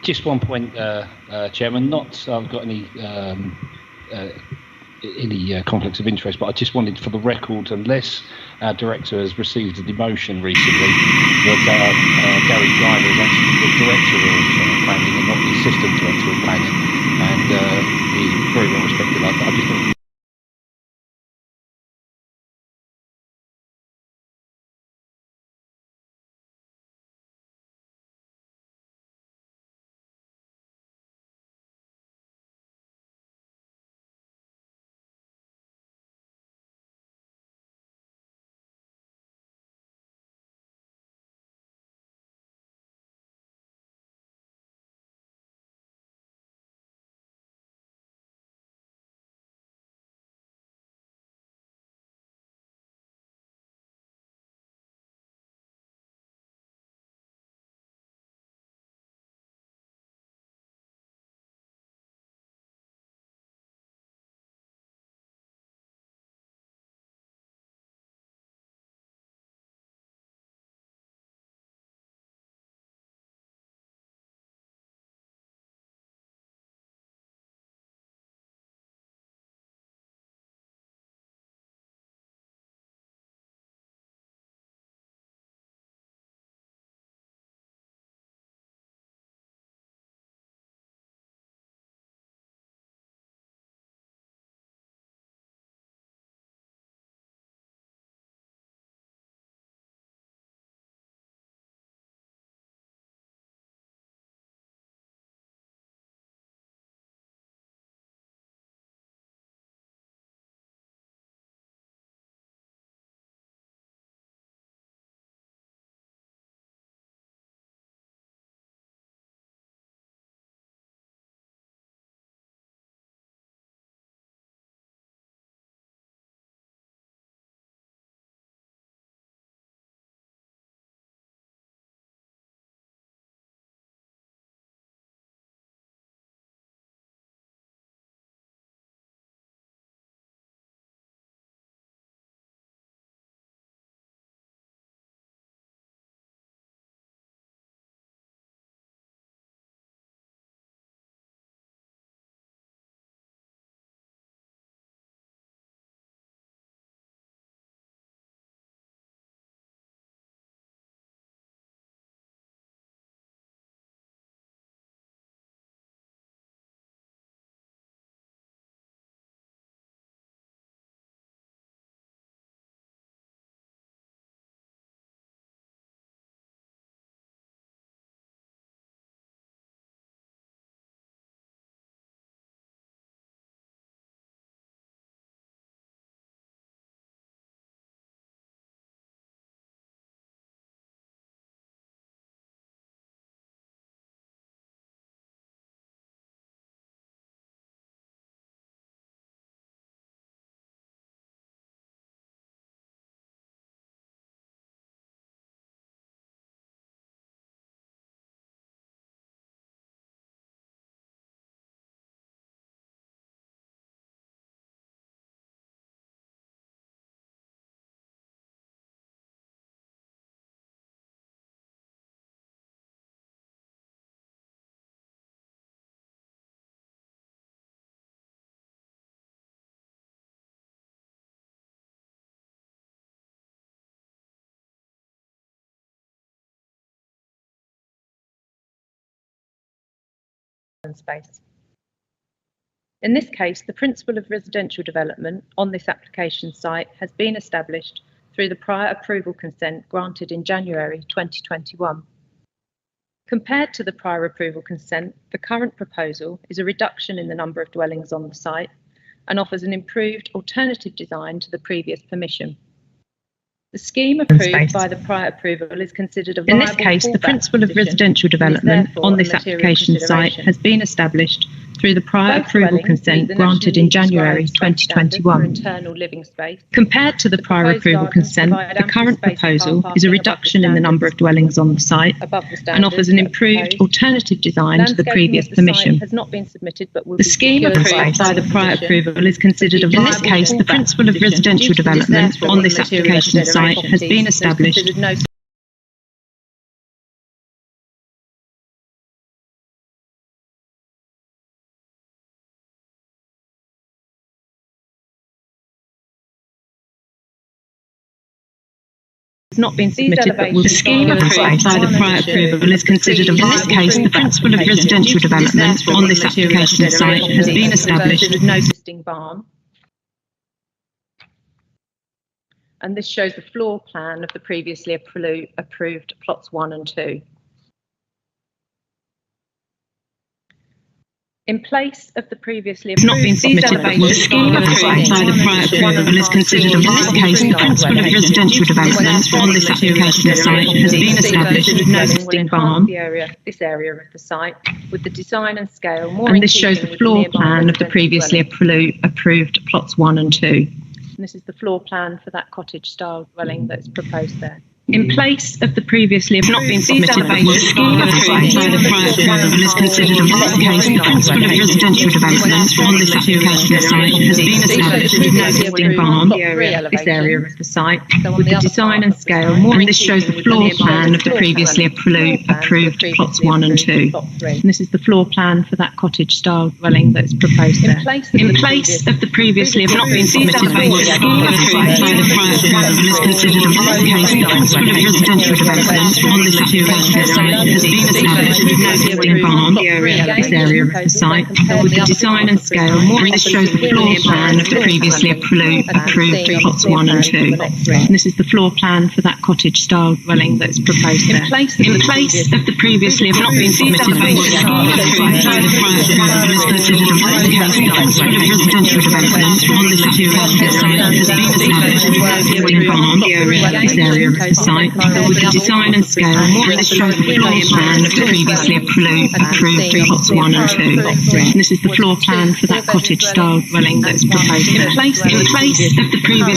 Just one point, Chairman. Not I've got any conflicts of interest, but I just wanted, for the record, unless our director has received a demotion recently, that Gary Driver is actually the director of planning and not the assistant director of planning, and he's very well respected. I just don't space. In this case, the principle of residential development on this application site has been established through the prior approval consent granted in January 2021. Compared to the prior approval consent, the current proposal is a reduction in the number of dwellings on the site and offers an improved alternative design to the previous permission. The scheme approved by the prior approval is considered a viable. In this case, the principle of residential development on this application site has been established through the prior approval consent granted in January 2021. Compared to the prior approval consent, the current proposal is a reduction in the number of dwellings on the site and offers an improved alternative design to the previous permission. The scheme approved by the prior approval is considered a viable. In this case, the principle of residential development on this application site has been established not been submitted, but will The scheme approved by the prior approval is considered a viable. In this case, the principle of residential development on this application site has been established. With no existing barn. And this shows the floor plan of the previously approved plots 1 and 2. In place of the previously approved, Not been submitted, but the scheme approved by the prior approval is considered a viable. In this case, the principle of residential development on this application site has been established. With no existing barn. This area of the site, with the design and scale more. And this shows the floor plan of the previously approved plots 1 and 2. And this is the floor plan for that cottage-style dwelling that's proposed there. In place of the previously not been submitted, but the scheme approved by the prior approval is considered a viable. Case, the principle of residential development on this application site has been established with no existing barn. This area of the site, With the design and scale more. And this shows the floor plan of the previously approved plots 1 and 2. And this is the floor plan for that cottage-style dwelling that's proposed there. In place of the previously not been submitted, but the scheme approved by the prior approval is considered a viable. Case, the principle of residential development on this application site has been established with no existing barn. This area of the site, with the design and scale more. And this shows the floor plan of the previously approved plots 1 and 2. And this is the floor plan for that cottage-style dwelling that's proposed there. In place of the previously not been submitted, but the scheme approved by the prior approval is considered a viable. Case, the principle of residential development on this application site has been established with no existing barn. This area of the site, with the design and scale more. And this shows the floor plan of the previously approved plots 1 and 2. And this is the floor plan for that cottage-style dwelling that's proposed there. In place of the previous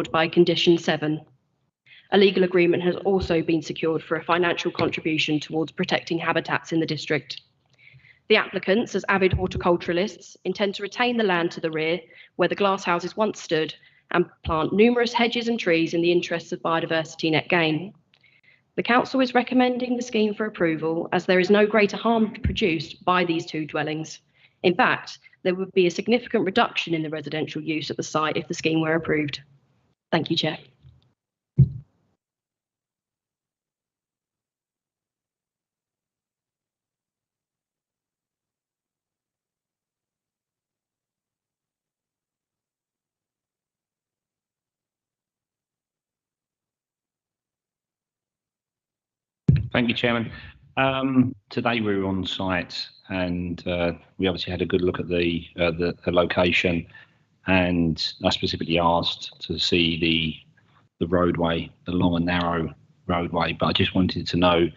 by Condition 7. A legal agreement has also been secured for a financial contribution towards protecting habitats in the district. The applicants, as avid horticulturalists, intend to retain the land to the rear where the glasshouses once stood and plant numerous hedges and trees in the interests of biodiversity net gain. The council is recommending the scheme for approval as there is no greater harm produced by these two dwellings. In fact, there would be a significant reduction in the residential use at the site if the scheme were approved. Thank you, Chair. Thank you, Chairman. Today we were on site and we obviously had a good look at the location, and I specifically asked to see the roadway, the long and narrow roadway, but I just wanted to know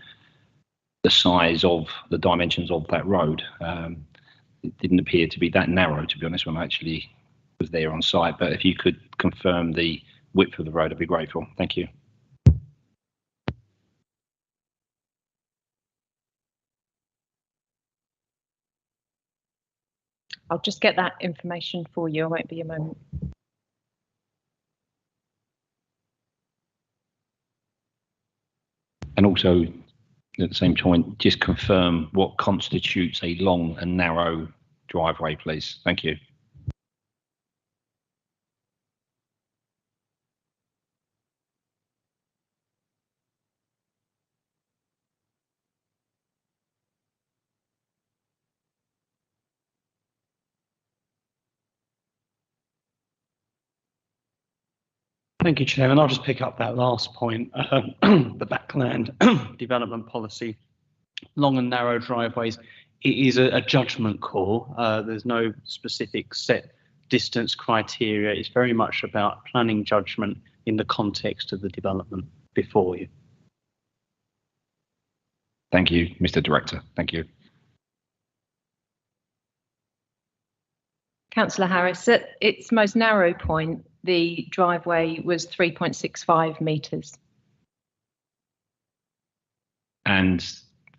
the size of the dimensions of that road. It didn't appear to be that narrow, to be honest, when I actually was there on site, but if you could confirm the width of the road, I'd be grateful. Thank you. I'll just get that information for you. I won't be a moment. And also, at the same time, just confirm what constitutes a long and narrow driveway, please. Thank you. Thank you, Chairman. I'll just pick up that last point. The backland development policy, long and narrow driveways, it is a judgment call. There's no specific set distance criteria. It's very much about planning judgment in the context of the development before you. Thank you, Mr. Director. Thank you. Councillor Harris, at its most narrow point, the driveway was 3.65 metres. And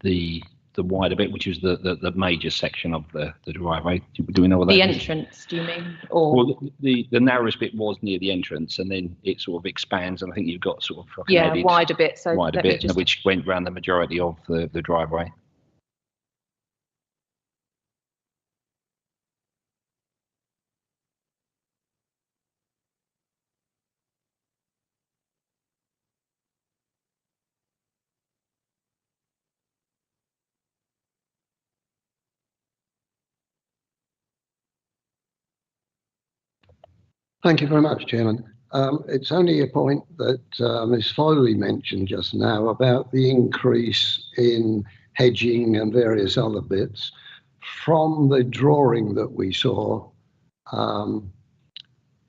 the wider bit, which is the major section of the driveway, do we know what that is? The entrance, do you mean? Or well, the narrowest bit was near the entrance, and then it sort of expands, and I think you've got sort of wider bit. So wider bit, which went around the majority of the driveway. Thank you very much, Chairman. It's only a point that Ms. Foley mentioned just now about the increase in hedging and various other bits. From the drawing that we saw,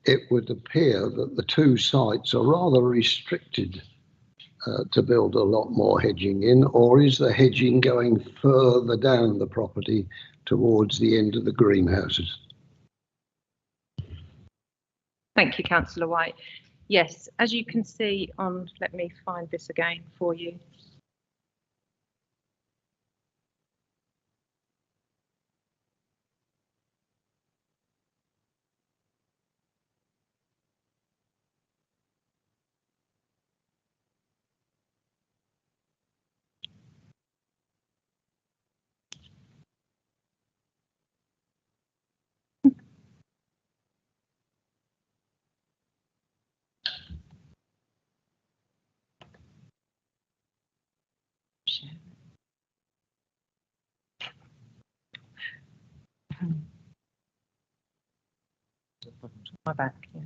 it would appear that the two sites are rather restricted to build a lot more hedging in, or is the hedging going further down the property towards the end of the greenhouses? Thank you, Councillor White. Yes, as you can see on, let me find this again for you. My back, yeah.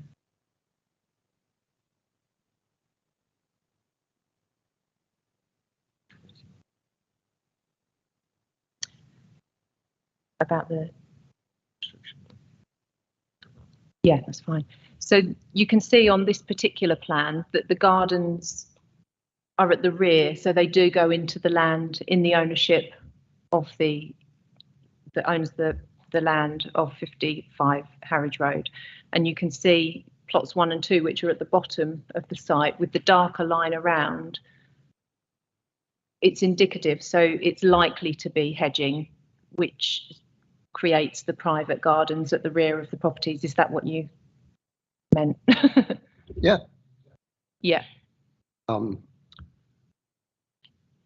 About the, yeah, that's fine. So you can see on this particular plan that the gardens are at the rear, so they do go into the land in the ownership of that owns the land of 55 Harwich Road. And you can see plots 1 and 2, which are at the bottom of the site with the darker line around. It's indicative, so it's likely to be hedging, which creates the private gardens at the rear of the properties. Is that what you meant. Yeah. Yeah.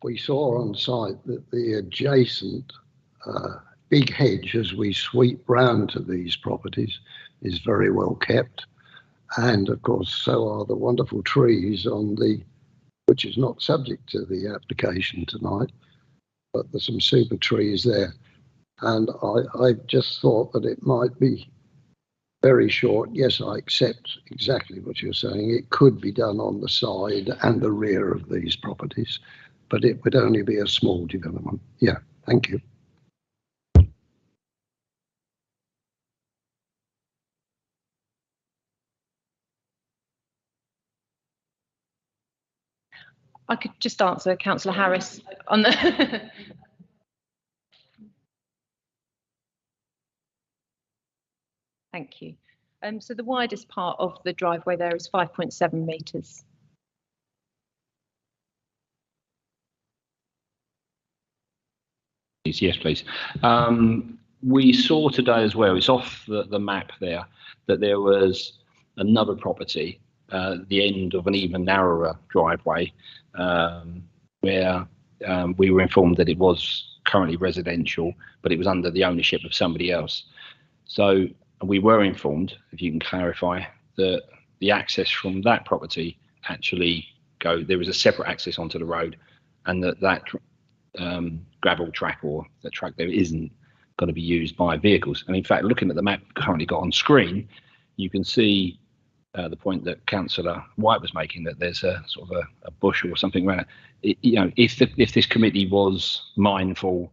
We saw on site that the adjacent big hedge as we sweep round to these properties is very well kept. And of course, so are the wonderful trees on the, which is not subject to the application tonight, but there's some super trees there. And I just thought that it might be very short. Yes, I accept exactly what you're saying. It could be done on the side and the rear of these properties, but it would only be a small development. Yeah, thank you. I could just answer Councillor Harris on the. Thank you. So the widest part of the driveway there is 5.7 metres. Yes, please. We saw today as well, it's off the map there, that there was another property the end of an even narrower driveway where we were informed that it was currently residential, but it was under the ownership of somebody else. So we were informed, if you can clarify, that the access from that property actually there was a separate access onto the road, and that gravel track or the track there isn't going to be used by vehicles. And in fact, looking at the map currently got on screen, you can see the point that Councillor White was making, that there's a sort of a bush or something around it. You know, if this committee was mindful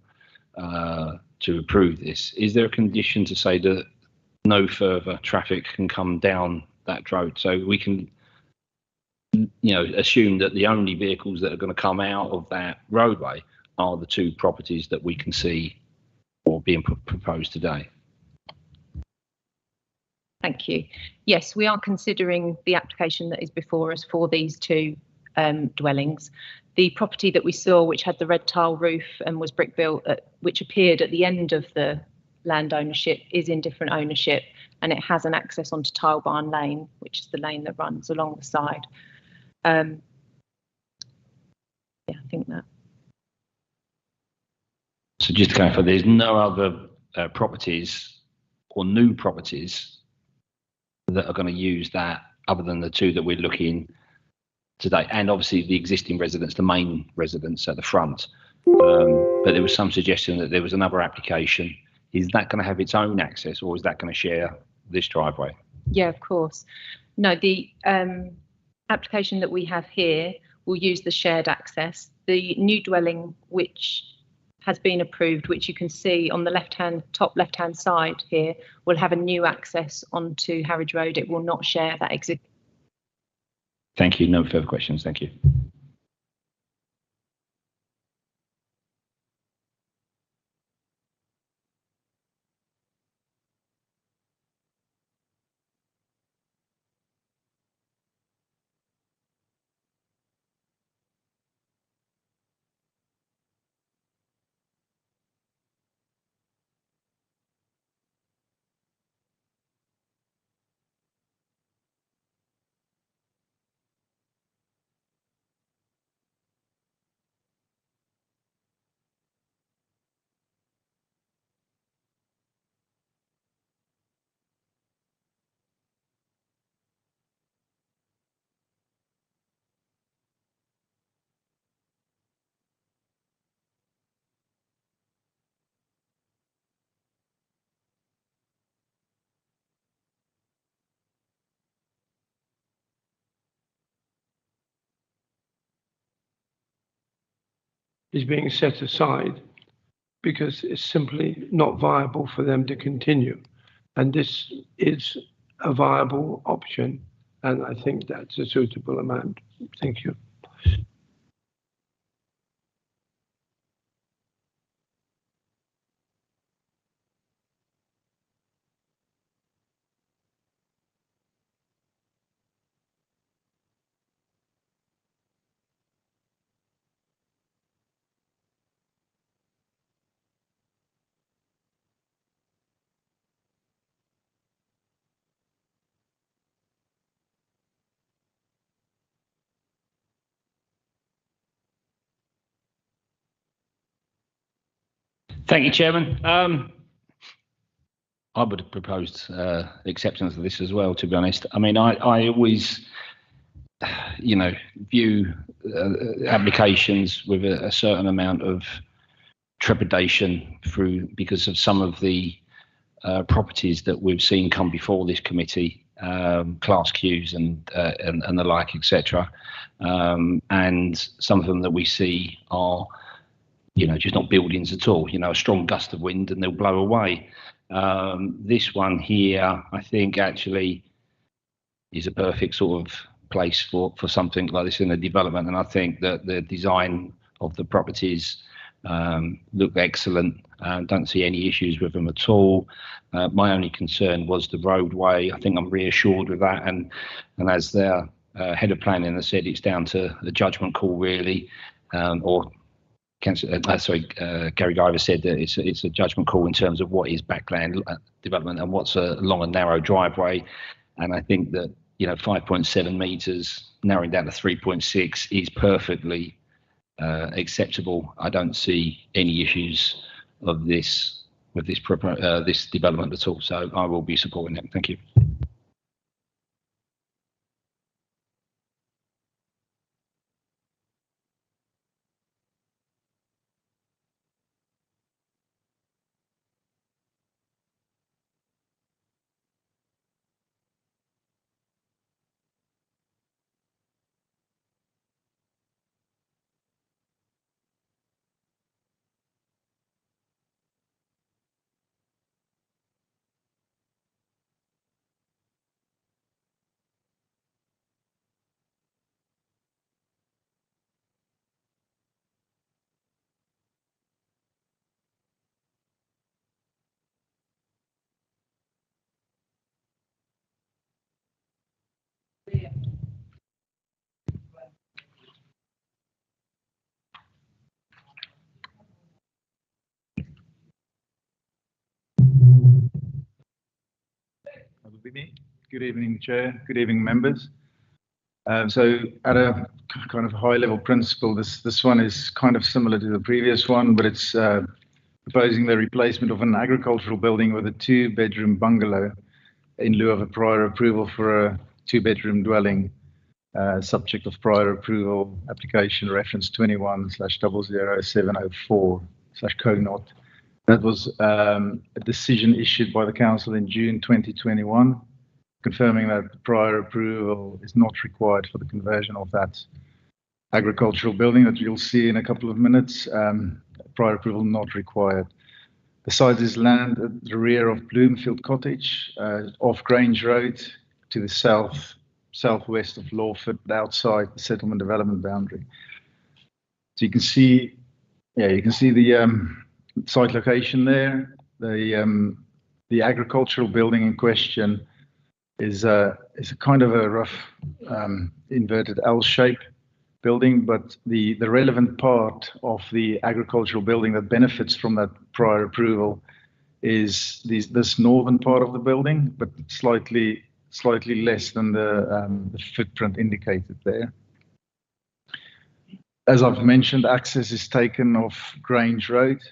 to approve this, is there a condition to say that no further traffic can come down that road, so we can, you know, assume that the only vehicles that are going to come out of that roadway are the two properties that we can see or being proposed today? Thank you. Yes, we are considering the application that is before us for these two dwellings. The property that we saw, which had the red tile roof and was brick built, which appeared at the end of the land ownership, is in different ownership, and it has an access onto Tile Barn Lane, which is the lane that runs along the side. Yeah, I think that. So just to clarify, there's no other properties or new properties that are going to use that other than the two that we're looking today, and obviously the existing residents, the main residents at the front. But there was some suggestion that there was another application. Is that going to have its own access, or is that going to share this driveway? Yeah, of course. No, the application that we have here will use the shared access. The new dwelling, which has been approved, which you can see on the top left-hand side here, will have a new access onto Harwich Road. It will not share that exit. Thank you. No further questions. Thank you. Is being set aside because it's simply not viable for them to continue. And this is a viable option, and I think that's a suitable amount. Thank you. Thank you, Chairman. I would have proposed acceptance of this as well, to be honest. I mean, I always, view applications with a certain amount of trepidation because of some of the properties that we've seen come before this committee, class Qs and the like, etc. And some of them that we see are, just not buildings at all. A strong gust of wind and they'll blow away. This one here, I think, actually is a perfect sort of place for something like this in the development. And I think that the design of the properties look excellent. Don't see any issues with them at all. My only concern was the roadway. I think I'm reassured with that. And as their head of planning has said, it's down to the judgment call, really, Gary Giver said that it's a judgment call in terms of what is backland development and what's a long and narrow driveway. And I think that 5.7 metres narrowing down to 3.6 is perfectly acceptable. I don't see any issues of this with this development at all. So I will be supporting it. Thank you. Good evening, Chair. Good evening, members. So at a kind of high-level principle, this one is kind of similar to the previous one, but it's proposing the replacement of an agricultural building with a 2-bedroom bungalow in lieu of a prior approval for a 2-bedroom dwelling, subject of prior approval application reference 21/00704/CONOT. That was a decision issued by the Council in June 2021, confirming that prior approval is not required for the conversion of that agricultural building that you'll see in a couple of minutes. Prior approval not required. The site is land at the rear of Bloomfield Cottage, off Grange Road to the southwest of Lawford, outside the settlement development boundary. So you can see the site location there. The agricultural building in question is a kind of a rough inverted L-shape building, but the relevant part of the agricultural building that benefits from that prior approval is this northern part of the building, but slightly less than the footprint indicated there. As I've mentioned, access is taken off Grange Road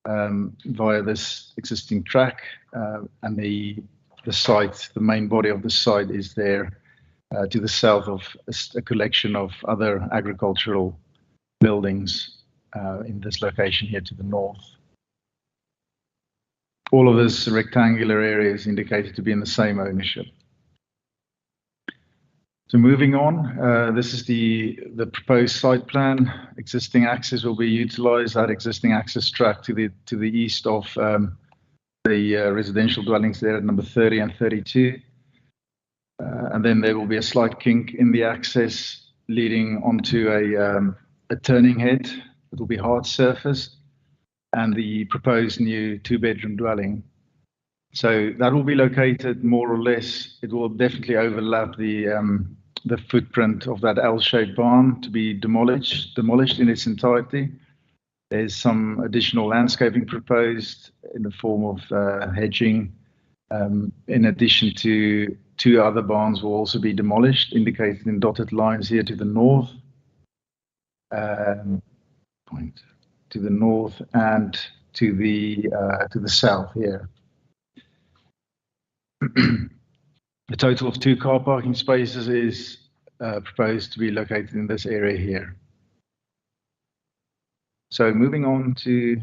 via this existing track, and the site, the main body of the site, is there to the south of a collection of other agricultural buildings in this location here to the north. All of this rectangular area is indicated to be in the same ownership. So moving on, this is the proposed site plan. Existing access will be utilized. That existing access track to the east of the residential dwellings there at number 30 and 32. And then there will be a slight kink in the access leading onto a turning head that will be hard surfaced, and the proposed new 2-bedroom dwelling. So that will be located more or less, it will definitely overlap the footprint of that L-shaped barn to be demolished in its entirety. There's some additional landscaping proposed in the form of hedging. In addition to 2 other barns will also be demolished, indicated in dotted lines here to the north. To the north, and to the south here. A total of 2 car parking spaces is proposed to be located in this area here. So moving on to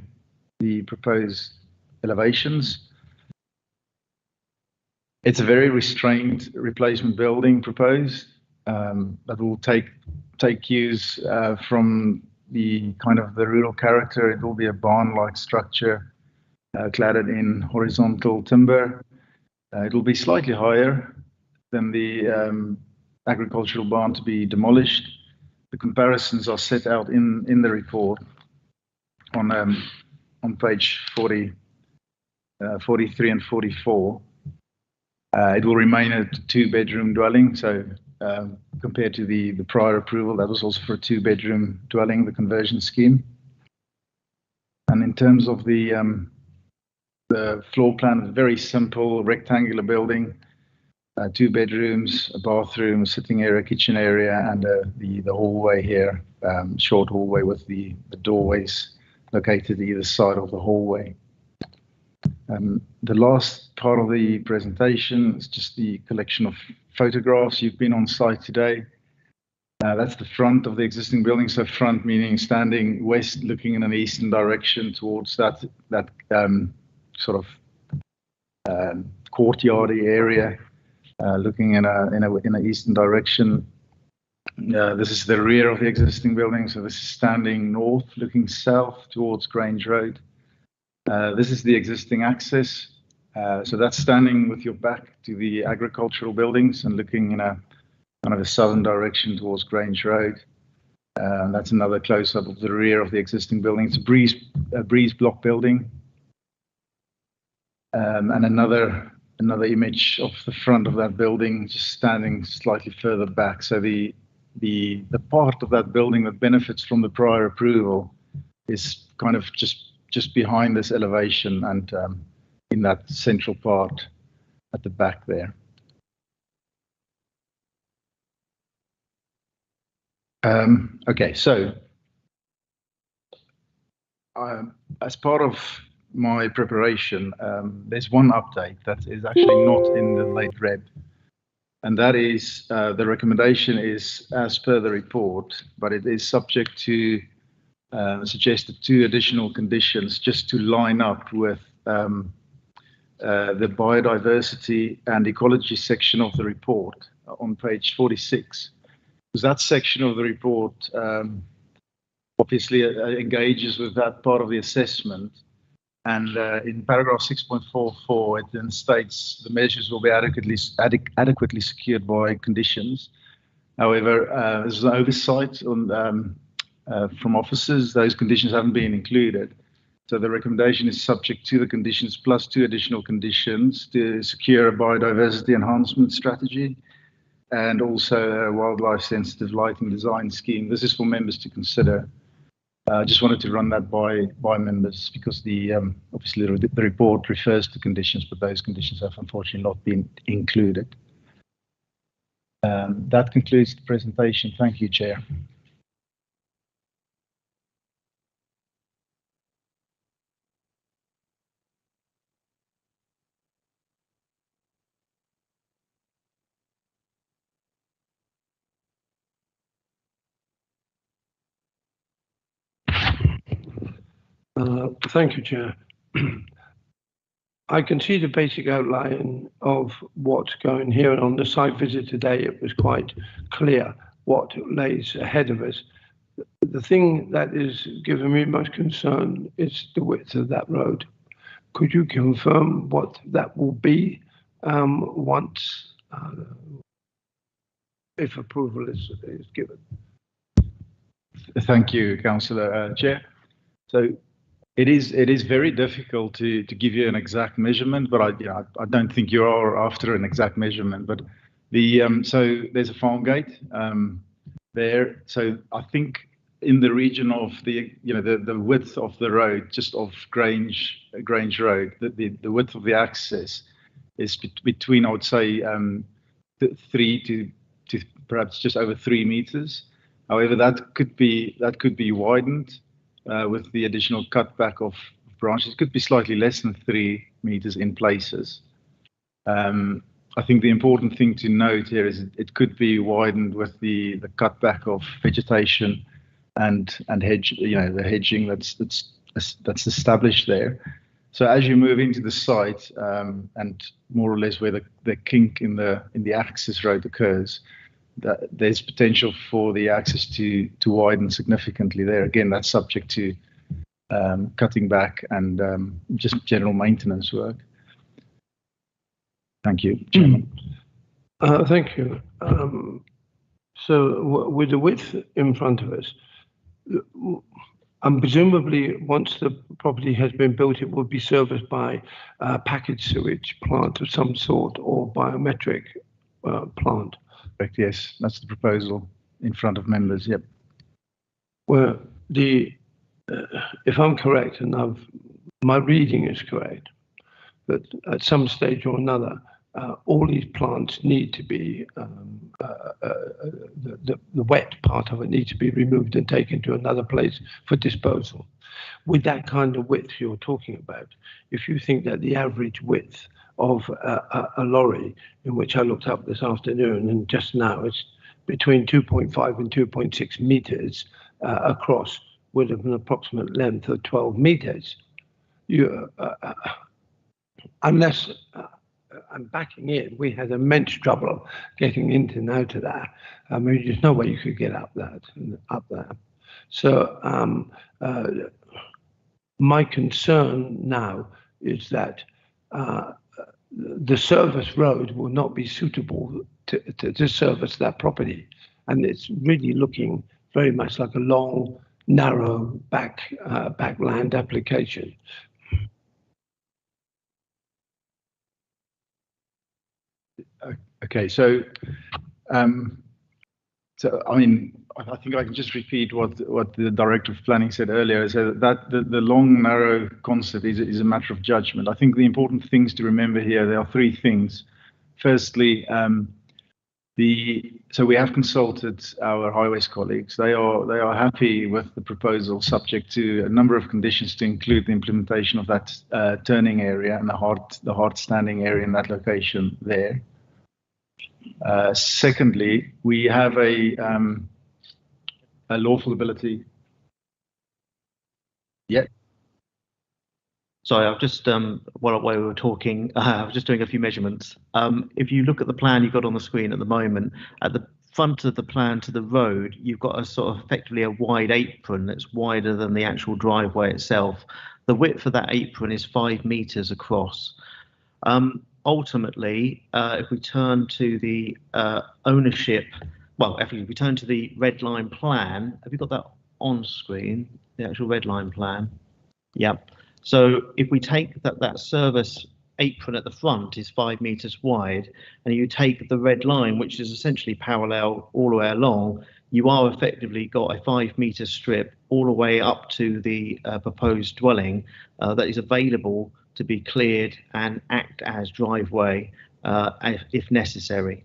the proposed elevations. It's a very restrained replacement building proposed that will take cues from the kind of the rural character. It will be a barn-like structure cladded in horizontal timber. It will be slightly higher than the agricultural barn to be demolished. The comparisons are set out in the report on page 40, 43 and 44. It will remain a 2-bedroom dwelling, so compared to the prior approval, that was also for a 2-bedroom dwelling, the conversion scheme. And in terms of the floor plan, a very simple rectangular building, 2 bedrooms, a bathroom, a sitting area, kitchen area, and the hallway here, short hallway with the doorways located either side of the hallway. The last part of the presentation is just the collection of photographs. You've been on site today. That's the front of the existing building. So front meaning standing west, looking in an eastern direction towards that sort of courtyardy area, looking in an eastern direction. This is the rear of the existing building. So this is standing north, looking south towards Grange Road. This is the existing access. So that's standing with your back to the agricultural buildings and looking in a kind of a southern direction towards Grange Road. That's another close-up of the rear of the existing building. It's a breeze block building. And another image of the front of that building, just standing slightly further back. So the part of that building that benefits from the prior approval is kind of just behind this elevation and in that central part at the back there. Okay, so as part of my preparation, there's one update that is actually not in the late rep, and that is the recommendation is as per the report, but it is subject to suggested 2 additional conditions just to line up with the biodiversity and ecology section of the report on page 46. Because that section of the report obviously engages with that part of the assessment. And in paragraph 6.44, it then states the measures will be adequately secured by conditions. However, there's an oversight on, from officers. Those conditions haven't been included. So the recommendation is subject to the conditions plus 2 additional conditions to secure a biodiversity enhancement strategy and also a wildlife sensitive lighting design scheme. This is for members to consider. I just wanted to run that by members because the obviously the report refers to conditions, but those conditions have unfortunately not been included. That concludes the presentation. Thank you, Chair. Thank you, Chair. I can see the basic outline of what's going here, and on the site visit today, it was quite clear what lays ahead of us. The thing that is giving me much concern is the width of that road. Could you confirm what that will be once, if approval is given? Thank you, Councillor Chair. So it is very difficult to give you an exact measurement, but I don't think you are after an exact measurement. But so there's a farm gate there. So I think in the region of the width of the road, just off Grange Road, the width of the access is between, I would say, 3 to perhaps just over 3 meters. However, that could be widened with the additional cutback of branches. It could be slightly less than 3 meters in places. I think the important thing to note here is it could be widened with the cutback of vegetation and hedge, the hedging that's established there. So as you move into the site, and more or less where the kink in the access road occurs, there's potential for the access to widen significantly there. Again, that's subject to cutting back and just general maintenance work. Thank you, Chairman. Thank you. So with the width in front of us, and presumably once the property has been built, it will be serviced by a packaged sewage plant of some sort or biometric plant. Correct, yes, that's the proposal in front of members, yep. Well, if I'm correct, and my reading is correct, that at some stage or another, all these plants need to be, the wet part of it needs to be removed and taken to another place for disposal. With that kind of width you're talking about, if you think that the average width of a lorry, in which I looked up this afternoon and just now, it's between 2.5 and 2.6 meters across, with an approximate length of 12 meters, unless I'm backing in, we had immense trouble getting into and out of that. I mean, there's no way you could get up there. So my concern now is that the service road will not be suitable to service that property, and it's really looking very much like a long, narrow backland application. Okay, so I mean, I think I can just repeat what the Director of Planning said earlier. So that the long, narrow concept is a matter of judgment. I think the important things to remember here, there are 3 things. Firstly, so we have consulted our highways colleagues. They are happy with the proposal, subject to a number of conditions, to include the implementation of that turning area and the hard standing area in that location there. Secondly, we have a lawful ability. Yeah. Sorry, I've just while we were talking, I was just doing a few measurements. If you look at the plan you've got on the screen at the moment, at the front of the plan to the road, you've got a sort of effectively a wide apron that's wider than the actual driveway itself. The width of that apron is 5 meters across. Ultimately, if we turn to the ownership, well, if we turn to the red line plan, have you got that on screen, the actual red line plan? Yep. So if we take that service apron at the front is 5 meters wide, and you take the red line, which is essentially parallel all the way along, you are effectively got a 5 meter strip all the way up to the proposed dwelling that is available to be cleared and act as driveway if necessary.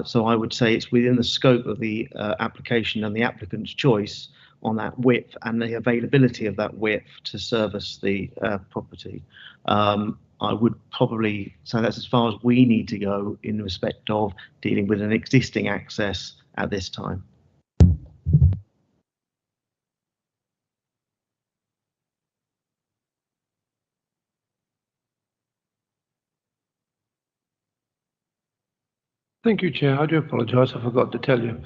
So I would say it's within the scope of the application and the applicant's choice on that width and the availability of that width to service the property. I would probably say that's as far as we need to go in respect of dealing with an existing access at this time. Thank you, Chair. I do apologise, I forgot to tell you.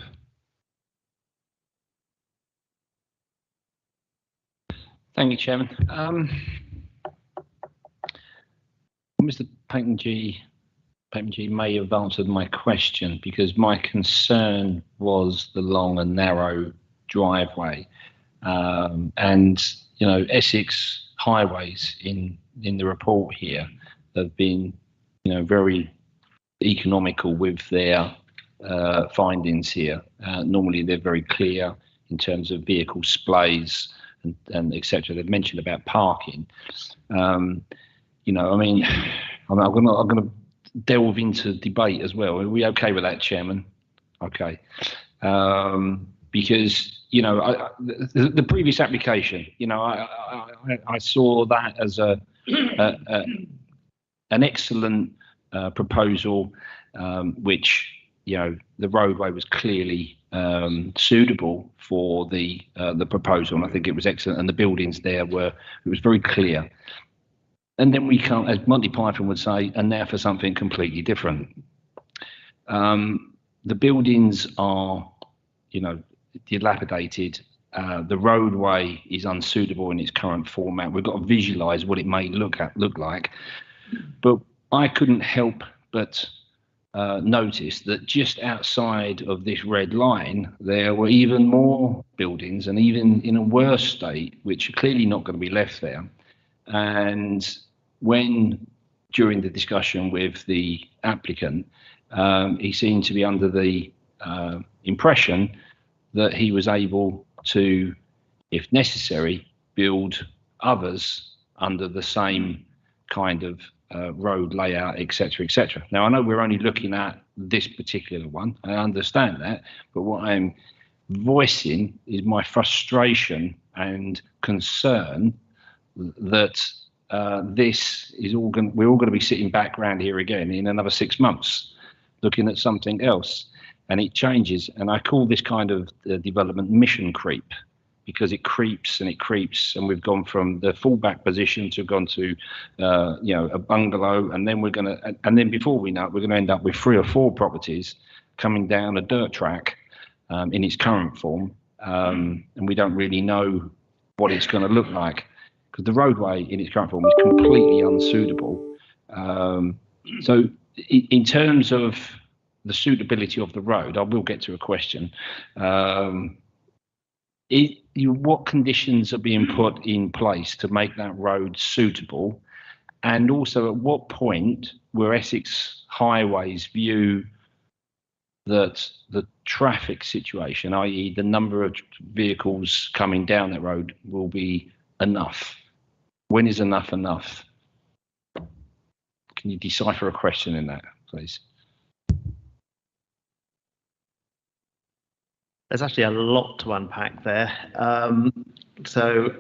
Thank you, Chairman. Mr. Pakenji may have answered my question, because my concern was the long and narrow driveway. And, Essex Highways in the report here have been, very economical with their findings here. Normally they're very clear in terms of vehicle splays and etc. They've mentioned about parking. I'm going to delve into debate as well. Are we okay with that, Chairman? Okay. Because you know, the previous application, you know, I saw that as an excellent proposal, which, you know, the roadway was clearly suitable for the proposal, and I think it was excellent, and the buildings there were, it was very clear. And then we come, as Monty Python would say, and now for something completely different. The buildings are, you know, dilapidated. The roadway is unsuitable in its current format. We've got to visualise what it may look like. But I couldn't help but notice that just outside of this red line, there were even more buildings, and even in a worse state, which are clearly not going to be left there. And when, during the discussion with the applicant, he seemed to be under the impression that he was able to, if necessary, build others under the same kind of road layout, etc., etc. Now, I know we're only looking at this particular one. I understand that, but what I'm voicing is my frustration and concern that this is all going. We're all going to be sitting back around here again in another 6 months, looking at something else, and it changes. And I call this kind of development mission creep, because it creeps and it creeps, and we've gone from the fallback position to gone to, you know, a bungalow, and then we're going to, and then before we know it, we're going to end up with 3 or 4 properties coming down a dirt track in its current form, and we don't really know what it's going to look like, because the roadway in its current form is completely unsuitable. So in terms of the suitability of the road, I will get to a question. What conditions are being put in place to make that road suitable? And also, at what point will Essex Highways view that the traffic situation, i.e. the number of vehicles coming down that road, will be enough? When is enough enough? Can you decipher a question in that, please? There's actually a lot to unpack there. So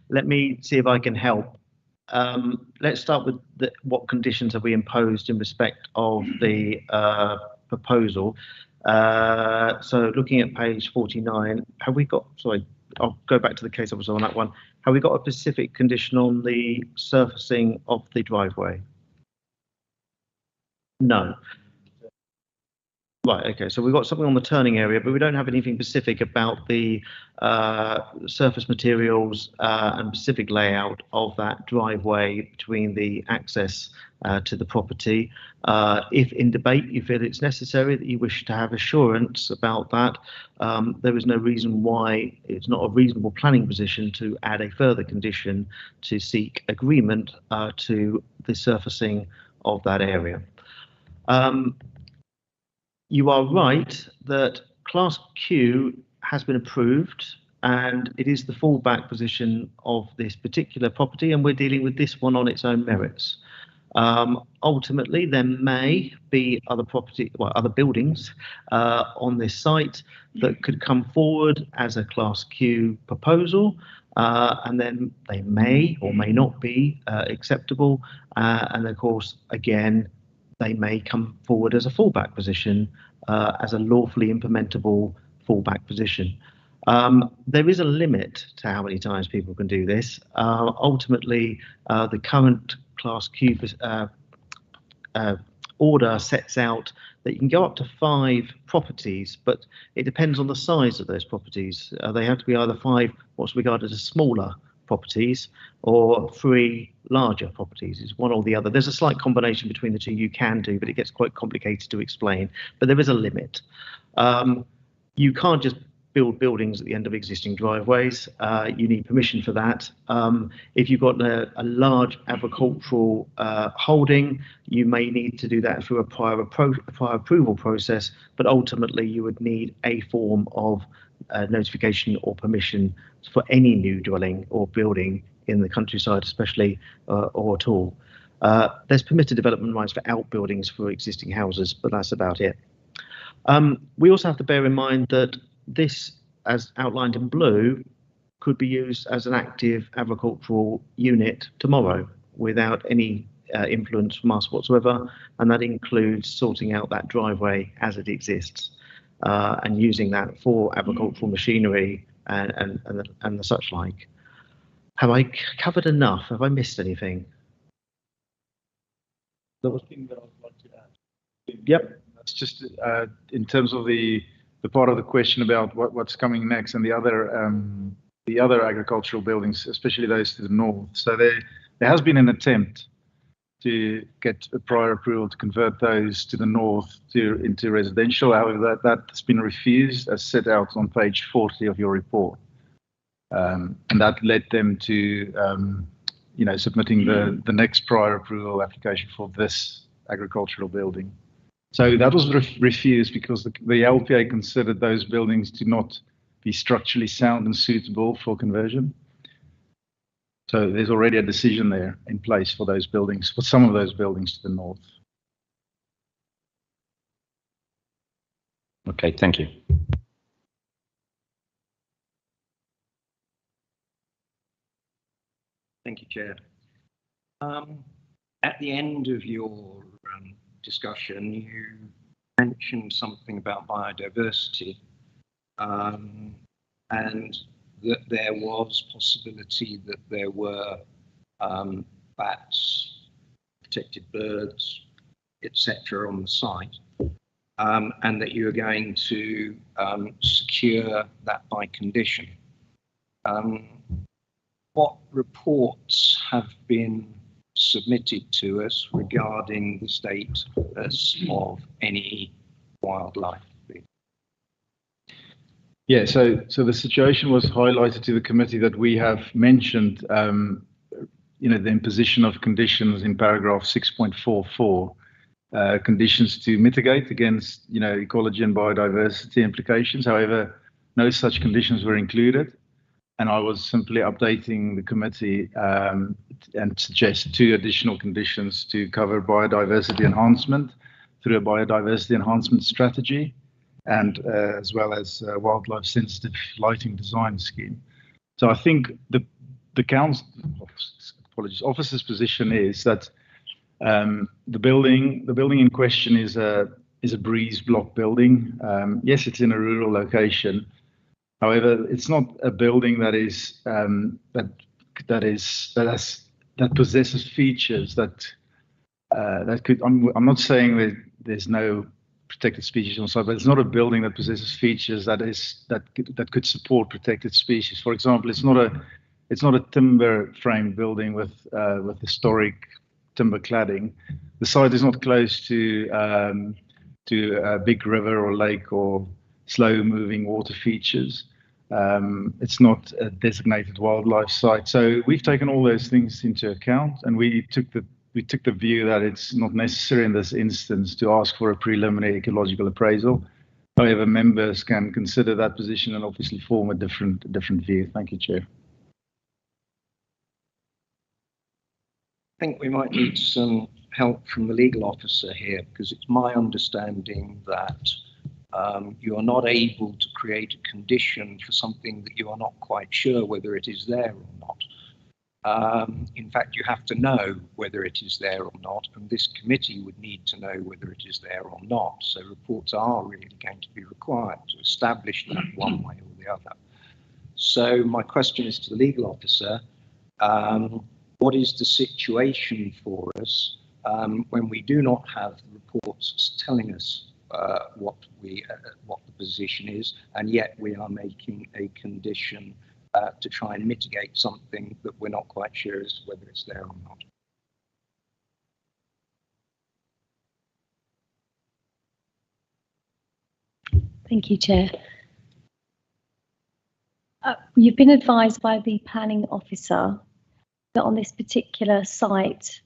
let me see if I can help. Let's start with what conditions have we imposed in respect of the proposal. So looking at page 49, have we got, sorry, I'll go back to the case I was on that one. Have we got a specific condition on the surfacing of the driveway? No. Right, okay, so we've got something on the turning area, but we don't have anything specific about the surface materials and specific layout of that driveway between the access to the property. If in debate you feel it's necessary that you wish to have assurance about that, there is no reason why it's not a reasonable planning position to add a further condition to seek agreement to the surfacing of that area. You are right that Class Q has been approved, and it is the fallback position of this particular property, and we're dealing with this one on its own merits. Ultimately, there may be other other buildings on this site that could come forward as a Class Q proposal, and then they may or may not be acceptable, and of course, again, they may come forward as a fallback position, as a lawfully implementable fallback position. There is a limit to how many times people can do this. Ultimately, the current Class Q order sets out that you can go up to 5 properties, but it depends on the size of those properties. They have to be either 5 what's regarded as smaller properties or 3 larger properties. It's one or the other. There's a slight combination between the two you can do, but it gets quite complicated to explain. But there is a limit. You can't just build buildings at the end of existing driveways. You need permission for that. If you've got a large agricultural holding, you may need to do that through a prior approval process, but ultimately you would need a form of notification or permission for any new dwelling or building in the countryside, especially or at all. There's permitted development rights for outbuildings for existing houses, but that's about it. We also have to bear in mind that this, as outlined in blue, could be used as an active agricultural unit tomorrow without any influence from us whatsoever, and that includes sorting out that driveway as it exists and using that for agricultural machinery and the such like. Have I covered enough? Have I missed anything? That was the thing that I would like to add. Yep. That's just in terms of the part of the question about what's coming next and the other agricultural buildings, especially those to the north. So there has been an attempt to get a prior approval to convert those to the north into residential. However, that's been refused, as set out on page 40 of your report. And that led them to submitting the next prior approval application for this agricultural building. So that was refused because the LPA considered those buildings to not be structurally sound and suitable for conversion. So there's already a decision there in place for those buildings, for some of those buildings to the north. Okay, thank you. Thank you, Chair. At the end of your discussion, you mentioned something about biodiversity and that there was possibility that there were bats, protected birds, etc. on the site, and that you were going to secure that by condition. What reports have been submitted to us regarding the status of any wildlife? Yeah, so the situation was highlighted to the committee that we have mentioned, the imposition of conditions in paragraph 6.44, conditions to mitigate against, ecology and biodiversity implications. However, no such conditions were included. And I was simply updating the committee and suggest 2 additional conditions to cover biodiversity enhancement through a biodiversity enhancement strategy, and as well as wildlife sensitive lighting design scheme. So I think the council, officer's position is that the building in question is a breeze block building. Yes, it's in a rural location. However, it's not a building that possesses features that could. I'm not saying that there's no protected species on site, but it's not a building that possesses features that could support protected species. For example, it's not a timber framed building with historic timber cladding. The site is not close to a big river or lake or slow moving water features. It's not a designated wildlife site. So we've taken all those things into account, and we took the view that it's not necessary in this instance to ask for a preliminary ecological appraisal. However, members can consider that position and obviously form a different view. Thank you, Chair. I think we might need some help from the legal officer here, because it's my understanding that you are not able to create a condition for something that you are not quite sure whether it is there or not. In fact, you have to know whether it is there or not, and this committee would need to know whether it is there or not. So reports are really going to be required to establish that one way or the other. So my question is to the legal officer, what is the situation for us when we do not have the reports telling us what the position is, and yet we are making a condition to try and mitigate something that we're not quite sure as to whether it's there or not? Thank you, Chair. You've been advised by the planning officer that on this particular site,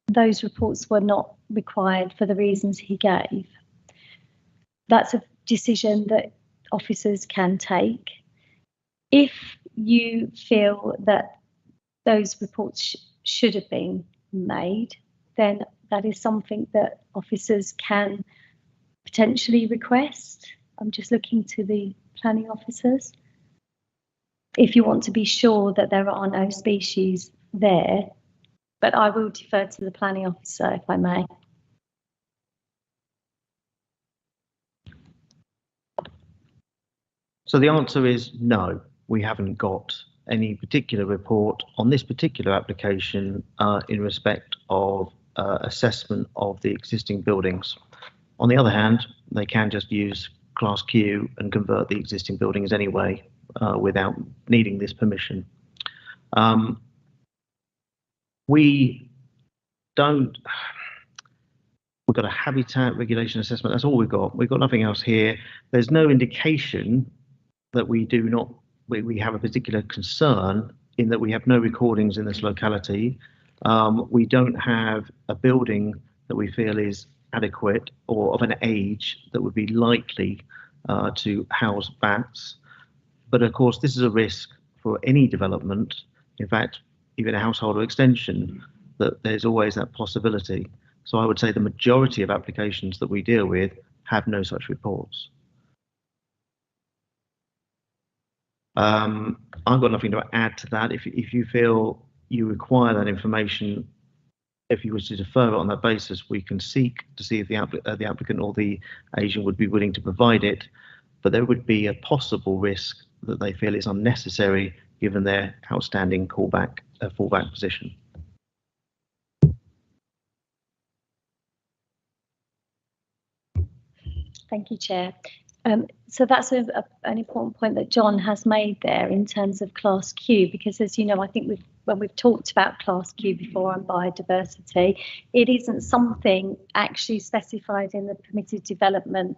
those reports were not required for the reasons he gave. That's a decision that officers can take. If you feel that those reports should have been made, then that is something that officers can potentially request. I'm just looking to the planning officers. If you want to be sure that there are no species there, but I will defer to the planning officer if I may. So the answer is no, we haven't got any particular report on this particular application in respect of assessment of the existing buildings. On the other hand, they can just use Class Q and convert the existing buildings anyway without needing this permission. We've got a habitat regulation assessment, that's all we've got. We've got nothing else here. There's no indication that we have a particular concern in that we have no recordings in this locality. We don't have a building that we feel is adequate or of an age that would be likely to house bats. But of course, this is a risk for any development. In fact, even a household or extension, that there's always that possibility. So I would say the majority of applications that we deal with have no such reports. I've got nothing to add to that. If you feel you require that information, if you wish to defer it on that basis, we can seek to see if the applicant or the agent would be willing to provide it, but there would be a possible risk that they feel is unnecessary given their outstanding fallback position. Thank you, Chair. So that's an important point that John has made there in terms of Class Q, because as you know, I think when we've talked about Class Q before on biodiversity, it isn't something actually specified in the permitted development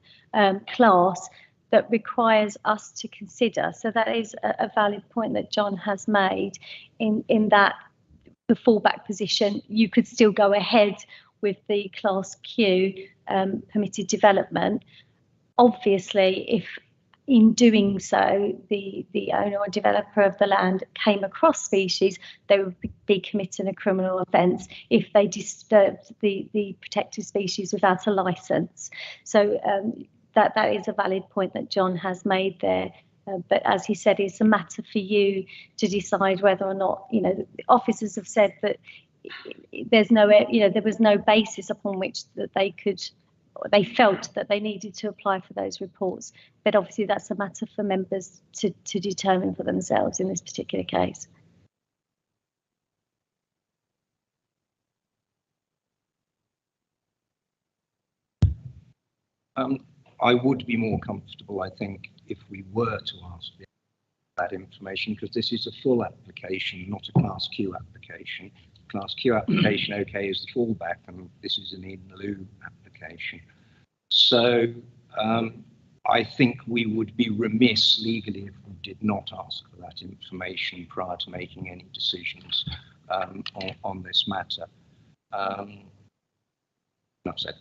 class that requires us to consider. So that is a valid point that John has made in that the fallback position, you could still go ahead with the Class Q permitted development. Obviously, if in doing so, the owner or developer of the land came across species, they would be committing a criminal offence if they disturbed the protected species without a licence. So that is a valid point that John has made there. But as he said, it's a matter for you to decide whether or not, the officers have said that there's no, there was no basis upon which that they felt that they needed to apply for those reports. But obviously that's a matter for members to determine for themselves in this particular case. I would be more comfortable, I think, if we were to ask that information, because this is a full application, not a Class Q application. Class Q application, okay, is the fallback, and this is an in lieu application. So I think we would be remiss legally if we did not ask for that information prior to making any decisions on this matter. Enough said.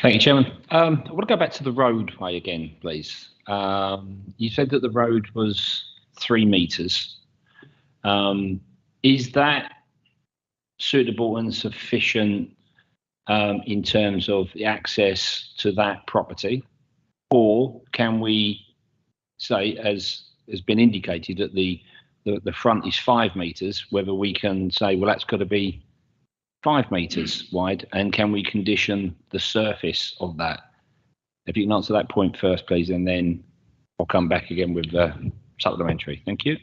Thank you, Chairman. I want to go back to the roadway again, please. You said that the road was 3 metres. Is that suitable and sufficient in terms of the access to that property? Or can we say, as has been indicated, that the front is 5 metres, whether we can say, well, that's got to be 5 metres wide, and can we condition the surface of that? If you can answer that point first, please, and then I'll come back again with the supplementary. Thank you.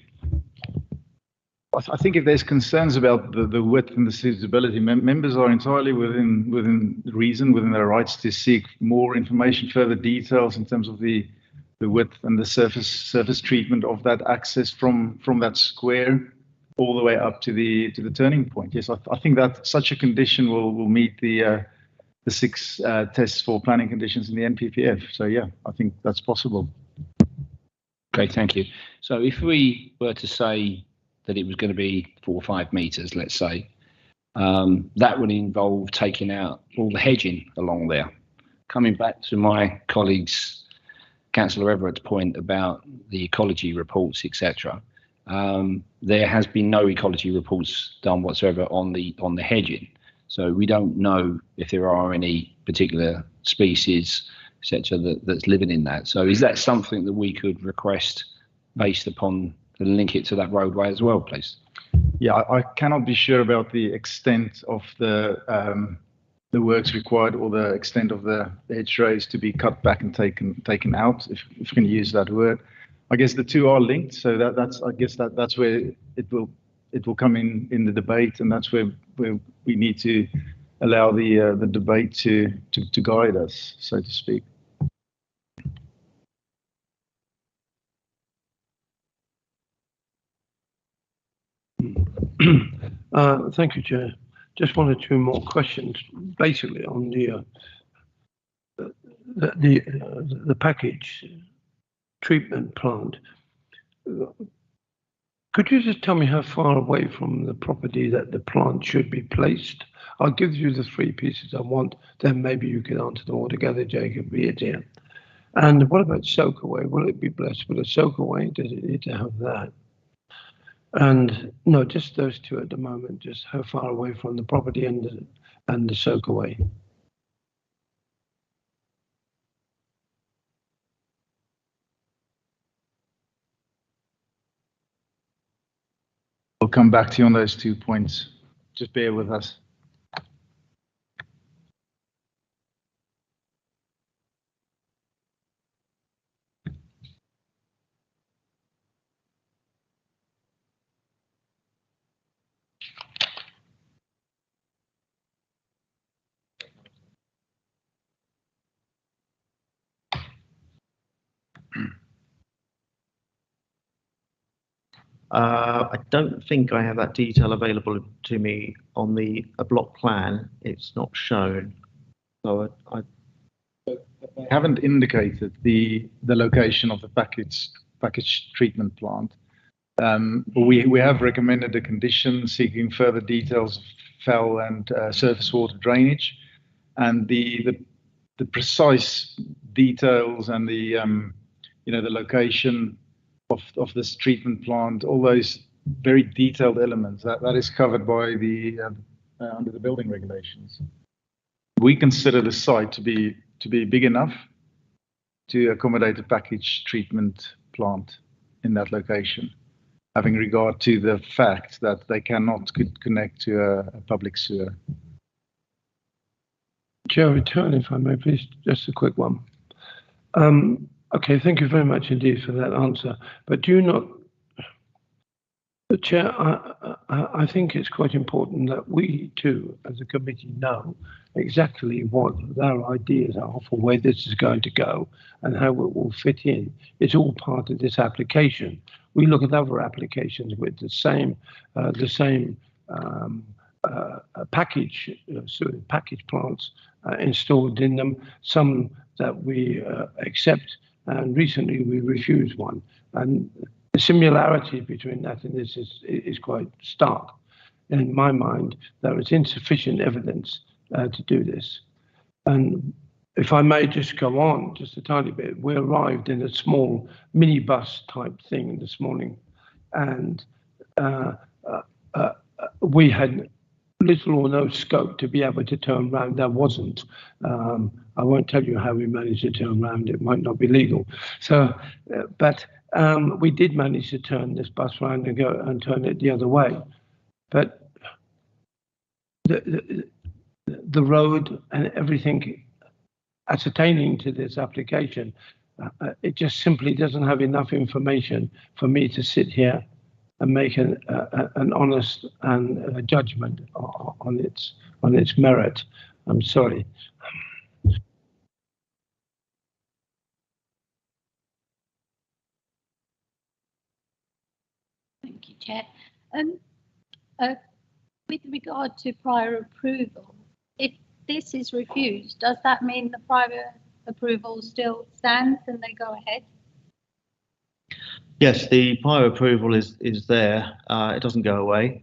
I think if there's concerns about the width and the suitability, members are entirely within reason, within their rights to seek more information, further details in terms of the width and the surface treatment of that access from that square all the way up to the turning point. Yes, I think that such a condition will meet the 6 tests for planning conditions in the NPPF. So yeah, I think that's possible. Okay, thank you. So if we were to say that it was going to be 4 or 5 metres, let's say, that would involve taking out all the hedging along there. Coming back to my colleague's, Councillor Everett's point about the ecology reports, etc., there has been no ecology reports done whatsoever on the hedging. So we don't know if there are any particular species, etc., that's living in that. So is that something that we could request based upon and link it to that roadway as well, please? Yeah, I cannot be sure about the extent of the works required or the extent of the hedgerows to be cut back and taken out, if you can use that word. I guess the two are linked, so that's where it will come in the debate, and that's where we need to allow the debate to guide us, so to speak. Thank you, Chair. Just one or two more questions, basically on the package treatment plant. Could you just tell me how far away from the property that the plant should be placed? I'll give you the three pieces I want, then maybe you can answer them all together, Jacob, be it here. And what about soakaway? Will it be blessed with a soakaway? Does it need to have that? And no, just those two at the moment, just how far away from the property and the soakaway. We'll come back to you on those 2 points. Just bear with us. I don't think I have that detail available to me on the block plan. It's not shown. So They haven't indicated the location of the package treatment plant. We have recommended a condition seeking further details of fell and surface water drainage, and the precise details and the the location of this treatment plant, all those very detailed elements, that is covered by the under the building regulations. We consider the site to be big enough to accommodate a package treatment plant in that location, having regard to the fact that they cannot connect to a public sewer. Chair, return, if I may, please, just a quick one. Okay, thank you very much indeed for that answer. But do you not, the Chair, I think it's quite important that we too, as a committee, know exactly what our ideas are for where this is going to go and how it will fit in. It's all part of this application. We look at other applications with the same package plants installed in them, some that we accept, and recently we refused one. And the similarity between that and this is quite stark. In my mind, there is insufficient evidence to do this. And if I may just go on just a tiny bit, we arrived in a small minibus type thing this morning, and we had little or no scope to be able to turn around. There wasn't. I won't tell you how we managed to turn around. It might not be legal. So, but we did manage to turn this bus around and go and turn it the other way. But the road and everything ascertaining to this application, it just simply doesn't have enough information for me to sit here and make an honest and judgment on its merit. I'm sorry. Thank you, Chair. With regard to prior approval, if this is refused, does that mean the prior approval still stands and they go ahead? Yes, the prior approval is there. It doesn't go away.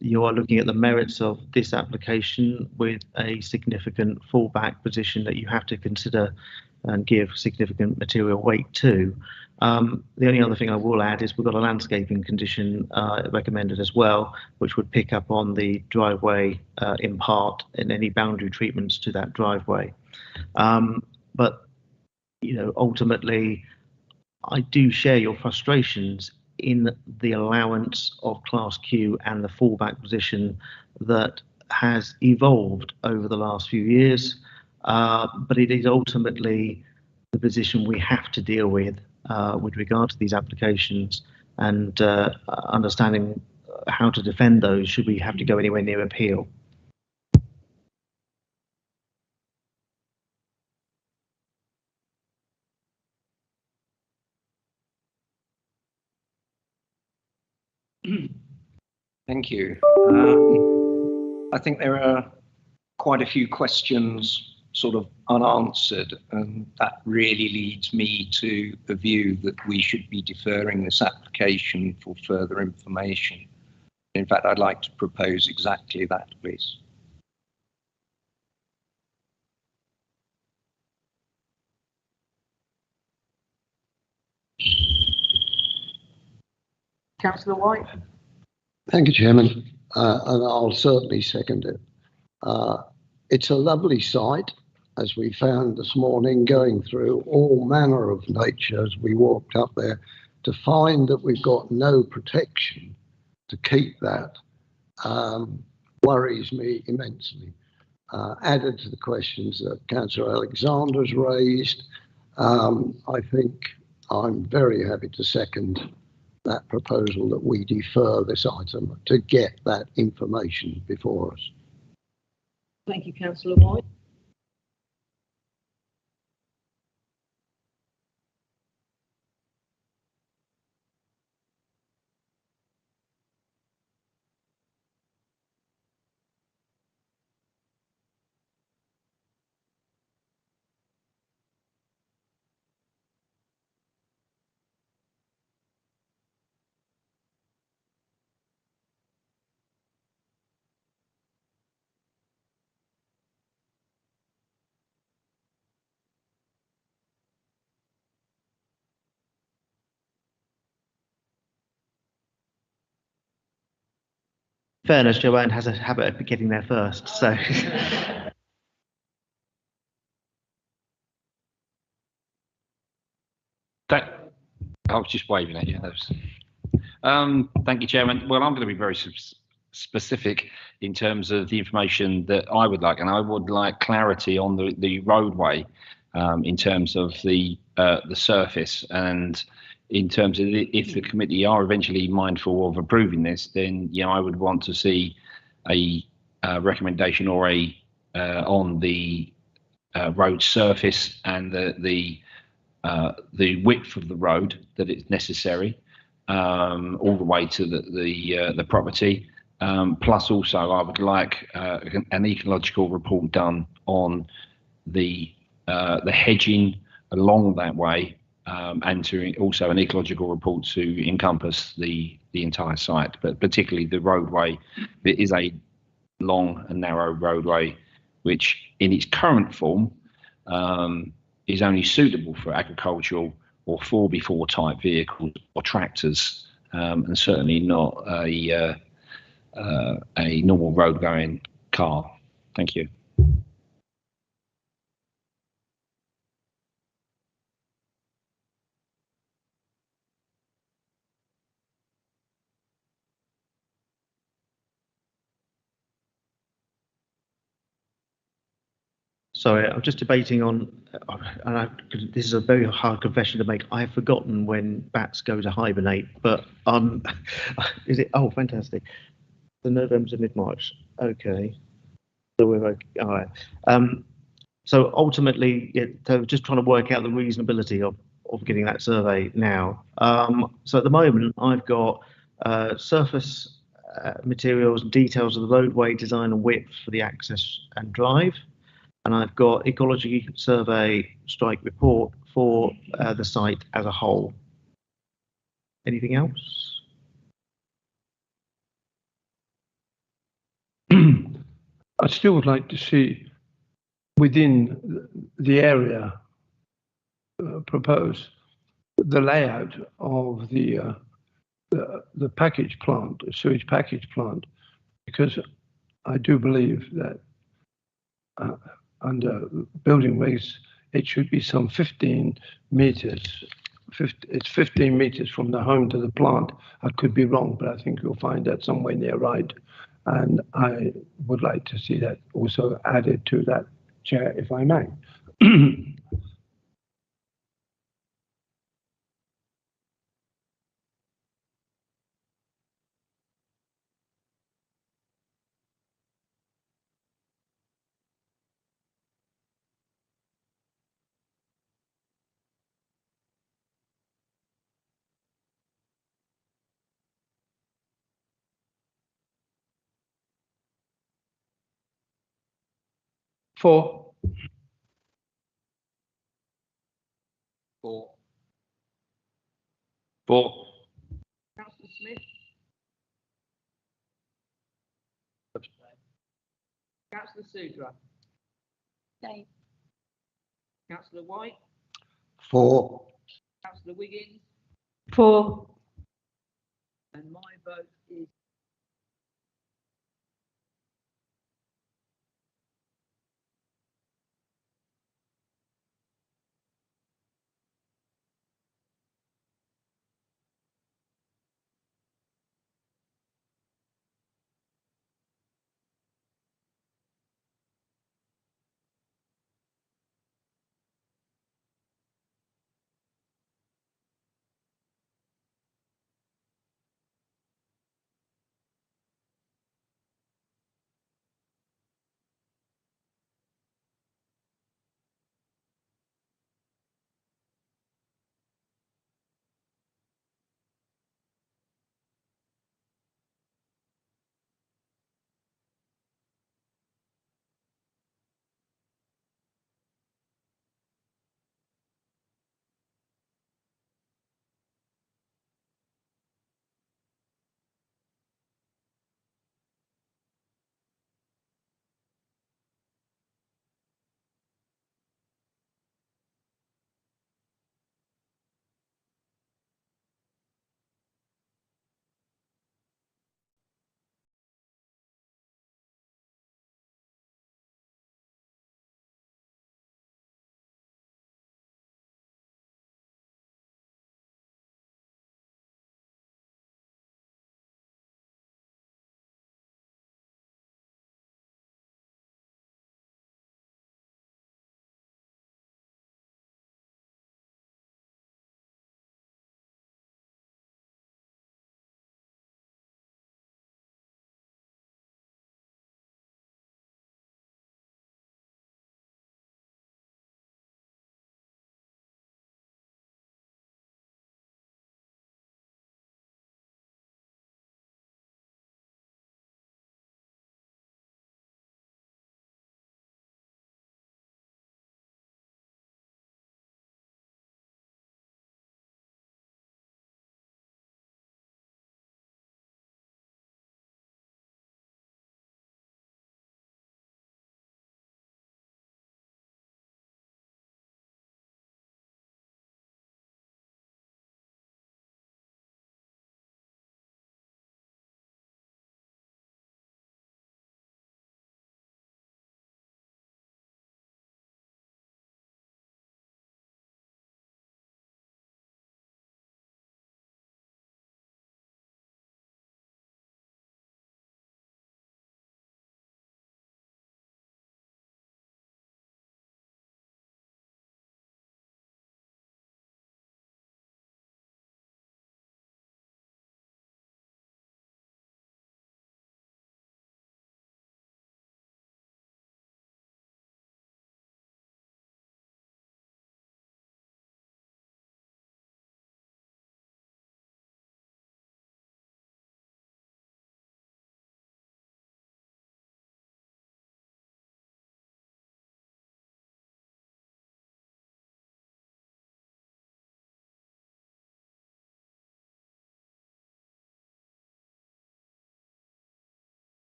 You are looking at the merits of this application with a significant fallback position that you have to consider and give significant material weight to. The only other thing I will add is we've got a landscaping condition recommended as well, which would pick up on the driveway in part and any boundary treatments to that driveway. But ultimately, I do share your frustrations in the allowance of Class Q and the fallback position that has evolved over the last few years, but it is ultimately the position we have to deal with regard to these applications, and understanding how to defend those should we have to go anywhere near appeal. Thank you. I think there are quite a few questions sort of unanswered, and that really leads me to the view that we should be deferring this application for further information. In fact, I'd like to propose exactly that, please. Councillor White. Thank you, Chairman, and I'll certainly second it. It's a lovely site, as we found this morning, going through all manner of nature as we walked up there, to find that we've got no protection to keep that worries me immensely. Added to the questions that Councillor Alexander's raised, I think I'm very happy to second that proposal that we defer this item to get that information before us. Thank you, Councillor White. Fairness, Joanne has a habit of getting there first, so. I was just waving at you. Thank you, Chairman. Well, I'm going to be very specific in terms of the information that I would like, and I would like clarity on the roadway in terms of the surface, and in terms of if the committee are eventually mindful of approving this, then I would want to see a recommendation or a on the road surface and the width of the road that is necessary all the way to the property. Plus, also, I would like an ecological report done on the hedging along that way. And also an ecological report to encompass the entire site, but particularly the roadway. It is a long and narrow roadway, which in its current form is only suitable for agricultural or 4x4 type vehicles or tractors, and certainly not a normal road going car. Thank you. Sorry, I'm just debating on, this is a very hard confession to make. I have forgotten when bats go to hibernate, but is it? Oh, fantastic. The November to mid-March. Okay. So we're okay. All right. So ultimately, just trying to work out the reasonability of getting that survey now. So at the moment, I've got surface materials and details of the roadway design and width for the access and drive. And I've got ecology survey strike report for the site as a whole. Anything else? I still would like to see within the area propose the layout of the package plant, the sewage package plant, because I do believe that under building regs, it should be some 15 meters. It's 15 meters from the home to the plant. I could be wrong, but I think you'll find that somewhere near right. And I would like to see that also added to that, Chair, if I may. Four. Four. Four. Councillor Smith. Councillor Sudra. Dave. Councillor White. 4. Councillor Wiggins. 4. And my vote is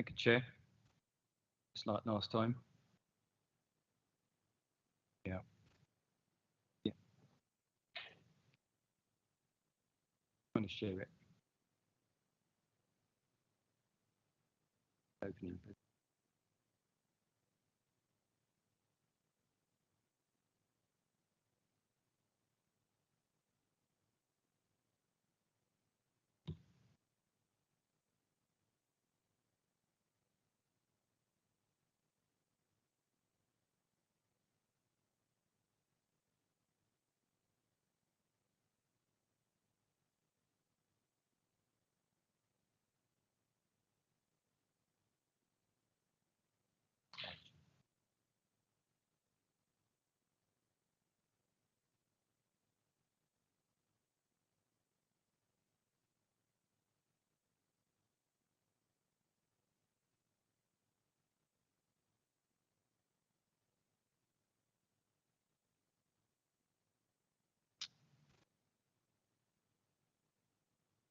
Thank you, Chair. Just like last time. Yeah. Yeah. I'm going to share it. Opening.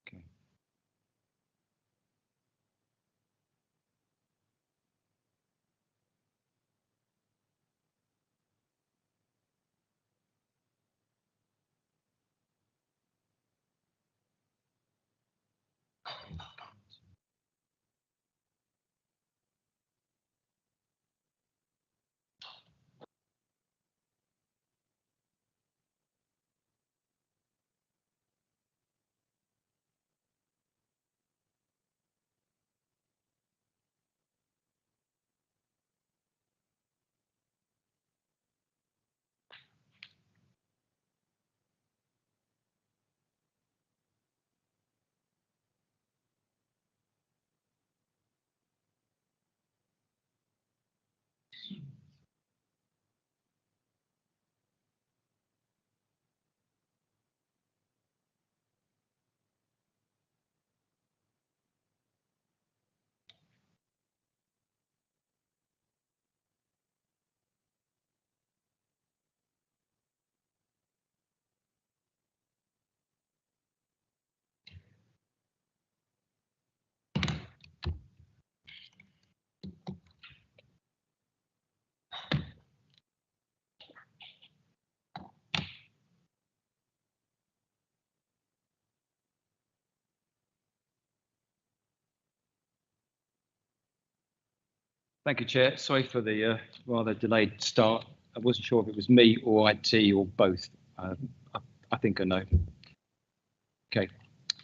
Okay. Thank you, Chair. Sorry for the rather delayed start. I wasn't sure if it was me or IT or both. I think I know. Okay.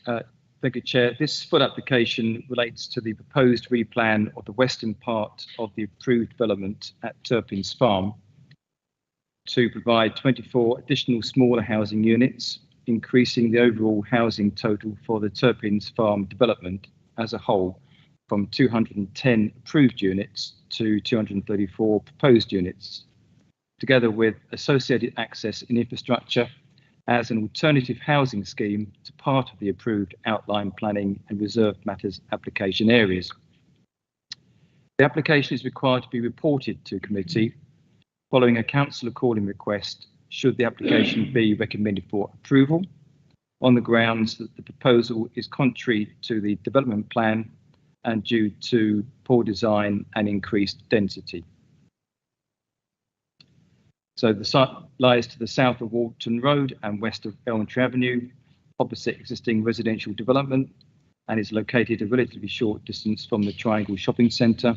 Thank you, Chair. This full application relates to the proposed replan of the western part of the approved development at Turpin's Farm to provide 24 additional smaller housing units, increasing the overall housing total for the Turpin's Farm development as a whole from 210 approved units to 234 proposed units, together with associated access and infrastructure as an alternative housing scheme to part of the approved outline planning and reserved matters application areas. The application is required to be reported to committee following a councillor calling request should the application be recommended for approval on the grounds that the proposal is contrary to the development plan and due to poor design and increased density. So the site lies to the south of Walton Road and west of Elmtree Avenue, opposite existing residential development, and is located a relatively short distance from the Triangle Shopping Centre.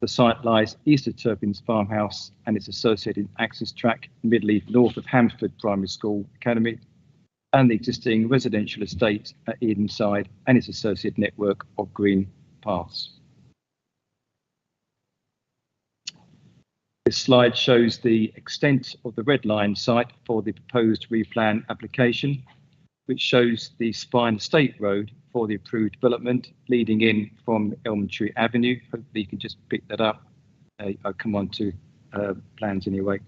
The site lies east of Turpin's Farmhouse and its associated access track immediately north of Hampstead Primary School Academy, and the existing residential estate at Edenside and its associated network of green paths. This slide shows the extent of the red line site for the proposed replan application, which shows the Spine Estate Road for the approved development leading in from Elmtree Avenue. Hopefully you can just pick that up. I'll come on to plans anyway.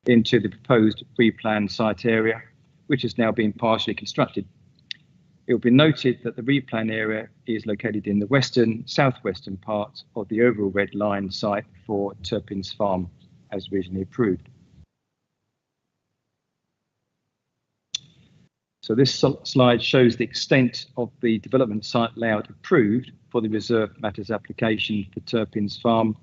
Into the proposed replan site area, which has now been partially constructed. It will be noted that the replan area is located in the western, southwestern part of the overall red line site for Turpin's Farm, as originally approved. So this slide shows the extent of the development site layout approved for the reserve matters application for Turpin's Farm,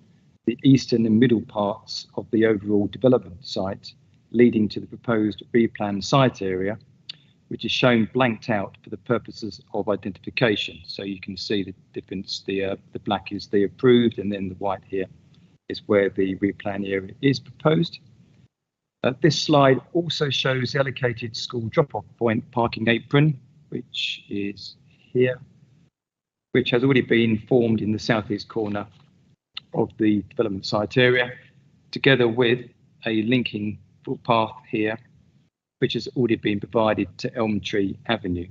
the eastern and middle parts of the overall development site, leading to the proposed replan site area, which is shown blanked out for the purposes of identification. So you can see the difference. The black is the approved, and then the white here is where the replan area is proposed. This slide also shows the allocated school drop-off point parking apron, which is here, which has already been formed in the southeast corner of the development site area, together with a linking footpath here, which has already been provided to Elm Tree Avenue.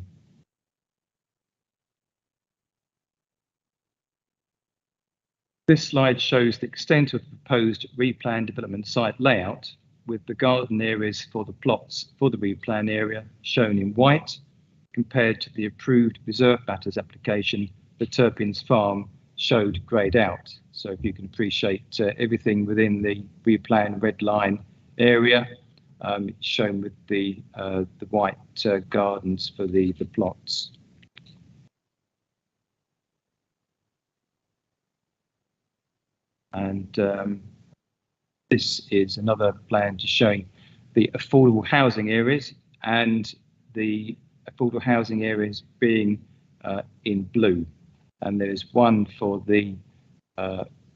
This slide shows the extent of the proposed replan development site layout, with the garden areas for the plots for the replan area shown in white, compared to the approved reserve matters application for Turpin's Farm showed greyed out. So if you can appreciate everything within the replan red line area, it's shown with the white gardens for the plots. And this is another plan just showing the affordable housing areas, and the affordable housing areas being in blue. And there's one for the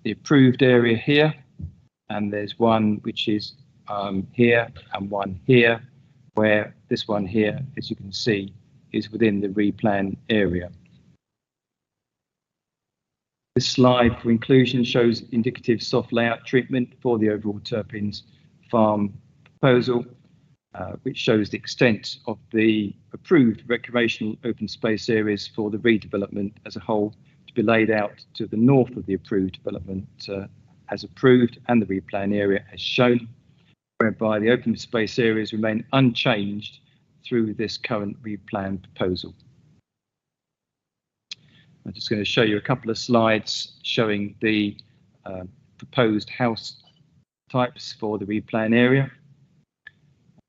approved area here, and there's one which is here and one here, where this one here, as you can see, is within the replan area. This slide for inclusion shows indicative soft layout treatment for the overall Turpin's Farm proposal, which shows the extent of the approved recreational open space areas for the redevelopment as a whole to be laid out to the north of the approved development as approved, and the replan area as shown, whereby the open space areas remain unchanged through this current replan proposal. I'm just going to show you a couple of slides showing the proposed house types for the replan area.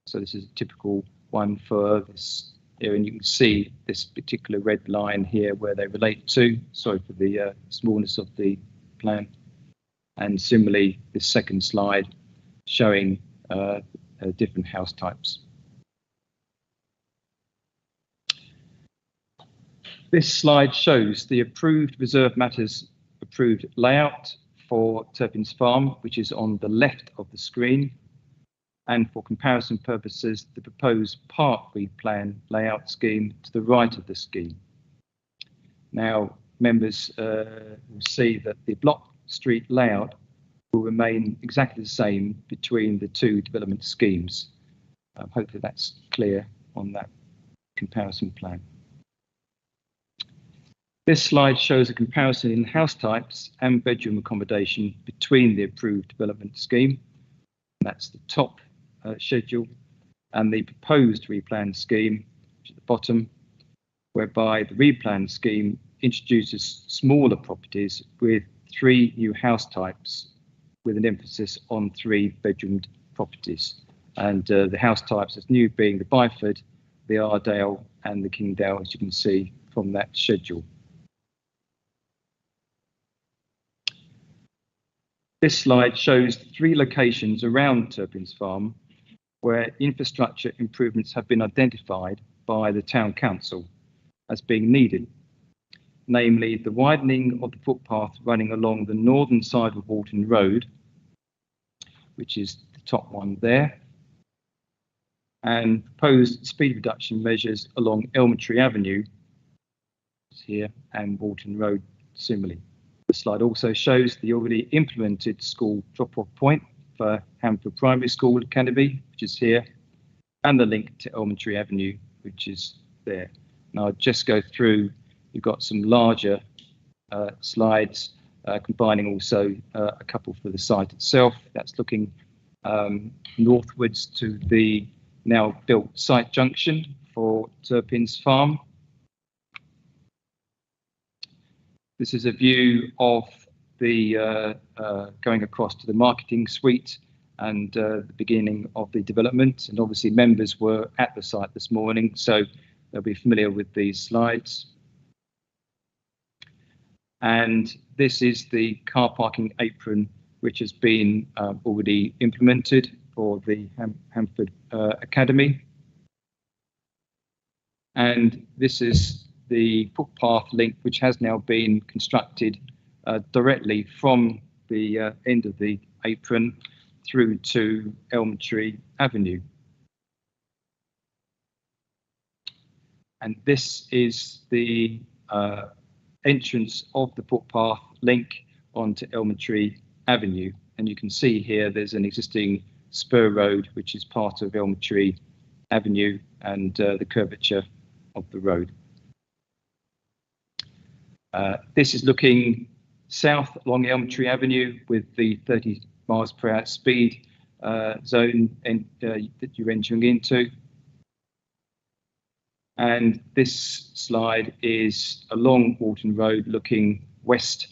So this is a typical one for this area, and you can see this particular red line here where they relate to. Sorry for the smallness of the plan. And similarly, this second slide showing different house types. This slide shows the approved reserve matters approved layout for Turpin's Farm, which is on the left of the screen, and for comparison purposes, the proposed park replan layout scheme to the right of the scheme. Now, members will see that the block street layout will remain exactly the same between the two development schemes. Hopefully that's clear on that comparison plan. This slide shows a comparison in house types and bedroom accommodation between the approved development scheme. That's the top schedule, and the proposed replan scheme, which is at the bottom, whereby the replan scheme introduces smaller properties with 3 new house types, with an emphasis on 3-bedroomed properties. And the house types as new being the Byford, the Ardale, and the Kingdale, as you can see from that schedule. This slide shows 3 locations around Turpin's Farm where infrastructure improvements have been identified by the Town Council as being needed, namely the widening of the footpath running along the northern side of Walton Road, which is the top one there, and proposed speed reduction measures along Elm Tree Avenue here and Walton Road similarly. The slide also shows the already implemented school drop-off point for Hamfield Primary School Academy, which is here, and the link to Elm Tree Avenue, which is there. Now I'll just go through, you've got some larger slides combining also a couple for the site itself. That's looking northwards to the now built site junction for Turpin's Farm. This is a view of the going across to the marketing suite and the beginning of the development. And obviously members were at the site this morning, so they'll be familiar with these slides. And this is the car parking apron, which has been already implemented for the Hamford Academy. And this is the footpath link, which has now been constructed directly from the end of the apron through to Elm Tree Avenue. And this is the entrance of the footpath link onto Elm Tree Avenue. And you can see here there's an existing spur road, which is part of Elm Tree Avenue and the curvature of the road. This is looking south along Elm Tree Avenue with the 30 miles per hour speed zone that you're entering into. And this slide is along Walton Road looking west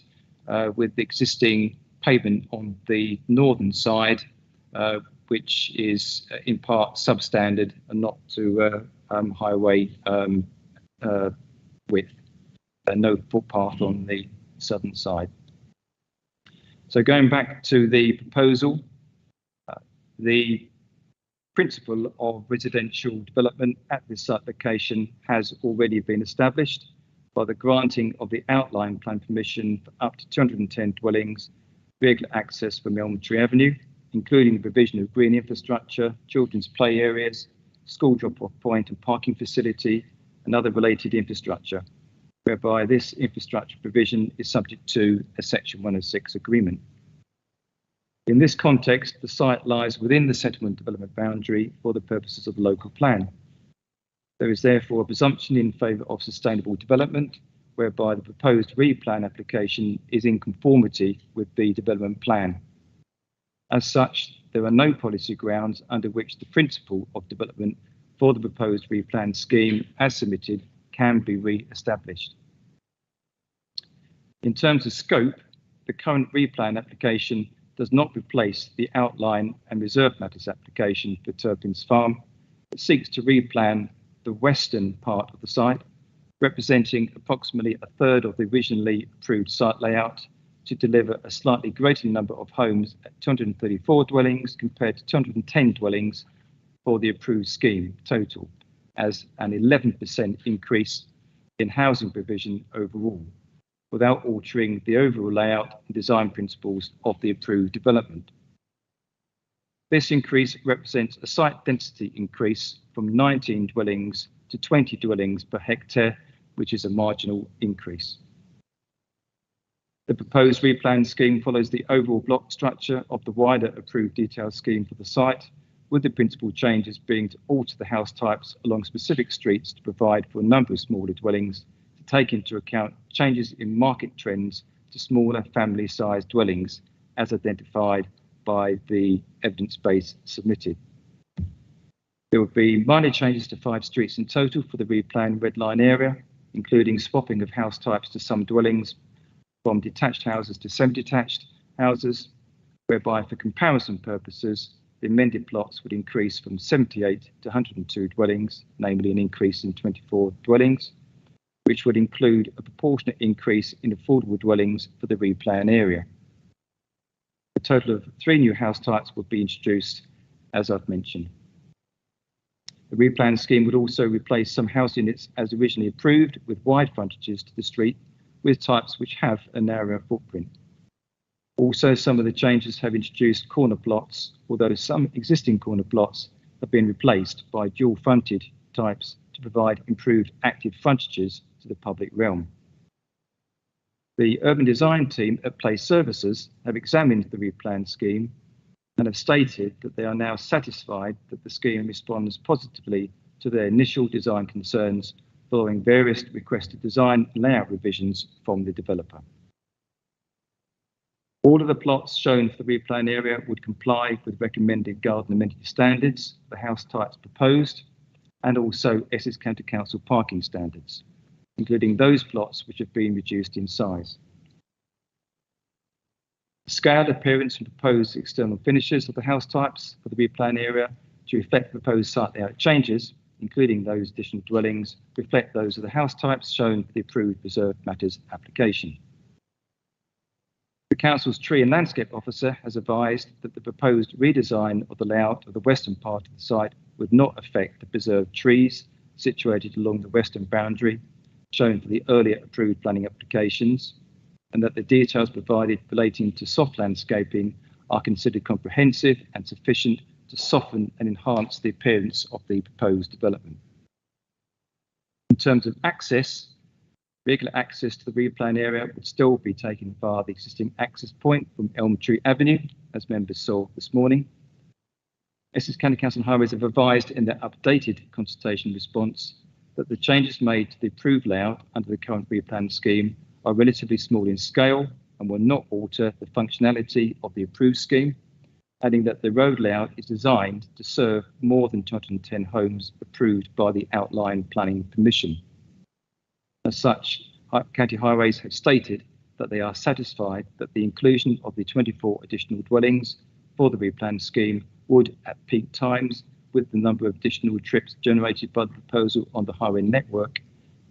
with the existing pavement on the northern side, which is in part substandard and not to highway width. No footpath on the southern side. So going back to the proposal, the principle of residential development at this site location has already been established by the granting of the outline plan permission for up to 210 dwellings, regular access from Elm Tree Avenue, including the provision of green infrastructure, children's play areas, school drop-off point and parking facility, and other related infrastructure, whereby this infrastructure provision is subject to a Section 106 agreement. In this context, the site lies within the settlement development boundary for the purposes of the local plan. There is therefore a presumption in favour of sustainable development, whereby the proposed replan application is in conformity with the development plan. As such, there are no policy grounds under which the principle of development for the proposed replan scheme as submitted can be re-established. In terms of scope, the current replan application does not replace the outline and reserve matters application for Turpin's Farm. It seeks to replan the western part of the site, representing approximately a third of the originally approved site layout, to deliver a slightly greater number of homes at 234 dwellings compared to 210 dwellings for the approved scheme total, as an 11% increase in housing provision overall, without altering the overall layout and design principles of the approved development. This increase represents a site density increase from 19 dwellings to 20 dwellings per hectare, which is a marginal increase. The proposed replan scheme follows the overall block structure of the wider approved detailed scheme for the site, with the principal changes being to alter the house types along specific streets to provide for a number of smaller dwellings, to take into account changes in market trends to smaller family-sized dwellings as identified by the evidence base submitted. There will be minor changes to 5 streets in total for the replanned red line area, including swapping of house types to some dwellings from detached houses to semi-detached houses, whereby for comparison purposes, the amended plots would increase from 78 to 102 dwellings, namely an increase in 24 dwellings, which would include a proportionate increase in affordable dwellings for the replan area. A total of 3 new house types would be introduced, as I've mentioned. The replan scheme would also replace some house units as originally approved with wide frontages to the street with types which have a narrower footprint. Also, some of the changes have introduced corner plots, although some existing corner plots have been replaced by dual fronted types to provide improved active frontages to the public realm. The urban design team at Place Services have examined the replan scheme and have stated that they are now satisfied that the scheme responds positively to their initial design concerns following various requested design and layout revisions from the developer. All of the plots shown for the replan area would comply with recommended garden amenity standards, the house types proposed, and also Essex County Council parking standards, including those plots which have been reduced in size. Scale, appearance and proposed external finishes of the house types for the replan area to reflect proposed site layout changes, including those additional dwellings, reflect those of the house types shown for the approved reserved matters application. The Council's Tree and Landscape Officer has advised that the proposed redesign of the layout of the western part of the site would not affect the preserved trees situated along the western boundary shown for the earlier approved planning applications, and that the details provided relating to soft landscaping are considered comprehensive and sufficient to soften and enhance the appearance of the proposed development. In terms of access, regular access to the replan area would still be taken via the existing access point from Elm Tree Avenue, as members saw this morning. Essex County Council on Highways have advised in their updated consultation response that the changes made to the approved layout under the current replan scheme are relatively small in scale and will not alter the functionality of the approved scheme, adding that the road layout is designed to serve more than 210 homes approved by the outline planning permission. As such, County Highways have stated that they are satisfied that the inclusion of the 24 additional dwellings for the replan scheme would, at peak times, with the number of additional trips generated by the proposal on the highway network,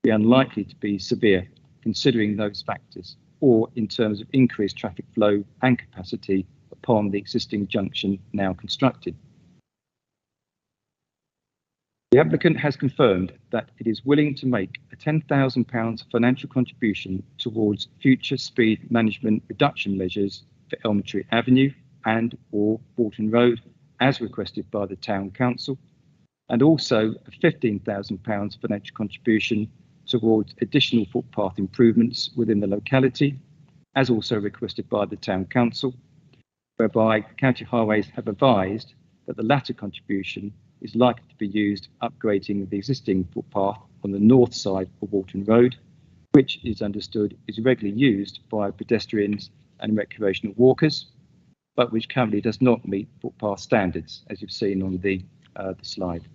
be unlikely to be severe, considering those factors, or in terms of increased traffic flow and capacity upon the existing junction now constructed. The applicant has confirmed that it is willing to make a £10,000 financial contribution towards future speed management reduction measures for Elm Tree Avenue and or Walton Road, as requested by the Town Council, and also a £15,000 financial contribution towards additional footpath improvements within the locality, as also requested by the Town Council, whereby County Highways have advised that the latter contribution is likely to be used upgrading the existing footpath on the north side of Walton Road, which is understood is regularly used by pedestrians and recreational walkers, but which currently does not meet footpath standards, as you've seen on the slide.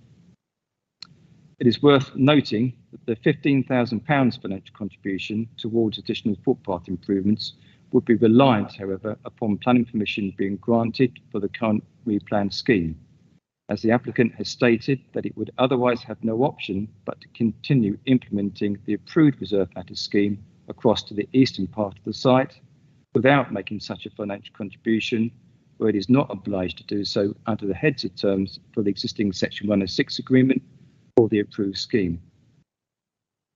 It is worth noting that the £15,000 financial contribution towards additional footpath improvements would be reliant, however, upon planning permission being granted for the current replan scheme, as the applicant has stated that it would otherwise have no option but to continue implementing the approved reserve matters scheme across to the eastern part of the site without making such a financial contribution, where it is not obliged to do so under the heads of terms for the existing Section 106 agreement or the approved scheme.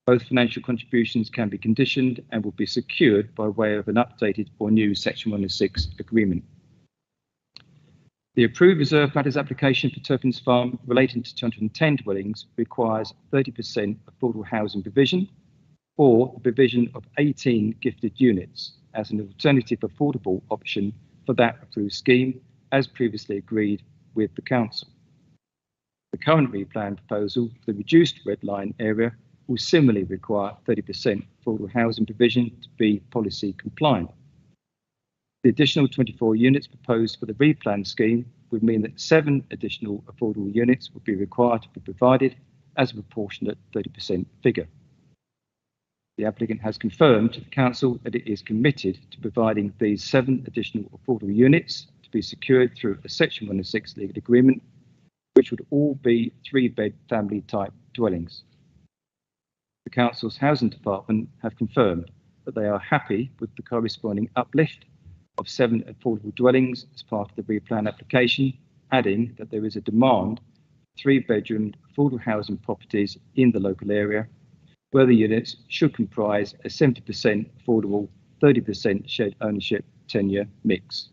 Both financial contributions can be conditioned and will be secured by way of an updated or new Section 106 agreement. The approved reserve matters application for Turpin's Farm relating to 210 dwellings requires 30% affordable housing provision or the provision of 18 gifted units as an alternative affordable option for that approved scheme, as previously agreed with the Council. The current replan proposal for the reduced red line area will similarly require 30% affordable housing provision to be policy compliant. The additional 24 units proposed for the replan scheme would mean that 7 additional affordable units would be required to be provided as a proportionate 30% figure. The applicant has confirmed to the Council that it is committed to providing these 7 additional affordable units to be secured through a Section 106 legal agreement, which would all be 3-bed family type dwellings. The Council's Housing Department have confirmed that they are happy with the corresponding uplift of 7 affordable dwellings as part of the replan application, adding that there is a demand for 3-bedroom affordable housing properties in the local area, where the units should comprise a 70% affordable, 30% shared ownership tenure mix.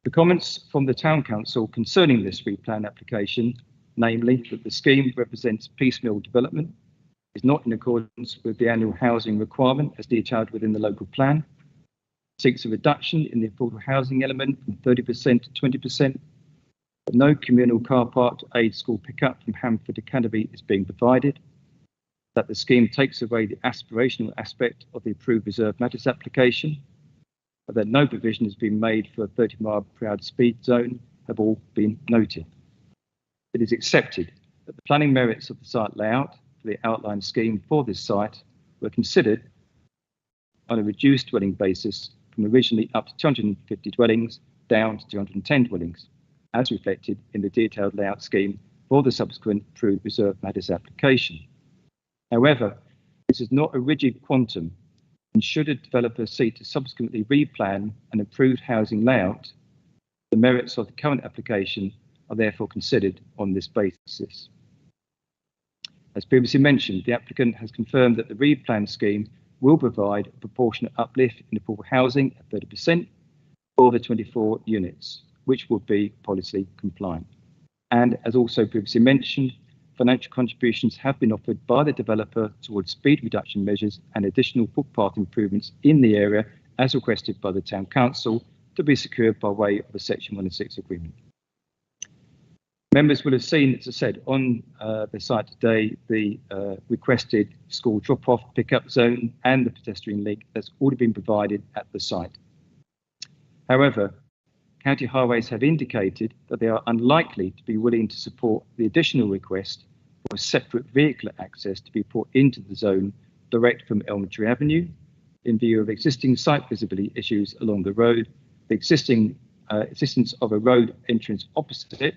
The comments from the Town Council concerning this replan application, namely that the scheme represents piecemeal development, is not in accordance with the annual housing requirement as detailed within the local plan, seeks a reduction in the affordable housing element from 30% to 20%, that no communal car park to aid school pickup from Hamford to Canterbury is being provided, that the scheme takes away the aspirational aspect of the approved reserve matters application, that no provision has been made for a 30-mile-per-hour speed zone have all been noted. It is accepted that the planning merits of the site layout for the outline scheme for this site were considered on a reduced dwelling basis from originally up to 250 dwellings down to 210 dwellings, as reflected in the detailed layout scheme for the subsequent approved reserve matters application. However, this is not a rigid quantum, and should a developer seek to subsequently replan an approved housing layout, the merits of the current application are therefore considered on this basis. As previously mentioned, the applicant has confirmed that the replan scheme will provide a proportionate uplift in affordable housing at 30% for the 24 units, which will be policy compliant. And as also previously mentioned, financial contributions have been offered by the developer towards speed reduction measures and additional footpath improvements in the area as requested by the Town Council to be secured by way of a Section 106 agreement. Members will have seen, as I said, on the site today, the requested school drop-off pickup zone and the pedestrian link that's already been provided at the site. However, County Highways have indicated that they are unlikely to be willing to support the additional request for separate vehicular access to be put into the zone direct from Elmtree Avenue, in view of existing site visibility issues along the road, the existence of a road entrance opposite it,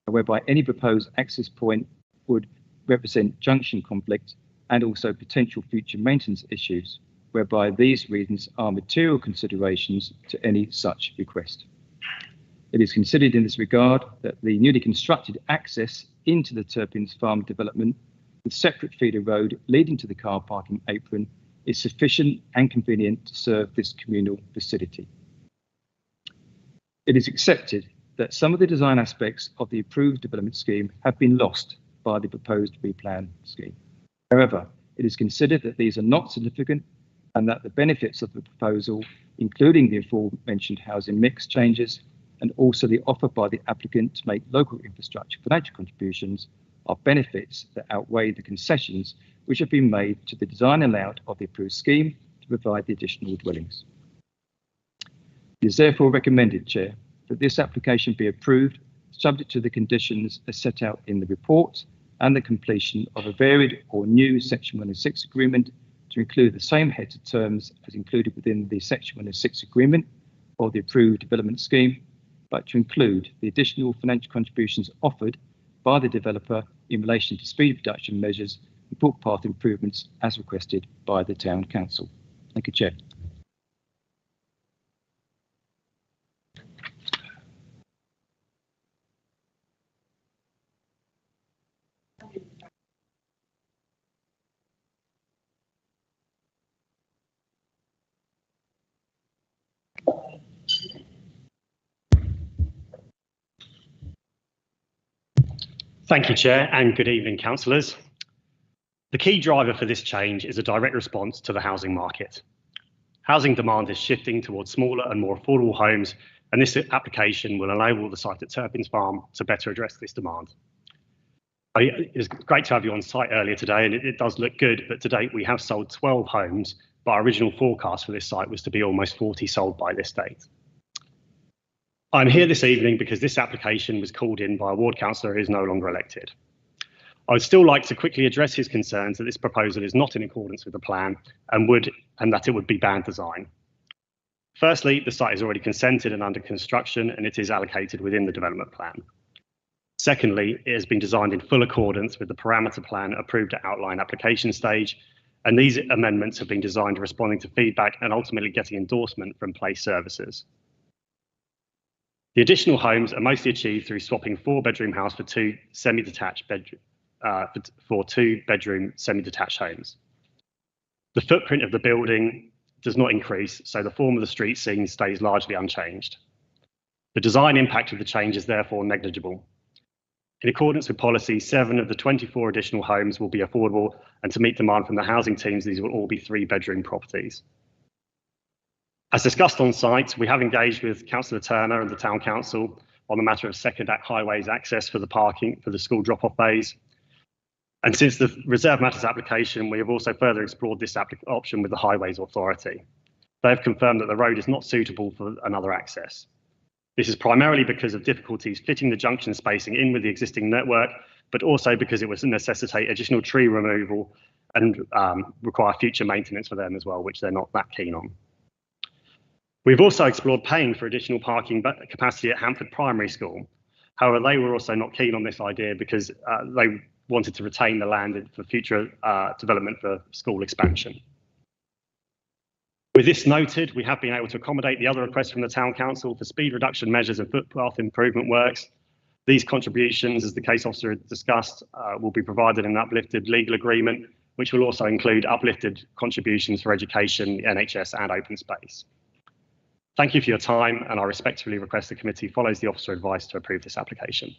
whereby any proposed access point would represent junction conflict, and also potential future maintenance issues, whereby these reasons are material considerations to any such request. It is considered in this regard that the newly constructed access into the Turpins Farm development with separate feeder road leading to the car parking apron is sufficient and convenient to serve this communal facility. It is accepted that some of the design aspects of the approved development scheme have been lost by the proposed replan scheme. However, it is considered that these are not significant and that the benefits of the proposal, including the aforementioned housing mix changes and also the offer by the applicant to make local infrastructure financial contributions, are benefits that outweigh the concessions which have been made to the design and layout of the approved scheme to provide the additional dwellings. It is therefore recommended, Chair, that this application be approved, subject to the conditions as set out in the report and the completion of a varied or new Section 106 agreement to include the same heads of terms as included within the Section 106 agreement or the approved development scheme, but to include the additional financial contributions offered by the developer in relation to speed reduction measures and footpath improvements as requested by the Town Council. Thank you, Chair. Thank you, Chair, and good evening, councillors. The key driver for this change is a direct response to the housing market. Housing demand is shifting towards smaller and more affordable homes, and this application will enable the site at Turpins Farm to better address this demand. It was great to have you on site earlier today, and it does look good, but to date we have sold 12 homes, but our original forecast for this site was to be almost 40 sold by this date. I'm here this evening because this application was called in by a ward councillor who is no longer elected. I would still like to quickly address his concerns that this proposal is not in accordance with the plan and that it would be bad design. Firstly, the site is already consented and under construction, and it is allocated within the development plan. Secondly, it has been designed in full accordance with the parameter plan approved at outline application stage, and these amendments have been designed responding to feedback and ultimately getting endorsement from Place Services. The additional homes are mostly achieved through swapping 4-bedroom house for 2 semi-detached two-bedroom semi-detached homes. The footprint of the building does not increase, so the form of the street scene stays largely unchanged. The design impact of the change is therefore negligible. In accordance with policy, 7 of the 24 additional homes will be affordable, and to meet demand from the housing teams, these will all be 3-bedroom properties. As discussed on site, we have engaged with Councillor Turner and the Town Council on the matter of second highways access for the parking for the school drop-off bays. And since the reserve matters application, we have also further explored this option with the Highways Authority. They have confirmed that the road is not suitable for another access. This is primarily because of difficulties fitting the junction spacing in with the existing network, but also because it would necessitate additional tree removal and require future maintenance for them as well, which they're not that keen on. We've also explored paying for additional parking capacity at Hamford Primary School. However, they were also not keen on this idea because they wanted to retain the land for future development for school expansion. With this noted, we have been able to accommodate the other requests from the Town Council for speed reduction measures and footpath improvement works. These contributions, as the case officer had discussed, will be provided in an uplifted legal agreement, which will also include uplifted contributions for education, NHS and open space. Thank you for your time, and I respectfully request the committee follows the officer advice to approve this application.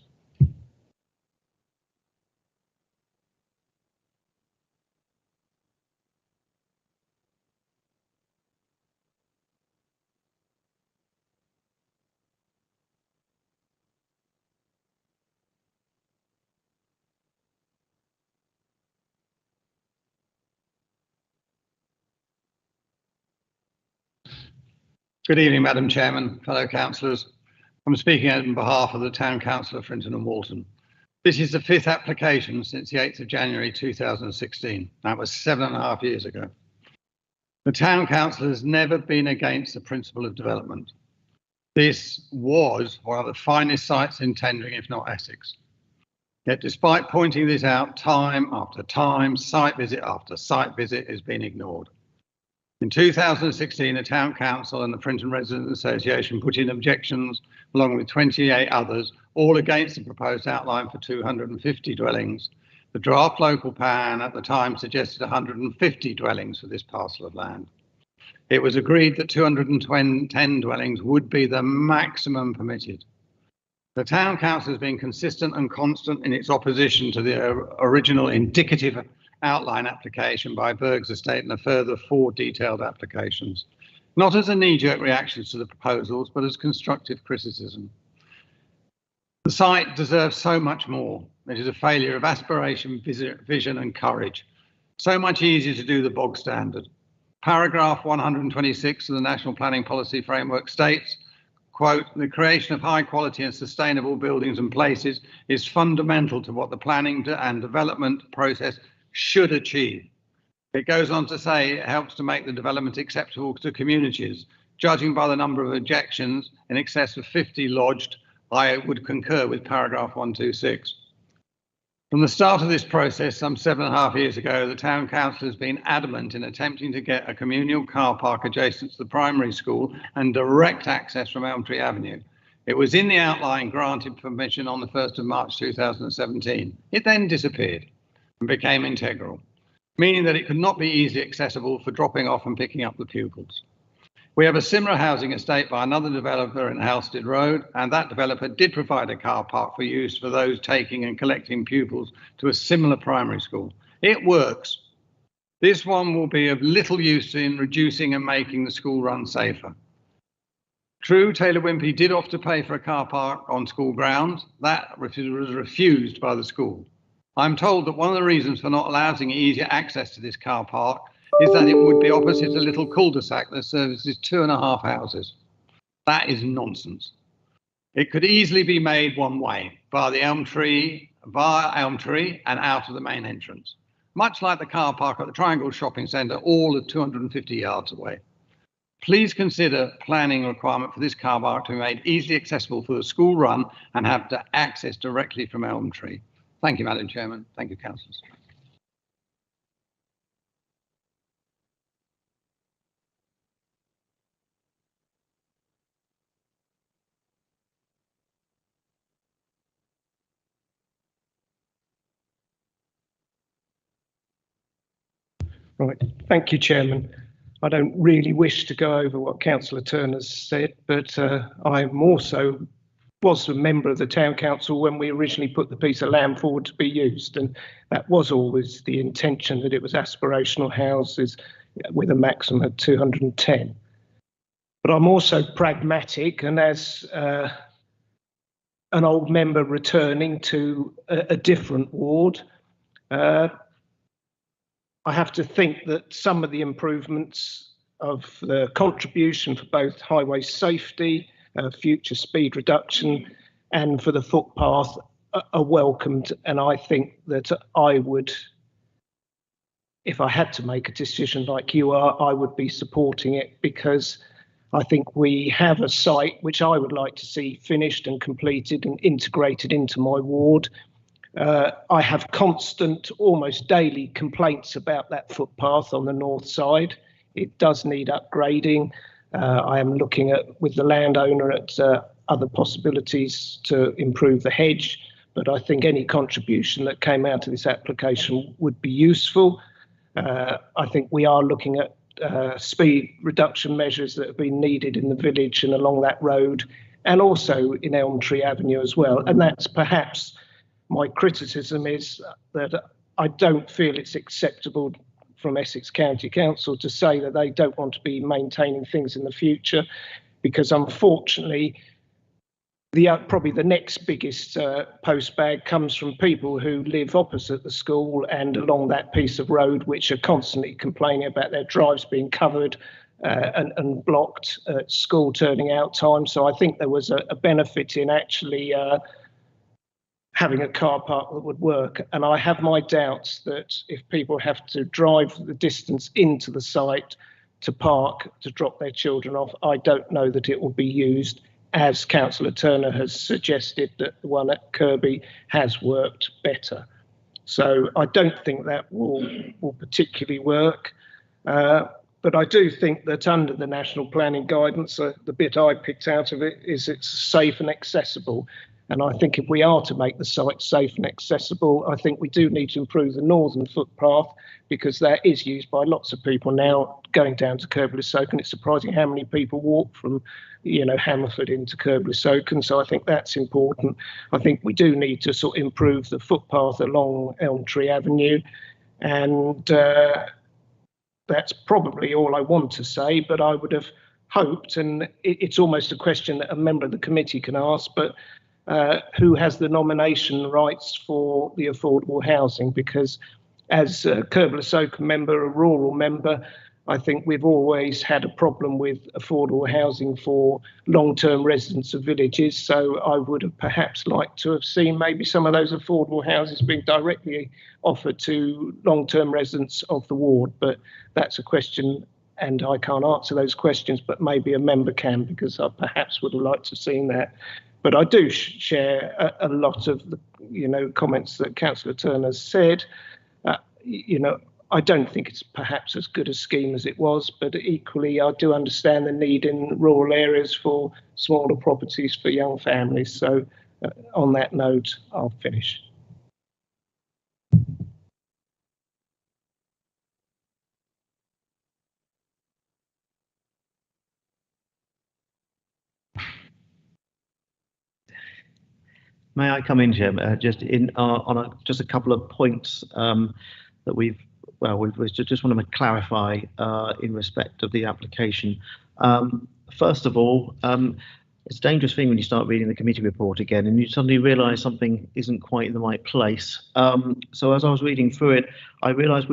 Good evening, Madam Chairman, fellow councillors. I'm speaking on behalf of the Town Council of Frinton and Walton. This is the 5th application since the 8th of January 2016. That was 7.5 years ago. The Town Council has never been against the principle of development. This was one of the finest sites in Tendring, if not Essex. Yet despite pointing this out time after time, site visit after site visit has been ignored. In 2016, the Town Council and the Frinton Residents Association put in objections along with 28 others, all against the proposed outline for 250 dwellings. The draft local plan at the time suggested 150 dwellings for this parcel of land. It was agreed that 210 dwellings would be the maximum permitted. The Town Council has been consistent and constant in its opposition to the original indicative outline application by Bergs Estate and a further 4 detailed applications, not as a knee-jerk reactions to the proposals, but as constructive criticism. The site deserves so much more. It is a failure of aspiration, vision and courage. So much easier to do the bog standard. Paragraph 126 of the National Planning Policy Framework states, quote, the creation of high quality and sustainable buildings and places is fundamental to what the planning and development process should achieve. It goes on to say it helps to make the development acceptable to communities. Judging by the number of objections in excess of 50 lodged, I would concur with paragraph 126. From the start of this process, some 7.5 years ago, the Town Council has been adamant in attempting to get a communal car park adjacent to the primary school and direct access from Elm Tree Avenue. It was in the outline granted permission on the 1st of March 2017. It then disappeared and became integral, meaning that it could not be easily accessible for dropping off and picking up the pupils. We have a similar housing estate by another developer in Halstead Road, and that developer did provide a car park for use for those taking and collecting pupils to a similar primary school. It works. This one will be of little use in reducing and making the school run safer. True, Taylor Wimpey did offer to pay for a car park on school grounds. That was refused by the school. I'm told that one of the reasons for not allowing easier access to this car park is that it would be opposite a little cul-de-sac that services 2.5 houses. That is nonsense. It could easily be made one way, via Elm Tree and out of the main entrance, much like the car park at the Triangle Shopping Centre, all of 250 yards away. Please consider planning requirement for this car park to be made easily accessible for the school run and have to access directly from Elm Tree. Thank you, Madam Chairman. Thank you, councillors. Right. Thank you, Chairman. I don't really wish to go over what Councillor Turner's said, but I'm also was a member of the Town Council when we originally put the piece of land forward to be used, and that was always the intention, that it was aspirational houses with a maximum of 210. But I'm also pragmatic, and as an old member returning to a different ward, I have to think that some of the improvements of the contribution for both highway safety future speed reduction and for the footpath are welcomed. And I think that I would, if I had to make a decision like you are, I would be supporting it, because I think we have a site which I would like to see finished and completed and integrated into my ward. I have constant, almost daily complaints about that footpath on the north side. It does need upgrading. I am looking at, with the landowner, at other possibilities to improve the hedge, but I think any contribution that came out of this application would be useful. I think we are looking at speed reduction measures that have been needed in the village and along that road, and also in Elm Tree Avenue as well. And that's perhaps my criticism, is that I don't feel it's acceptable from Essex County Council to say that they don't want to be maintaining things in the future, because unfortunately, probably the next biggest postbag comes from people who live opposite the school and along that piece of road, which are constantly complaining about their drives being covered and blocked at school turning out time. So I think there was a benefit in actually having a car park that would work. And I have my doubts that if people have to drive the distance into the site to park, to drop their children off, I don't know that it will be used, as Councillor Turner has suggested that the one at Kirby has worked better. So I don't think that will particularly work. But I do think that under the national planning guidance, the bit I picked out of it is it's safe and accessible. And I think if we are to make the site safe and accessible, I think we do need to improve the northern footpath, because that is used by lots of people now going down to Kirby-le-Soken. It's surprising how many people walk from, Hammerford into Kirby-le-Soken. So I think that's important. I think we do need to sort of improve the footpath along Elm Tree Avenue. And that's probably all I want to say, but I would have hoped, and it's almost a question that a member of the committee can ask, but who has the nomination rights for the affordable housing? Because as a Kirby-le-Soken member, a rural member, I think we've always had a problem with affordable housing for long-term residents of villages. So I would have perhaps liked to have seen maybe some of those affordable houses being directly offered to long-term residents of the ward. But that's a question, and I can't answer those questions, but maybe a member can, because I perhaps would have liked to have seen that. But I do share a lot of the, comments that Councillor Turner said. I don't think it's perhaps as good a scheme as it was, but equally I do understand the need in rural areas for smaller properties for young families. So on that note, I'll finish. May I come in, Jim? Just on just a couple of points that we just want to clarify in respect of the application. First of all, it's a dangerous thing when you start reading the committee report again and you suddenly realise something isn't quite in the right place. So as I was reading through it, I realised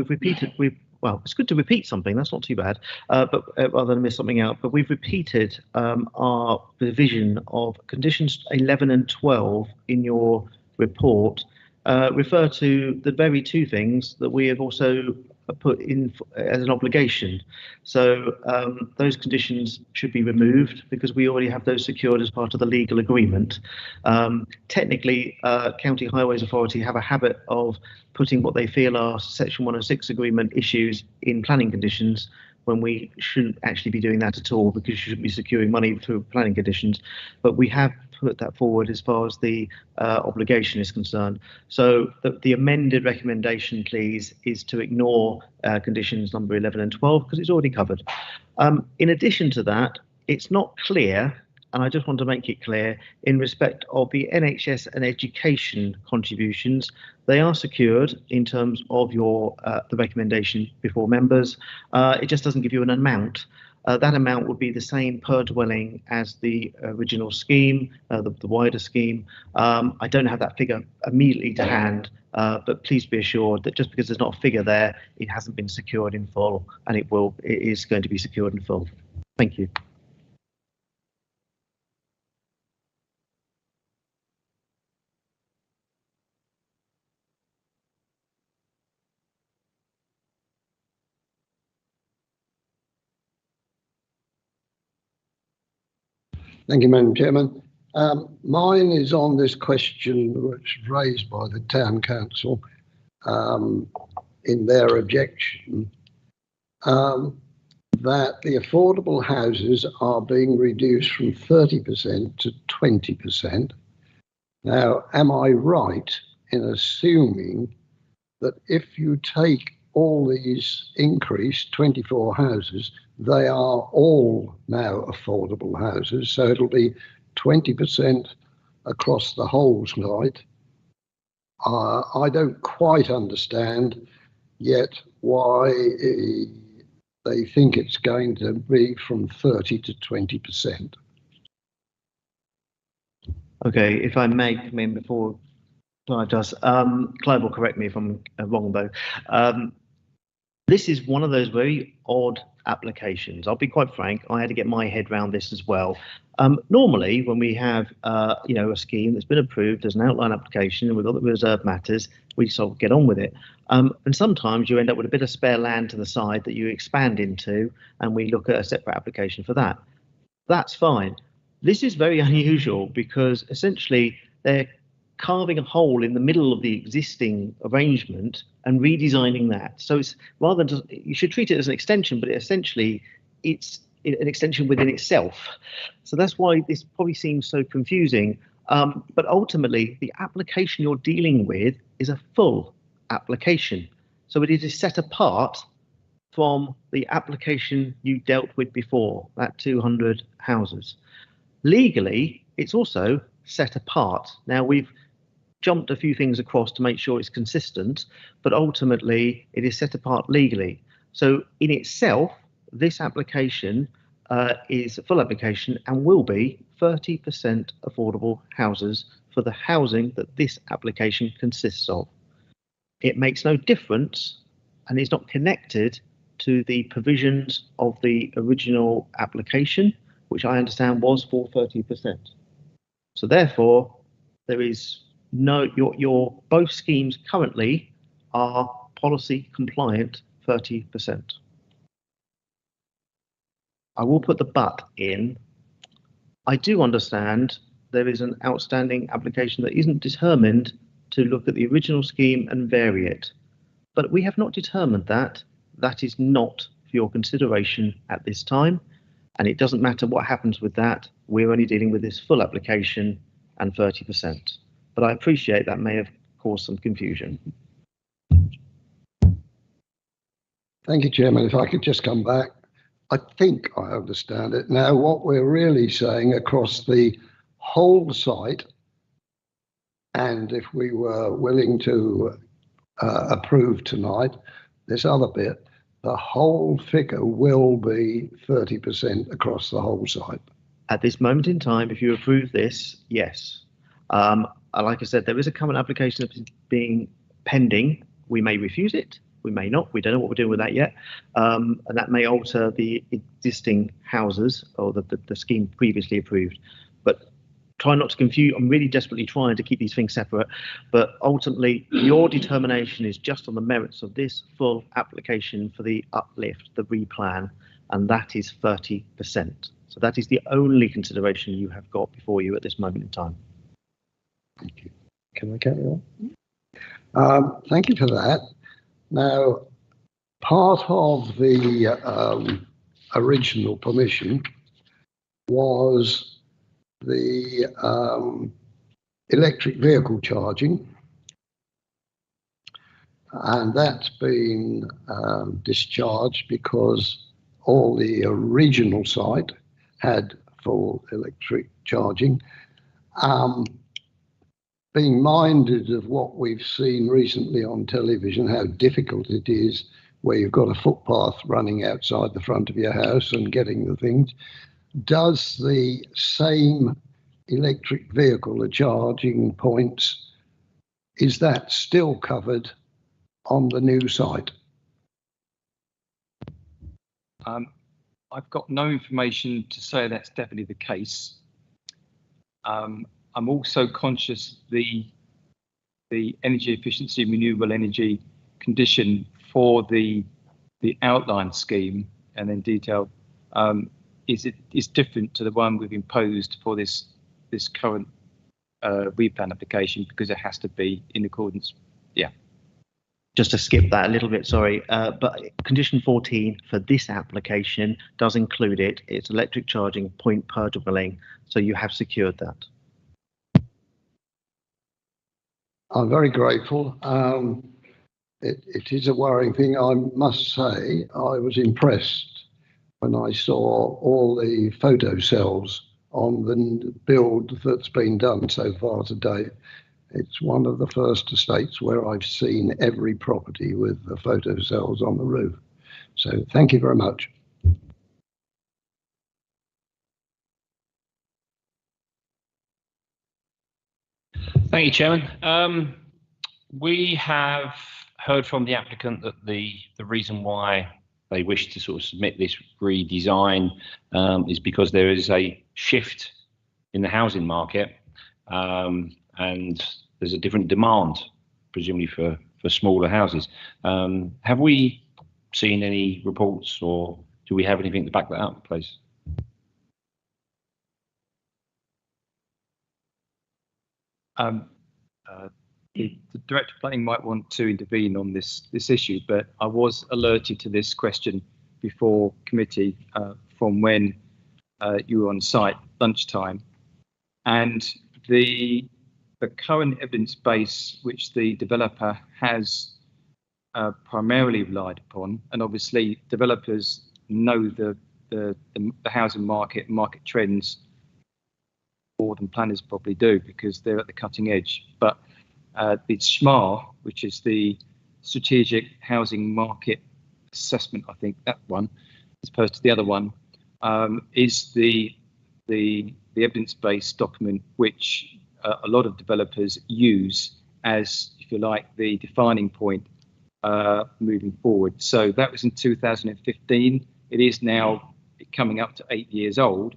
well, it's good to repeat something, that's not too bad, but rather than miss something out. But we've repeated our revision of conditions 11 and 12 in your report, refer to the very two things that we have also put in as an obligation. So those conditions should be removed because we already have those secured as part of the legal agreement. Technically, County Highways Authority have a habit of putting what they feel are Section 106 agreement issues in planning conditions, when we shouldn't actually be doing that at all, because you shouldn't be securing money through planning conditions. But we have put that forward as far as the obligation is concerned. So the amended recommendation, please, is to ignore conditions number 11 and 12 because it's already covered. In addition to that, it's not clear, and I just want to make it clear, in respect of the NHS and education contributions, they are secured in terms of your the recommendation before members. It just doesn't give you an amount. That amount would be the same per dwelling as the original scheme, the wider scheme. I don't have that figure immediately to hand, but please be assured that just because there's not a figure there, it hasn't been secured in full, and it is going to be secured in full. Thank you. Thank you, Madam Chairman. Mine is on this question which was raised by the Town Council in their objection, that the affordable houses are being reduced from 30% to 20%. Now, am I right in assuming that if you take all these increased 24 houses, they are all now affordable houses, so it'll be 20% across the whole site? I don't quite understand yet why they think it's going to be from 30 to 20%. Okay, if I may come in before Clive does, Clive will correct me if I'm wrong though. This is one of those very odd applications. I'll be quite frank, I had to get my head around this as well. Normally, when we have a scheme that's been approved as an outline application and we've got the reserve matters, we sort of get on with it. And sometimes you end up with a bit of spare land to the side that you expand into, and we look at a separate application for that. That's fine. This is very unusual because essentially they're carving a hole in the middle of the existing arrangement and redesigning that. So it's rather than just, you should treat it as an extension, but essentially it's an extension within itself. So that's why this probably seems so confusing. But ultimately, the application you're dealing with is a full application. So it is set apart from the application you dealt with before, that 200 houses. Legally, it's also set apart. Now, we've jumped a few things across to make sure it's consistent, but ultimately it is set apart legally. So in itself, this application is a full application and will be 30% affordable houses for the housing that this application consists of. It makes no difference and is not connected to the provisions of the original application, which I understand was for 30%. So therefore, there is no, your both schemes currently are policy compliant 30%. I will put the but in. I do understand there is an outstanding application that isn't determined to look at the original scheme and vary it. But we have not determined that. That is not for your consideration at this time. And it doesn't matter what happens with that. We're only dealing with this full application and 30%. But I appreciate that may have caused some confusion. Thank you, Chairman. If I could just come back. I think I understand it. Now, what we're really saying across the whole site, and if we were willing to approve tonight, this other bit, the whole figure will be 30% across the whole site. At this moment in time, if you approve this, yes. Like I said, there is a current application that's being pending. We may refuse it. We may not. We don't know what we're doing with that yet. And that may alter the existing houses or the scheme previously approved. But try not to confuse. I'm really desperately trying to keep these things separate. But ultimately, your determination is just on the merits of this full application for the uplift, the replan, and that is 30%. So that is the only consideration you have got before you at this moment in time. Thank you. Can I carry on? Thank you for that. Now, part of the original permission was the electric vehicle charging, and that's been discharged because all the original site had full electric charging. Being minded of what we've seen recently on television, how difficult it is where you've got a footpath running outside the front of your house and getting the things, does the same electric vehicle, the charging points, is that still covered on the new site? I've got no information to say that's definitely the case. I'm also conscious the energy efficiency, renewable energy condition for the outline scheme and then detail is different to the one we've imposed for this current replan application, because it has to be in accordance. Yeah. Just to skip that a little bit, sorry, but condition 14 for this application does include it. It's electric charging point per dwelling, so you have secured that. I'm very grateful. It is a worrying thing. I must say, I was impressed when I saw all the photo cells on the build that's been done so far today. It's one of the first estates where I've seen every property with the photo cells on the roof. So thank you very much. Thank you, Chairman. We have heard from the applicant that the reason why they wish to sort of submit this redesign is because there is a shift in the housing market, and there's a different demand, presumably for smaller houses. Have we seen any reports, or do we have anything to back that up, please? The Director of Planning might want to intervene on this issue, but I was alerted to this question before committee from when you were on site lunchtime, and the current evidence base which the developer has primarily relied upon, and obviously developers know the housing market trends more than planners probably do, because they're at the cutting edge. But the SHMAR, which is the Strategic Housing Market Assessment, I think that one, as opposed to the other one, is the evidence-based document which a lot of developers use as, if you like, the defining point moving forward. So that was in 2015. It is now coming up to 8 years old,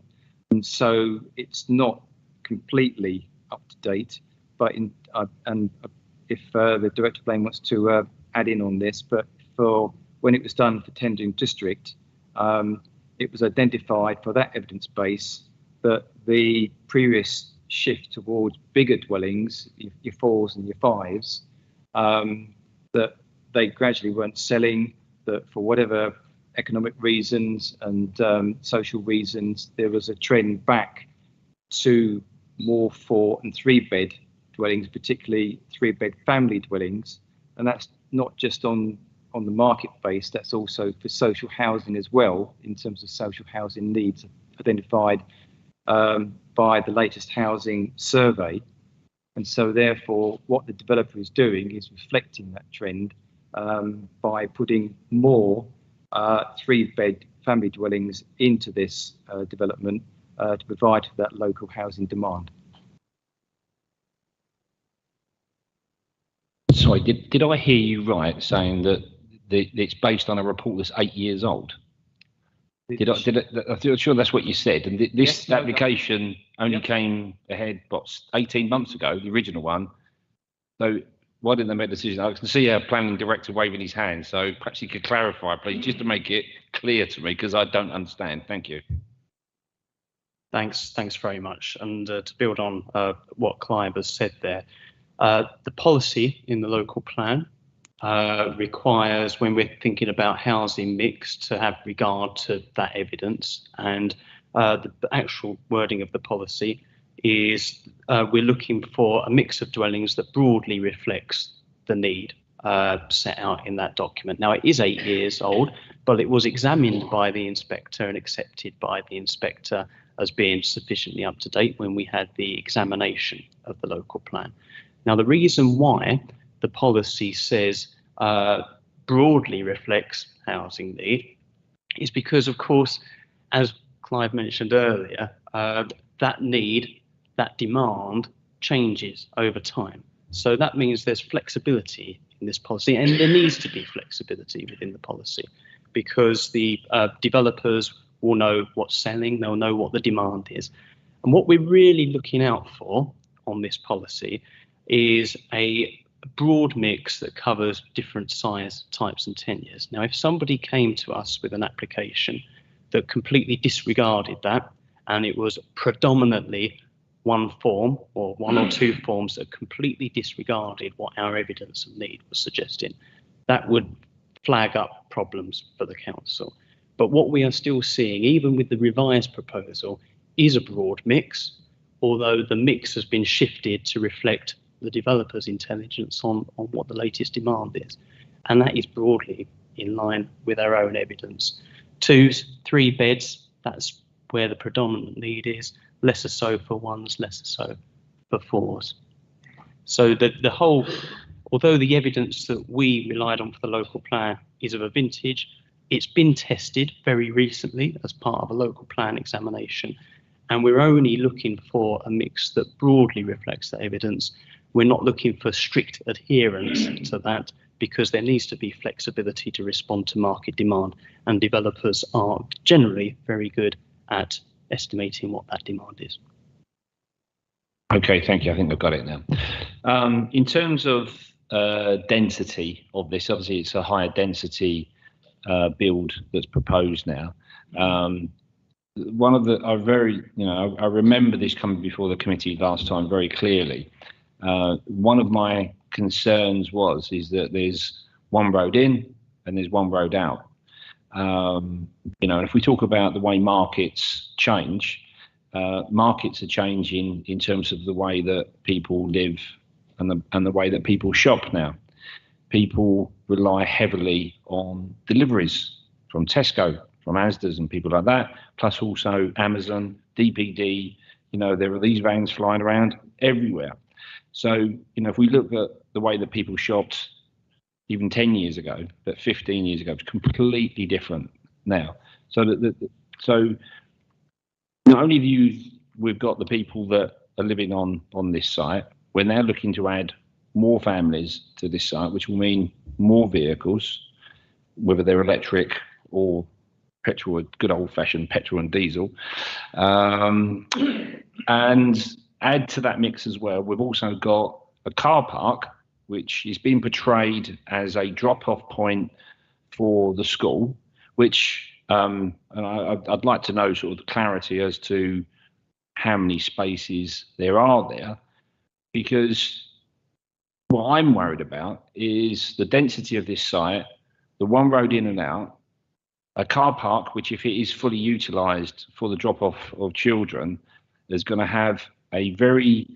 and so it's not completely up to date. But if the Director of Planning wants to add in on this, but for when it was done for Tendring District, it was identified for that evidence base that the previous shift towards bigger dwellings, your 4s and your 5s, that they gradually weren't selling, that for whatever economic reasons and social reasons, there was a trend back to more 4 and 3 bed dwellings, particularly 3-bed family dwellings. And that's not just on the market base, that's also for social housing as well, in terms of social housing needs identified by the latest housing survey. And so therefore what the developer is doing is reflecting that trend by putting more 3-bed family dwellings into this development to provide for that local housing demand. Sorry, did I hear you right saying that it's based on a report that's 8 years old? I'm sure that's what you said. And this application only came ahead, 18 months ago, the original one. So why didn't they make a decision? I can see our planning director waving his hand, so perhaps you could clarify, please, just to make it clear to me, because I don't understand. Thank you. Thanks very much. And to build on what Clive has said there, the policy in the local plan requires, when we're thinking about housing mix, to have regard to that evidence. And the actual wording of the policy is we're looking for a mix of dwellings that broadly reflects the need set out in that document. Now, it is 8 years old, but it was examined by the inspector and accepted by the inspector as being sufficiently up to date when we had the examination of the local plan. Now, the reason why the policy says broadly reflects housing need is because, of course, as Clive mentioned earlier, that need, that demand changes over time. So that means there's flexibility in this policy, and there needs to be flexibility within the policy, because the developers will know what's selling, they'll know what the demand is. And what we're really looking out for on this policy is a broad mix that covers different size types and tenures. Now, if somebody came to us with an application that completely disregarded that, and it was predominantly one form or one or two forms that completely disregarded what our evidence of need was suggesting, that would flag up problems for the council. But what we are still seeing, even with the revised proposal, is a broad mix, although the mix has been shifted to reflect the developer's intelligence on what the latest demand is. And that is broadly in line with our own evidence. 2, 3 beds, that's where the predominant need is, lesser so for 1s, lesser so for 4s. So the whole, although the evidence that we relied on for the local plan is of a vintage, it's been tested very recently as part of a local plan examination, and we're only looking for a mix that broadly reflects the evidence. We're not looking for strict adherence to that, because there needs to be flexibility to respond to market demand, and developers are generally very good at estimating what that demand is. Okay, thank you. I think I've got it now. In terms of density of this, obviously it's a higher density build that's proposed now. One of the, I remember this coming before the committee last time very clearly. One of my concerns is that there's one road in and there's one road out. If we talk about the way markets change, markets are changing in terms of the way that people live and the way that people shop now. People rely heavily on deliveries from Tesco, from Asda's and people like that, plus also Amazon, DPD. There are these vans flying around everywhere. So, if we look at the way that people shopped even 10 years ago, but 15 years ago, it's completely different now. So not only we've got the people that are living on this site, we're now looking to add more families to this site, which will mean more vehicles, whether they're electric or petrol, good old-fashioned petrol and diesel. And add to that mix as well, we've also got a car park, which is being portrayed as a drop-off point for the school, which, and I'd like to know sort of the clarity as to how many spaces there are there, because what I'm worried about is the density of this site, the one road in and out, a car park, which if it is fully utilised for the drop-off of children, is going to have a very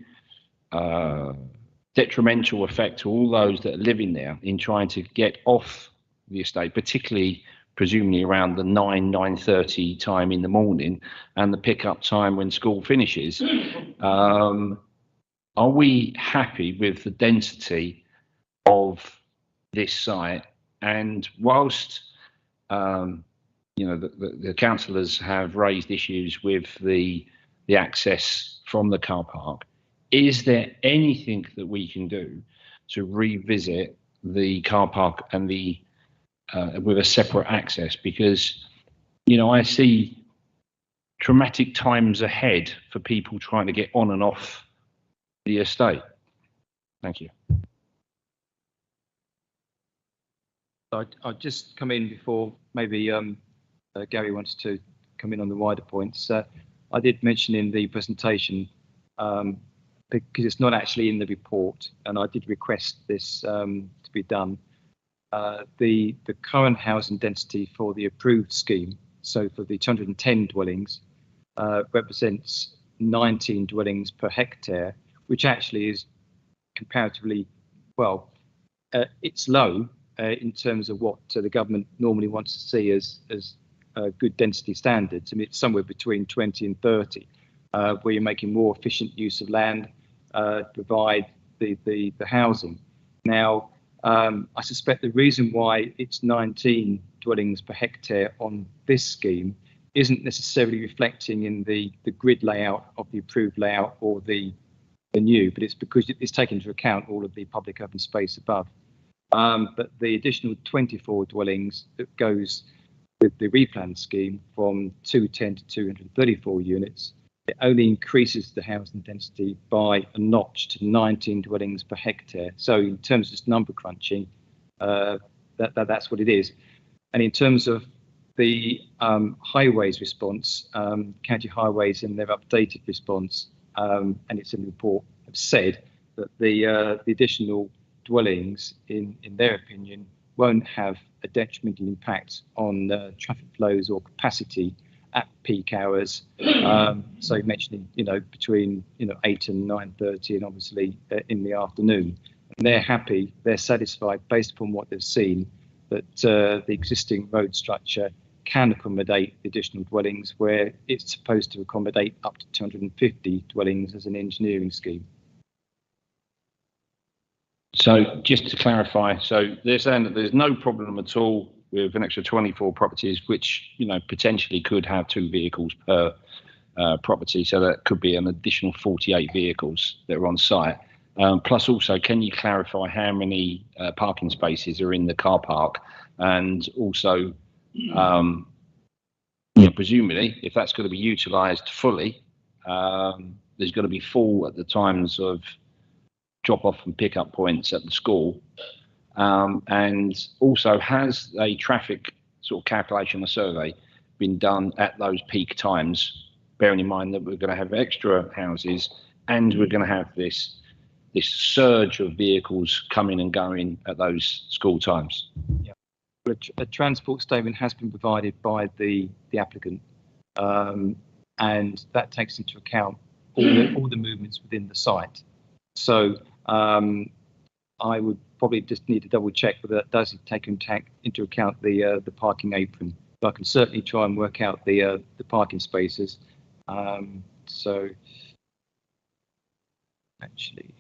detrimental effect to all those that are living there in trying to get off the estate, particularly presumably around the 9:30 time in the morning and the pickup time when school finishes. Are we happy with the density of this site? And whilst the councillors have raised issues with the access from the car park, is there anything that we can do to revisit the car park and with a separate access? Because I see traumatic times ahead for people trying to get on and off the estate. Thank you. I'll just come in before maybe Gary wants to come in on the wider points. I did mention in the presentation, because it's not actually in the report, and I did request this to be done. The current housing density for the approved scheme, so for the 210 dwellings, represents 19 dwellings per hectare, which actually is comparatively, well, it's low in terms of what the government normally wants to see as good density standards. I mean, it's somewhere between 20 and 30, where you're making more efficient use of land to provide the housing. Now, I suspect the reason why it's 19 dwellings per hectare on this scheme isn't necessarily reflecting in the grid layout of the approved layout or the new, but it's because it's taken into account all of the public open space above. But the additional 24 dwellings that goes with the replan scheme from 210 to 234 units, it only increases the housing density by a notch to 19 dwellings per hectare. So in terms of just number crunching, that's what it is. And in terms of the highways response, County Highways in their updated response, and it's in the report, have said that the additional dwellings, in their opinion, won't have a detrimental impact on traffic flows or capacity at peak hours. So mentioning, between 8 and 9:30, and obviously in the afternoon. And they're happy, they're satisfied based upon what they've seen that the existing road structure can accommodate additional dwellings where it's supposed to accommodate up to 250 dwellings as an engineering scheme. So just to clarify, so they're saying that there's no problem at all with an extra 24 properties, which, potentially could have 2 vehicles per property. So that could be an additional 48 vehicles that are on site. Plus also, can you clarify how many parking spaces are in the car park? And also, presumably, if that's going to be utilised fully, there's going to be full at the times of drop-off and pick-up points at the school. And also, has a traffic sort of calculation or survey been done at those peak times, bearing in mind that we're going to have extra houses and we're going to have this surge of vehicles coming and going at those school times? Yeah. A transport statement has been provided by the applicant, and that takes into account all the movements within the site. So I would probably just need to double check whether that does take into account the parking apron. But I can certainly try and work out the parking spaces. So actually,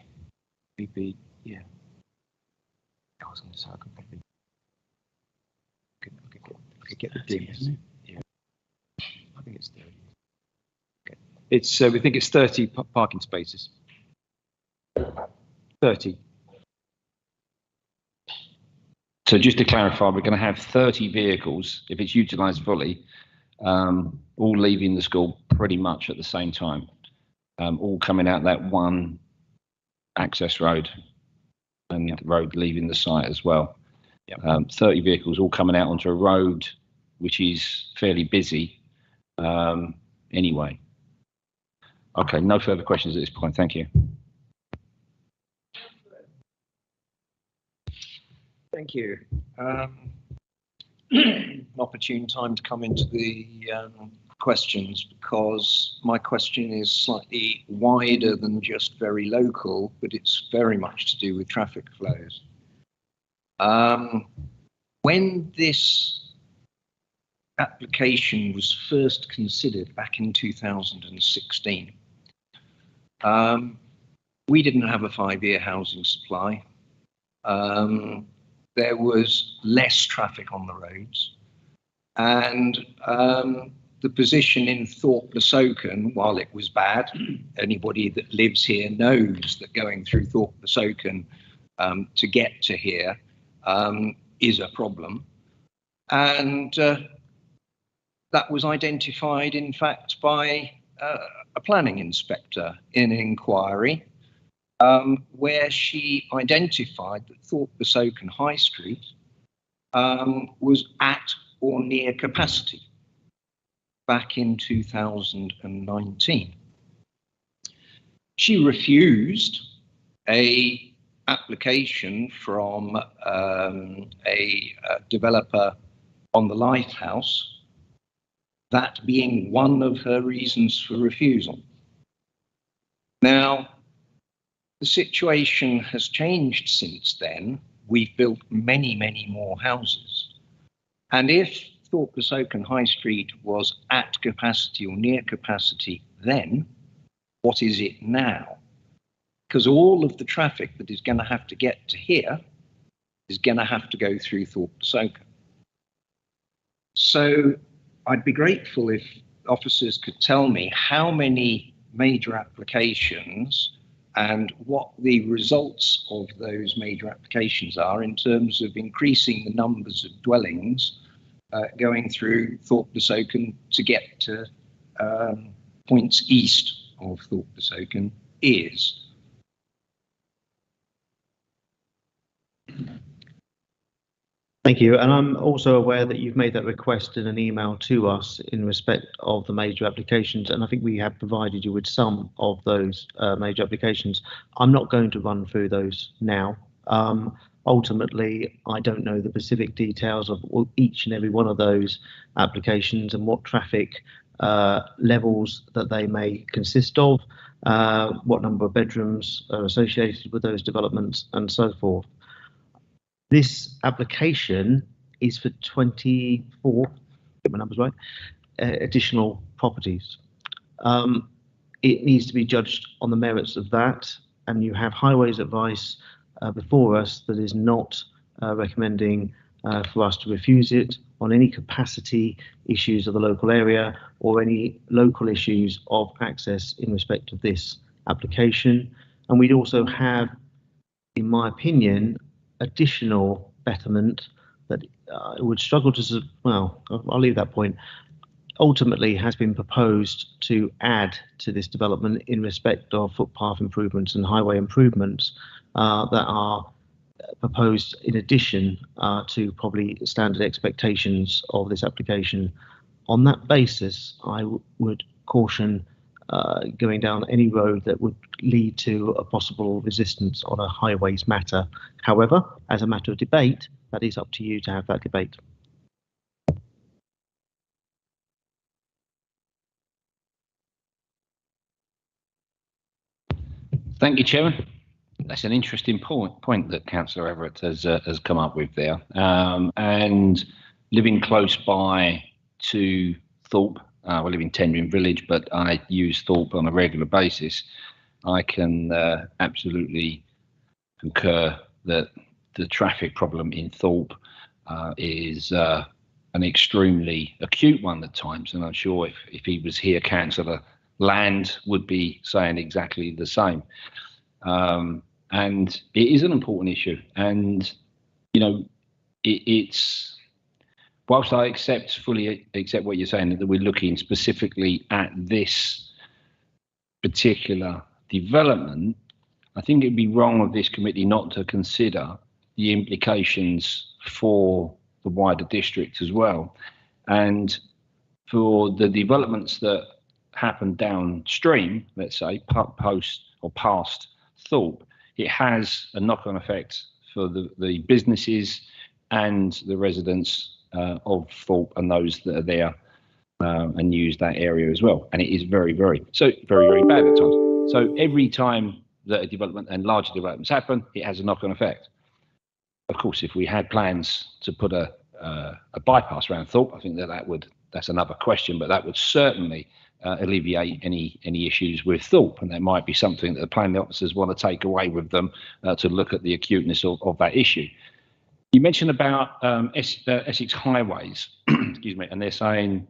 maybe, yeah. I was going to say I could probably could get the digs. Yeah, I think it's 30. Okay. It's we think it's 30 parking spaces. 30. So just to clarify, we're going to have 30 vehicles, if it's utilised fully, all leaving the school pretty much at the same time, all coming out that one access road and the road leaving the site as well. 30 vehicles all coming out onto a road which is fairly busy anyway. Okay, no further questions at this point. Thank you. Thank you. An opportune time to come into the questions, because my question is slightly wider than just very local, but it's very much to do with traffic flows. When this application was first considered back in 2016, we didn't have a 5-year housing supply. There was less traffic on the roads, and the position in Thorpe-le-Soken, while it was bad, anybody that lives here knows that going through Thorpe-le-Soken to get to here is a problem. And that was identified, in fact, by a planning inspector in an inquiry, where she identified that Thorpe-le-Soken High Street was at or near capacity back in 2019. She refused a application from a developer on the Lighthouse, that being one of her reasons for refusal. Now, the situation has changed since then. We've built many, many more houses. And if Thorpe-le-Soken High Street was at capacity or near capacity then, what is it now? Because all of the traffic that is going to have to get to here is going to have to go through Thorpe-le-Soken. So I'd be grateful if officers could tell me how many major applications and what the results of those major applications are in terms of increasing the numbers of dwellings going through Thorpe-le-Soken to get to points east of Thorpe-le-Soken is. Thank you. And I'm also aware that you've made that request in an email to us in respect of the major applications, and I think we have provided you with some of those major applications. I'm not going to run through those now. Ultimately, I don't know the specific details of each and every one of those applications and what traffic levels that they may consist of, what number of bedrooms are associated with those developments, and so forth. This application is for 24, get my numbers right, additional properties. It needs to be judged on the merits of that, and you have Highways advice before us that is not recommending for us to refuse it on any capacity issues of the local area or any local issues of access in respect of this application. And we'd also have, in my opinion, additional betterment that would struggle to, well, I'll leave that point, ultimately has been proposed to add to this development in respect of footpath improvements and highway improvements that are proposed in addition to probably standard expectations of this application. On that basis, I would caution going down any road that would lead to a possible resistance on a highways matter. However, as a matter of debate, that is up to you to have that debate. Thank you, Chairman. That's an interesting point that Councillor Everett has come up with there. And living close by to Thorpe, I live in Tendring Village, but I use Thorpe on a regular basis. I can absolutely concur that the traffic problem in Thorpe is an extremely acute one at times, and I'm sure if he was here, Councillor Land would be saying exactly the same. And it is an important issue, and you know, it's whilst I fully accept what you're saying, that we're looking specifically at this particular development, I think it'd be wrong of this committee not to consider the implications for the wider district as well. And for the developments that happen downstream, let's say, post or past Thorpe, it has a knock-on effect for the businesses and the residents of Thorpe and those that are there and use that area as well. And it is very, very bad at times. So every time that a development and larger developments happen, it has a knock-on effect. Of course, if we had plans to put a bypass around Thorpe, I think that's another question, but that would certainly alleviate any issues with Thorpe, and that might be something that the planning officers want to take away with them to look at the acuteness of that issue. You mentioned about Essex Highways, excuse me, and they're saying,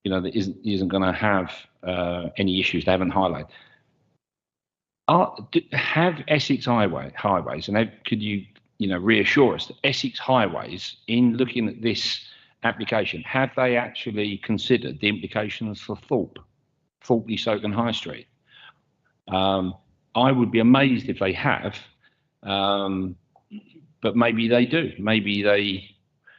you know, that isn't going to have any issues. They haven't highlighted. Have Essex Highways, and could you reassure us that Essex Highways, in looking at this application, have they actually considered the implications for Thorpe, East Oakham High Street? I would be amazed if they have, but maybe they do. Maybe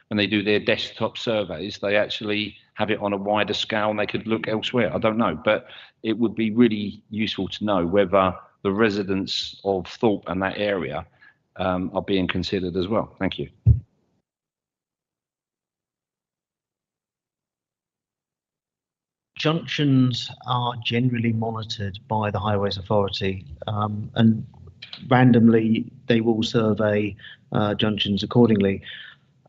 when they do their desktop surveys, they actually have it on a wider scale and they could look elsewhere. I don't know, but it would be really useful to know whether the residents of Thorpe and that area are being considered as well. Thank you. Junctions are generally monitored by the Highways Authority, and randomly they will survey junctions accordingly.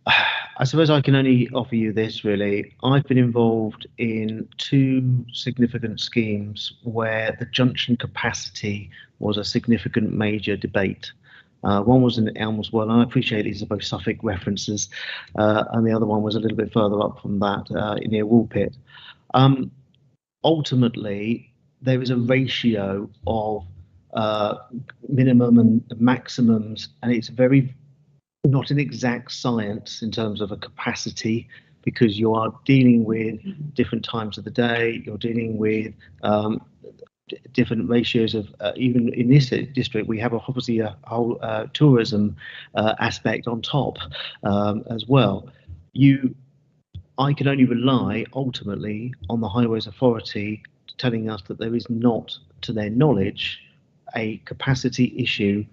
I suppose I can only offer you this really. I've been involved in 2 significant schemes where the junction capacity was a significant major debate. One was in Elmswell, and I appreciate these are both Suffolk references, and the other one was a little bit further up from that, near Woolpit. Ultimately, there is a ratio of minimum and maximums, and it's very not an exact science in terms of a capacity, because you are dealing with different times of the day, you're dealing with different ratios of even in this district we have obviously a whole tourism aspect on top as well. I can only rely ultimately on the Highways Authority telling us that there is not, to their knowledge, a capacity issue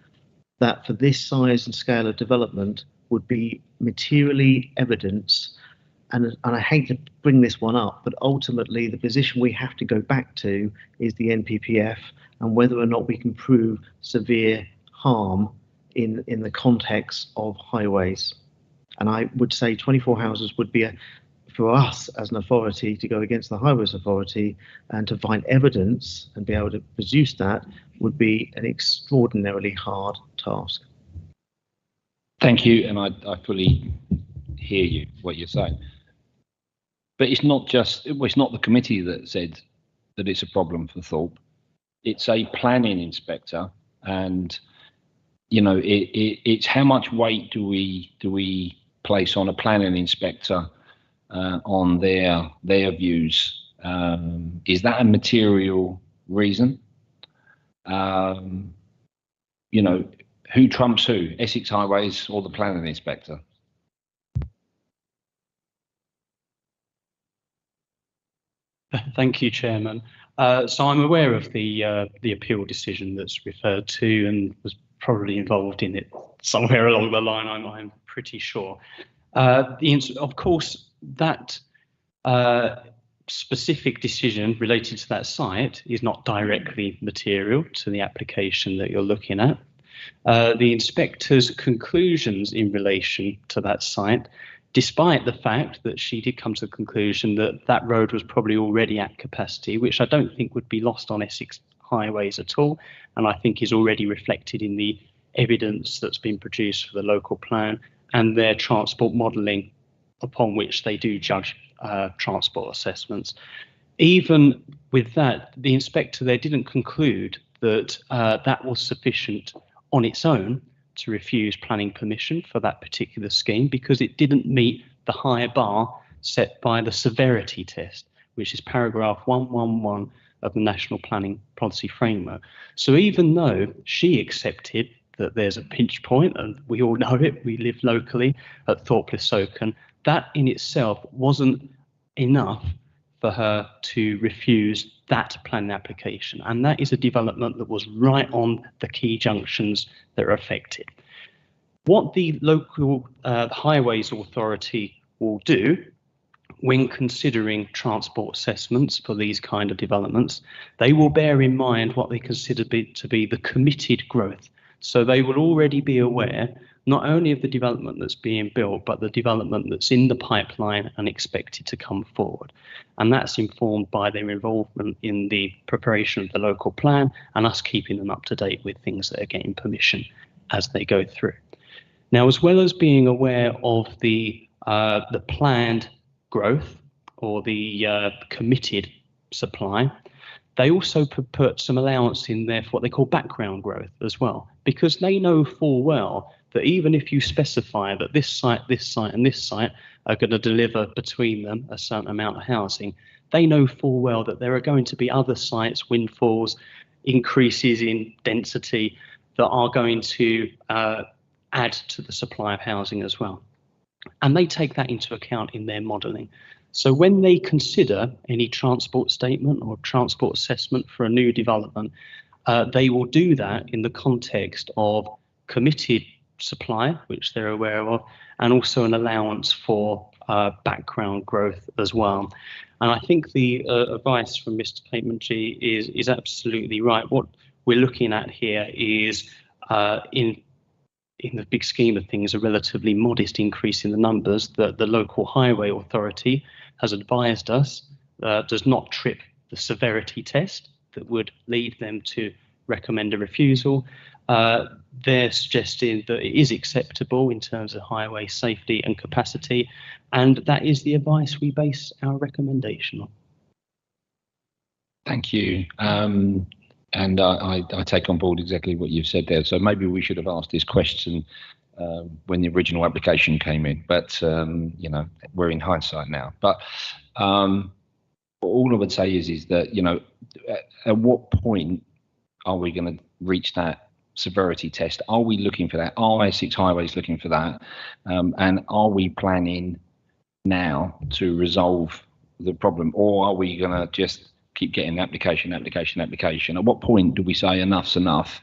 that for this size and scale of development would be materially evidence. And I hate to bring this one up, but ultimately the position we have to go back to is the NPPF and whether or not we can prove severe harm in the context of highways. And I would say 24 houses would be for us as an authority to go against the Highways Authority and to find evidence and be able to produce that would be an extraordinarily hard task. Thank you, and I fully hear you, what you're saying. But it's not the committee that said that it's a problem for Thorpe. It's a planning inspector, and it's how much weight do we place on a planning inspector on their views? Is that a material reason? Who trumps who? Essex Highways or the planning inspector? Thank you, Chairman. So I'm aware of the appeal decision that's referred to and was probably involved in it somewhere along the line, I'm pretty sure. Of course, that specific decision related to that site is not directly material to the application that you're looking at. The inspector's conclusions in relation to that site, despite the fact that she did come to the conclusion that that road was probably already at capacity, which I don't think would be lost on Essex Highways at all, and I think is already reflected in the evidence that's been produced for the local plan and their transport modelling upon which they do judge transport assessments. Even with that, the inspector there didn't conclude that that was sufficient on its own to refuse planning permission for that particular scheme because it didn't meet the higher bar set by the severity test, which is paragraph 111 of the National Planning Policy Framework. So even though she accepted that there's a pinch point, and we all know it, we live locally at Thorpe-le-Soken, that in itself wasn't enough for her to refuse that planning application. And that is a development that was right on the key junctions that are affected. What the local Highways Authority will do when considering transport assessments for these kind of developments, they will bear in mind what they consider to be the committed growth. So they will already be aware not only of the development that's being built, but the development that's in the pipeline and expected to come forward. And that's informed by their involvement in the preparation of the local plan and us keeping them up to date with things that are getting permission as they go through. Now, as well as being aware of the planned growth or the committed supply, they also put some allowance in there for what they call background growth as well, because they know full well that even if you specify that this site, and this site are going to deliver between them a certain amount of housing, they know full well that there are going to be other sites, windfalls, increases in density that are going to add to the supply of housing as well. And they take that into account in their modelling. So when they consider any transport statement or transport assessment for a new development, they will do that in the context of committed supply, which they're aware of, and also an allowance for background growth as well. And I think the advice from Mr. Pateman-G is absolutely right. What we're looking at here is in the big scheme of things, a relatively modest increase in the numbers that the local highway authority has advised us does not trip the severity test that would lead them to recommend a refusal. They're suggesting that it is acceptable in terms of highway safety and capacity, and that is the advice we base our recommendation on. Thank you. And I take on board exactly what you've said there. So maybe we should have asked this question when the original application came in, but you know, we're in hindsight now. But all I would say is that, you know, at what point are we going to reach that severity test? Are we looking for that? Are Essex Highways looking for that? And are we planning now to resolve the problem, or are we going to just keep getting application? At what point do we say enough's enough?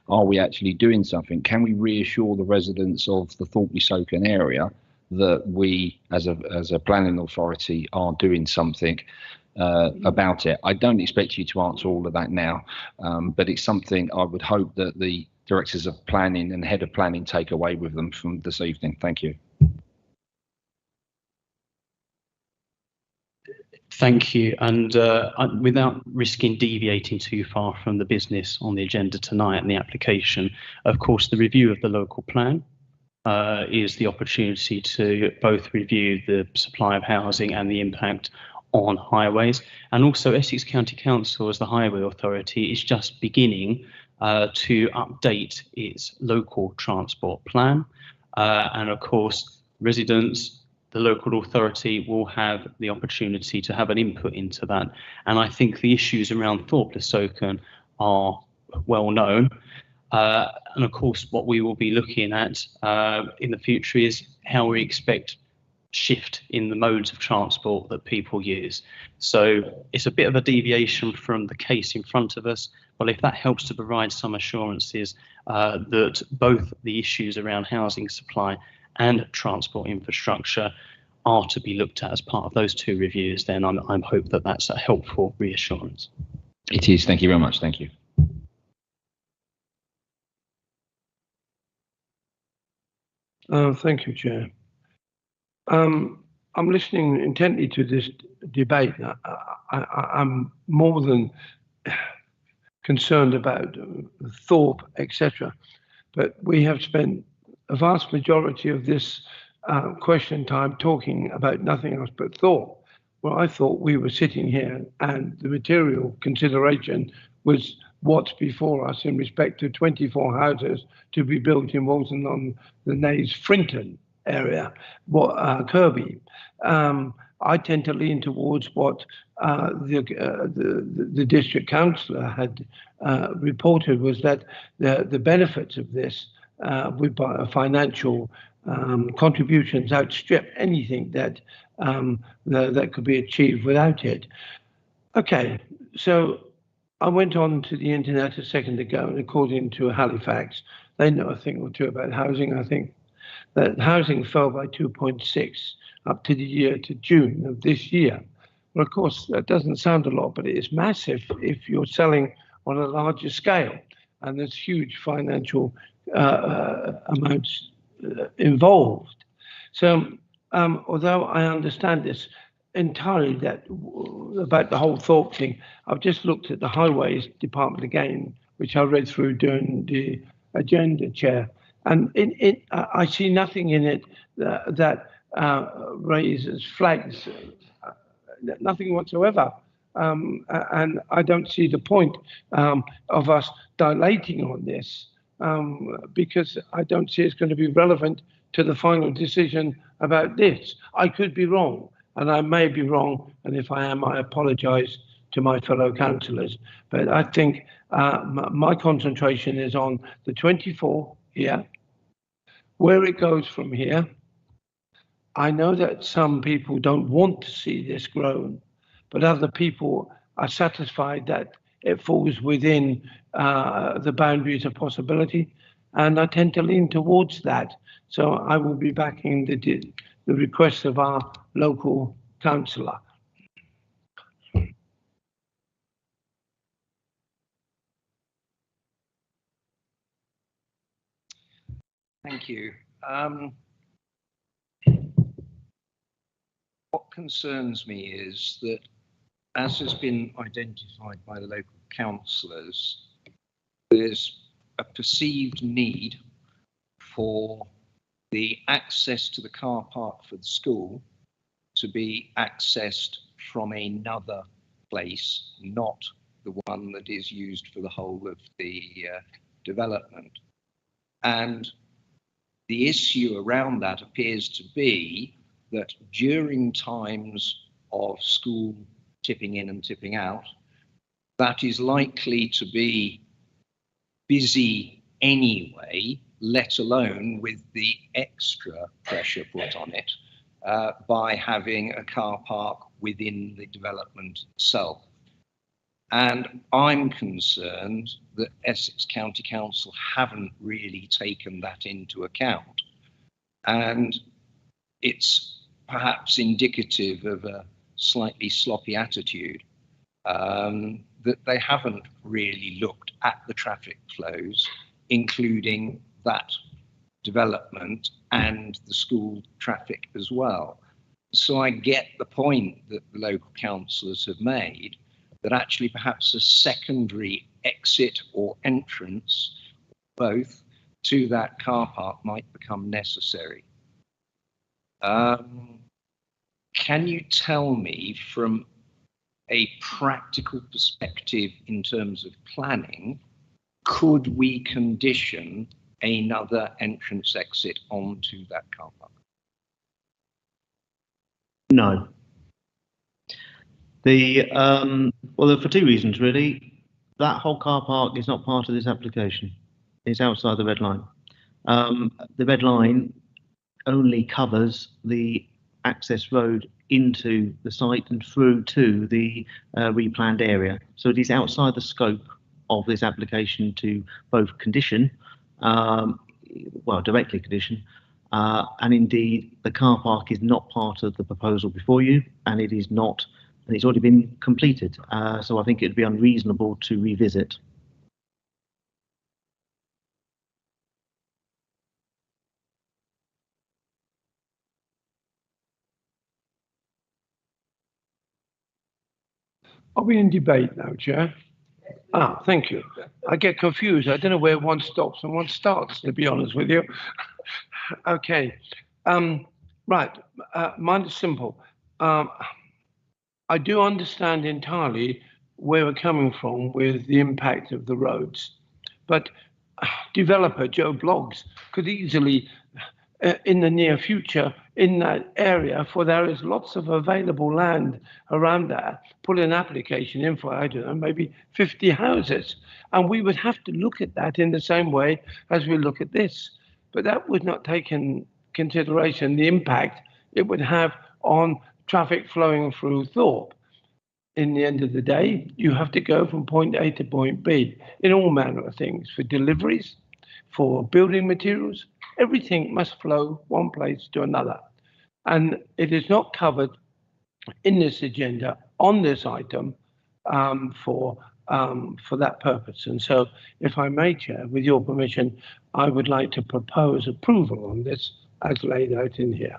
Are we actually doing something? Can we reassure the residents of the Thorpe-le-Soken area that we, as a planning authority, are doing something about it? I don't expect you to answer all of that now, but it's something I would hope that the directors of planning and head of planning take away with them from this evening. Thank you. Thank you. And without risking deviating too far from the business on the agenda tonight and the application, of course, the review of the local plan is the opportunity to both review the supply of housing and the impact on highways. And also Essex County Council, as the Highway Authority, is just beginning to update its local transport plan. And of course, residents, the local authority will have the opportunity to have an input into that. And I think the issues around Thorpe-le-Soken are well known. And of course, what we will be looking at in the future is how we expect shift in the modes of transport that people use. So it's a bit of a deviation from the case in front of us, but if that helps to provide some assurances that both the issues around housing supply and transport infrastructure are to be looked at as part of those two reviews, then I'm hope that that's a helpful reassurance. It is. Thank you very much. Thank you. Thank you, Chair. I'm listening intently to this debate. I'm more than concerned about Thorpe, etc. But we have spent a vast majority of this question time talking about nothing else but Thorpe. Well, I thought we were sitting here and the material consideration was what's before us in respect to 24 houses to be built in Walton on the Naze Frinton area, Kirby. I tend to lean towards what the district councillor had reported, was that the benefits of this with financial contributions outstrip anything that that could be achieved without it. Okay, so I went on to the internet a second ago, and according to Halifax, they know a thing or two about housing. I think that housing fell by 2.6 up to the year to June of this year. Well, of course, that doesn't sound a lot, but it is massive if you're selling on a larger scale, and there's huge financial amounts involved. So, although I understand this entirely, that about the whole Thorpe thing, I've just looked at the Highways Department again, which I read through during the agenda, Chair, and I see nothing in it that raises flags, nothing whatsoever. And I don't see the point of us dilating on this because I don't see it's going to be relevant to the final decision about this. I could be wrong, and I may be wrong, and if I am, I apologise to my fellow councillors. But I think my concentration is on the 24 here, where it goes from here. I know that some people don't want to see this grown, but other people are satisfied that it falls within the boundaries of possibility, and I tend to lean towards that. So I will be backing the request of our local councillor. Thank you. What concerns me is that, as has been identified by the local councillors, there's a perceived need for the access to the car park for the school to be accessed from another place, not the one that is used for the whole of the development. And the issue around that appears to be that during times of school tipping in and tipping out, that is likely to be busy anyway, let alone with the extra pressure put on it by having a car park within the development itself. And I'm concerned that Essex County Council haven't really taken that into account. And it's perhaps indicative of a slightly sloppy attitude that they haven't really looked at the traffic flows, including that development and the school traffic as well. So I get the point that the local councillors have made, that actually perhaps a secondary exit or entrance, both, to that car park might become necessary. Can you tell me from a practical perspective in terms of planning, could we condition another entrance exit onto that car park? No. Well, for two reasons really. That whole car park is not part of this application. It's outside the red line. The red line only covers the access road into the site and through to the replanned area. So it is outside the scope of this application to both condition, well, directly condition, and indeed the car park is not part of the proposal before you, and it is not, and it's already been completed. So I think it would be unreasonable to revisit. Are we in debate now, Chair? Ah, thank you. I get confused. I don't know where one stops and one starts, to be honest with you. Okay. Right. Mine is simple. I do understand entirely where we're coming from with the impact of the roads, but developer Joe Bloggs could easily, in the near future, in that area, for there is lots of available land around there, put an application in for, I don't know, maybe 50 houses. And we would have to look at that in the same way as we look at this. But that would not take in consideration the impact it would have on traffic flowing through Thorpe. In the end of the day, you have to go from point A to point B in all manner of things, for deliveries, for building materials. Everything must flow one place to another. And it is not covered in this agenda on this item for that purpose. And so, if I may, Chair, with your permission, I would like to propose approval on this as laid out in here.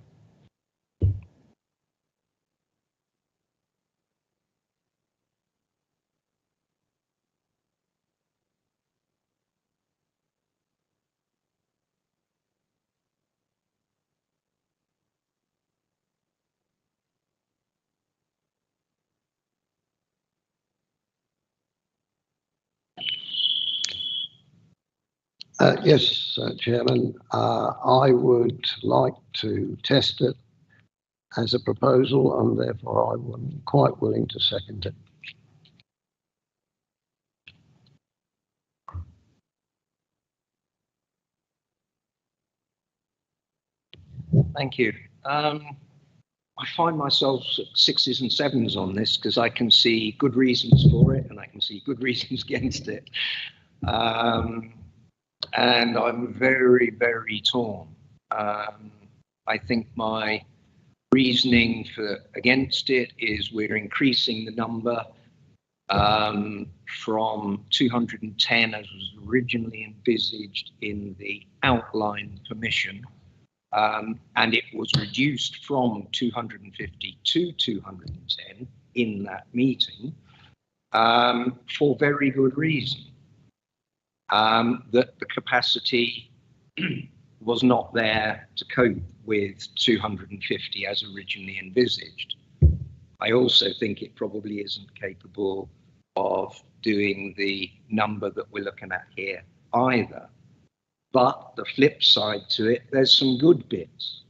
Yes, Chairman, I would like to test it as a proposal, and therefore I'm quite willing to second it. Thank you. I find myself sixes and sevens on this because I can see good reasons for it and I can see good reasons against it. And I'm very, very torn. I think my reasoning against it is we're increasing the number from 210 as was originally envisaged in the outline permission, and it was reduced from 250 to 210 in that meeting for very good reason. That the capacity was not there to cope with 250 as originally envisaged. I also think it probably isn't capable of doing the number that we're looking at here either. But the flip side to it, there's some good bits.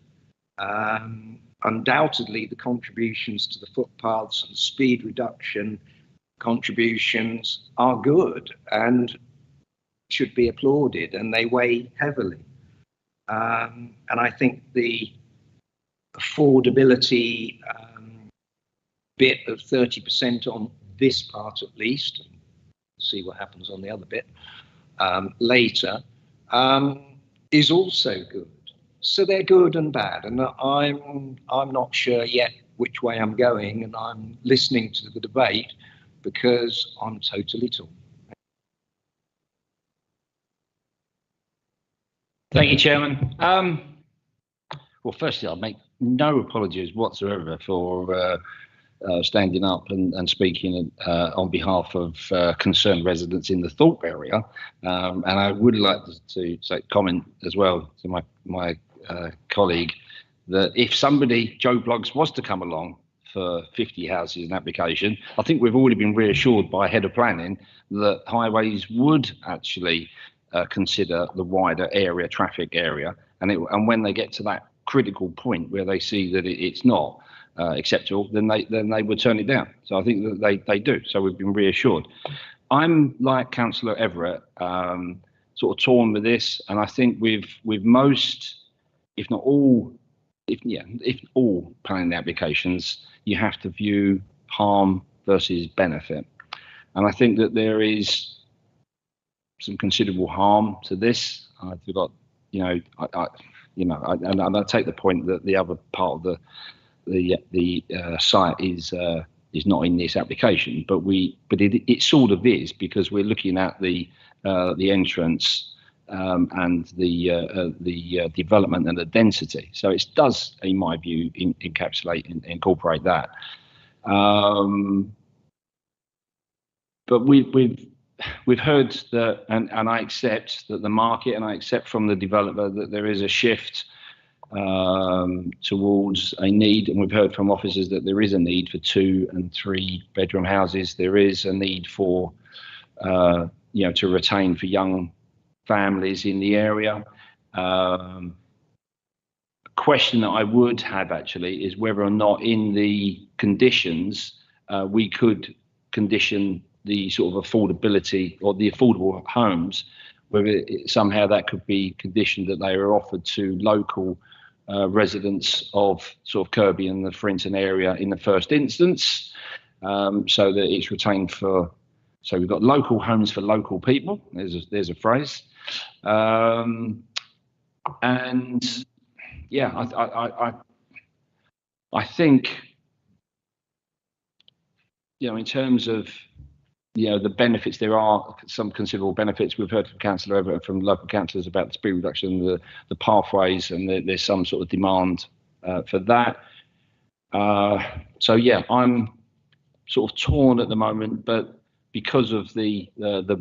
undoubtedly the contributions to the footpaths and speed reduction contributions are good and should be applauded, and they weigh heavily. And I think the affordability bit of 30% on this part at least, see what happens on the other bit later, is also good. So they're good and bad, and I'm not sure yet which way I'm going, and I'm listening to the debate because I'm totally torn. Thank you, Chairman. Well, firstly, I'll make no apologies whatsoever for standing up and speaking on behalf of concerned residents in the Thorpe area. And I would like to say, comment as well to my colleague that if somebody, Joe Bloggs, was to come along for 50 houses in application, I think we've already been reassured by Head of Planning that Highways would actually consider the wider area, traffic area, and when they get to that critical point where they see that it's not acceptable, then they would turn it down. So I think that they do. So we've been reassured. I'm like Councillor Everett, sort of torn with this, and I think with most, if not all, if all planning applications, you have to view harm versus benefit, and I think that there is some considerable harm to this. I've got, and I take the point that the other part of the site is not in this application, but it sort of is, because we're looking at the entrance and the development and the density. So it does, in my view, incorporate that. But we've heard that, and I accept that the market, and I accept from the developer that there is a shift towards a need, and we've heard from officers that there is a need for 2 and 3 bedroom houses. There is a need for, to retain for young families in the area. A question that I would have actually is whether or not in the conditions we could condition the sort of affordability or the affordable homes, whether somehow that could be conditioned that they are offered to local residents of sort of Kirkby and the Frinton area in the first instance, so that it's retained for. So we've got local homes for local people. There's a phrase, and yeah, I think, in terms of the benefits, there are some considerable benefits. We've heard from Councillor Everett, from local councillors, about the speed reduction, the pathways, and there's some sort of demand for that. So yeah, I'm sort of torn at the moment, but because of the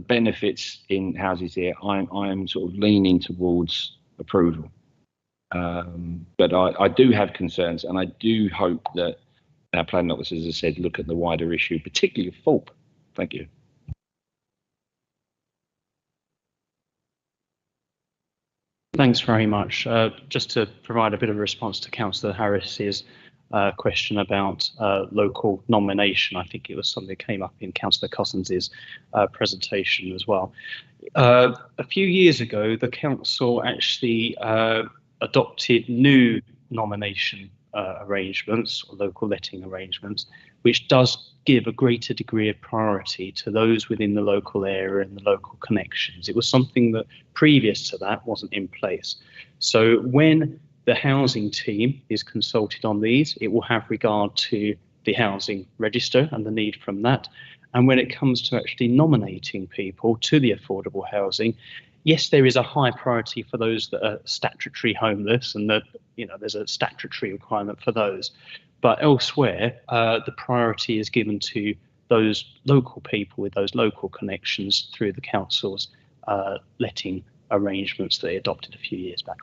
benefits in houses here, I'm sort of leaning towards approval. But I do have concerns, and I do hope that our planning officers, as I said, look at the wider issue, particularly of Thorpe. Thank you. Thanks very much. Just to provide a bit of a response to Councillor Harris's question about local nomination, I think it was something that came up in Councillor Cossins's presentation as well. A few years ago, the council actually adopted new nomination arrangements, or local letting arrangements, which does give a greater degree of priority to those within the local area and the local connections. It was something that previous to that wasn't in place. So when the housing team is consulted on these, it will have regard to the housing register and the need from that. And when it comes to actually nominating people to the affordable housing, yes, there is a high priority for those that are statutory homeless, and that there's a statutory requirement for those. But elsewhere, the priority is given to those local people with those local connections through the council's letting arrangements that they adopted a few years back.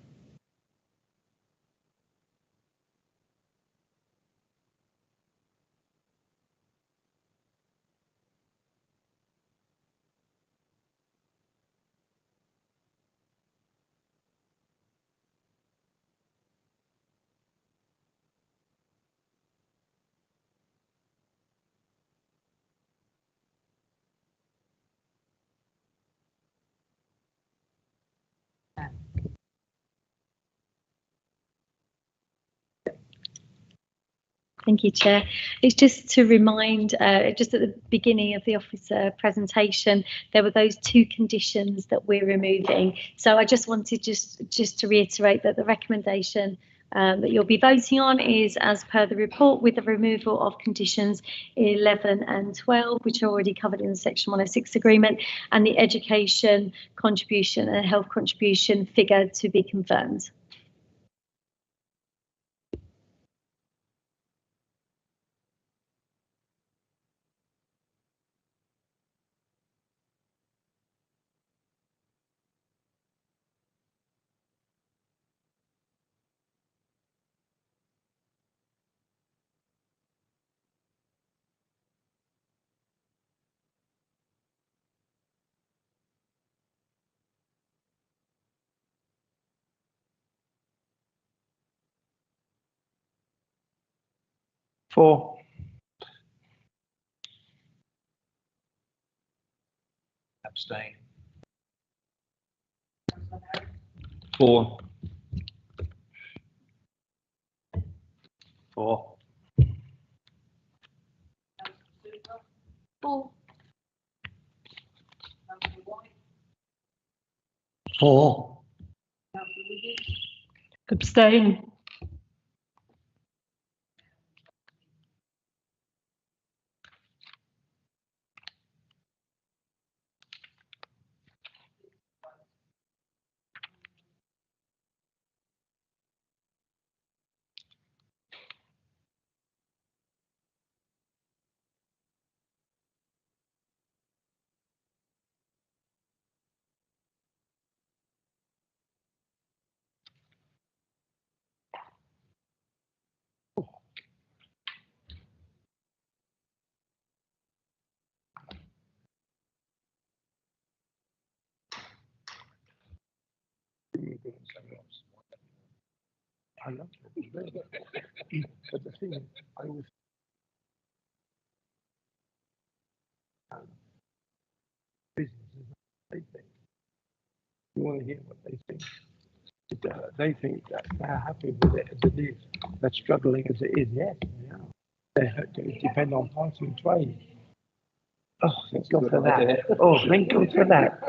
Thank you, Chair. It's just to remind, just at the beginning of the officer presentation, there were those 2 conditions that we're removing. So I just wanted just to reiterate that the recommendation that you'll be voting on is as per the report, with the removal of conditions 11 and 12, which are already covered in the Section 106 agreement, and the education contribution and health contribution figure to be confirmed. For. Abstain. For. 4. 4. 4. Abstain. I love it. But the thing is, I was businesses, they think. You want to hear what they think. They think that they're happy with it as it is. They're struggling as it is, yes. Yeah. They depend on passing trade. Oh, thank God for that. Oh, thank God for that.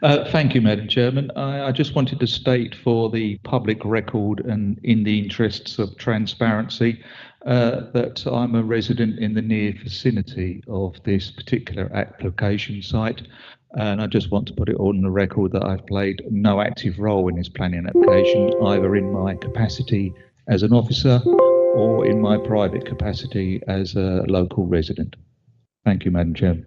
Thank you, Madam Chairman. I just wanted to state for the public record and in the interests of transparency that I'm a resident in the near vicinity of this particular application site. And I just want to put it on the record that I've played no active role in this planning application, either in my capacity as an officer or in my private capacity as a local resident. Thank you, Madam Chairman.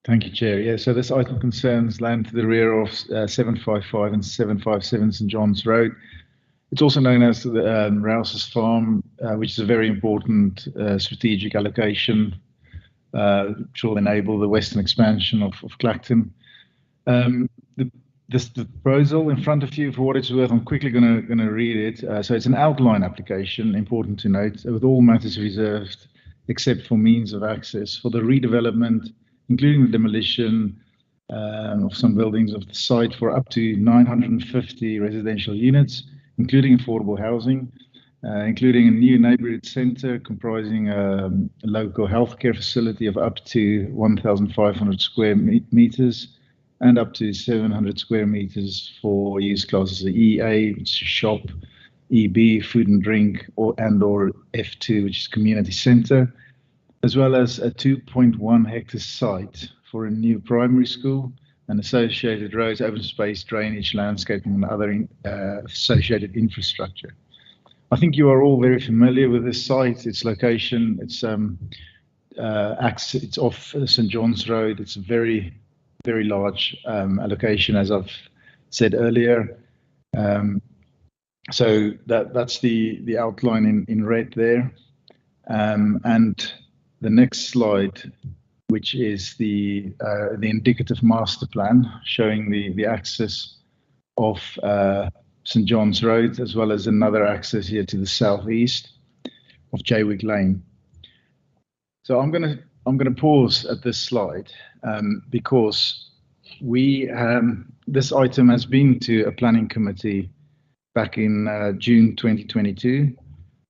Thank you, Chair. Yeah, so this item concerns land to the rear of 755 and 757 St John's Road. It's also known as the Rouse's Farm, which is a very important strategic allocation, which will enable the western expansion of Clacton. The proposal in front of you, for what it's worth, I'm quickly going to read it. So it's an outline application, important to note, with all matters reserved except for means of access for the redevelopment, including the demolition of some buildings of the site for up to 950 residential units, including affordable housing, including a new neighborhood center comprising a local healthcare facility of up to 1,500 square meters and up to 700 square meters for use classes EA, which is shop, EB, food and drink, or F2, which is community center, as well as a 2.1 hectare site for a new primary school and associated roads, open space, drainage, landscaping, and other associated infrastructure. I think you are all very familiar with this site, its location. It's off St John's Road. It's a very, very large allocation, as I've said earlier. So that's the outline in red there. And the next slide, which is the indicative master plan showing the access of St John's Road, as well as another access here to the southeast of Jaywick Lane. So I'm gonna pause at this slide because this item has been to a planning committee back in June 2022.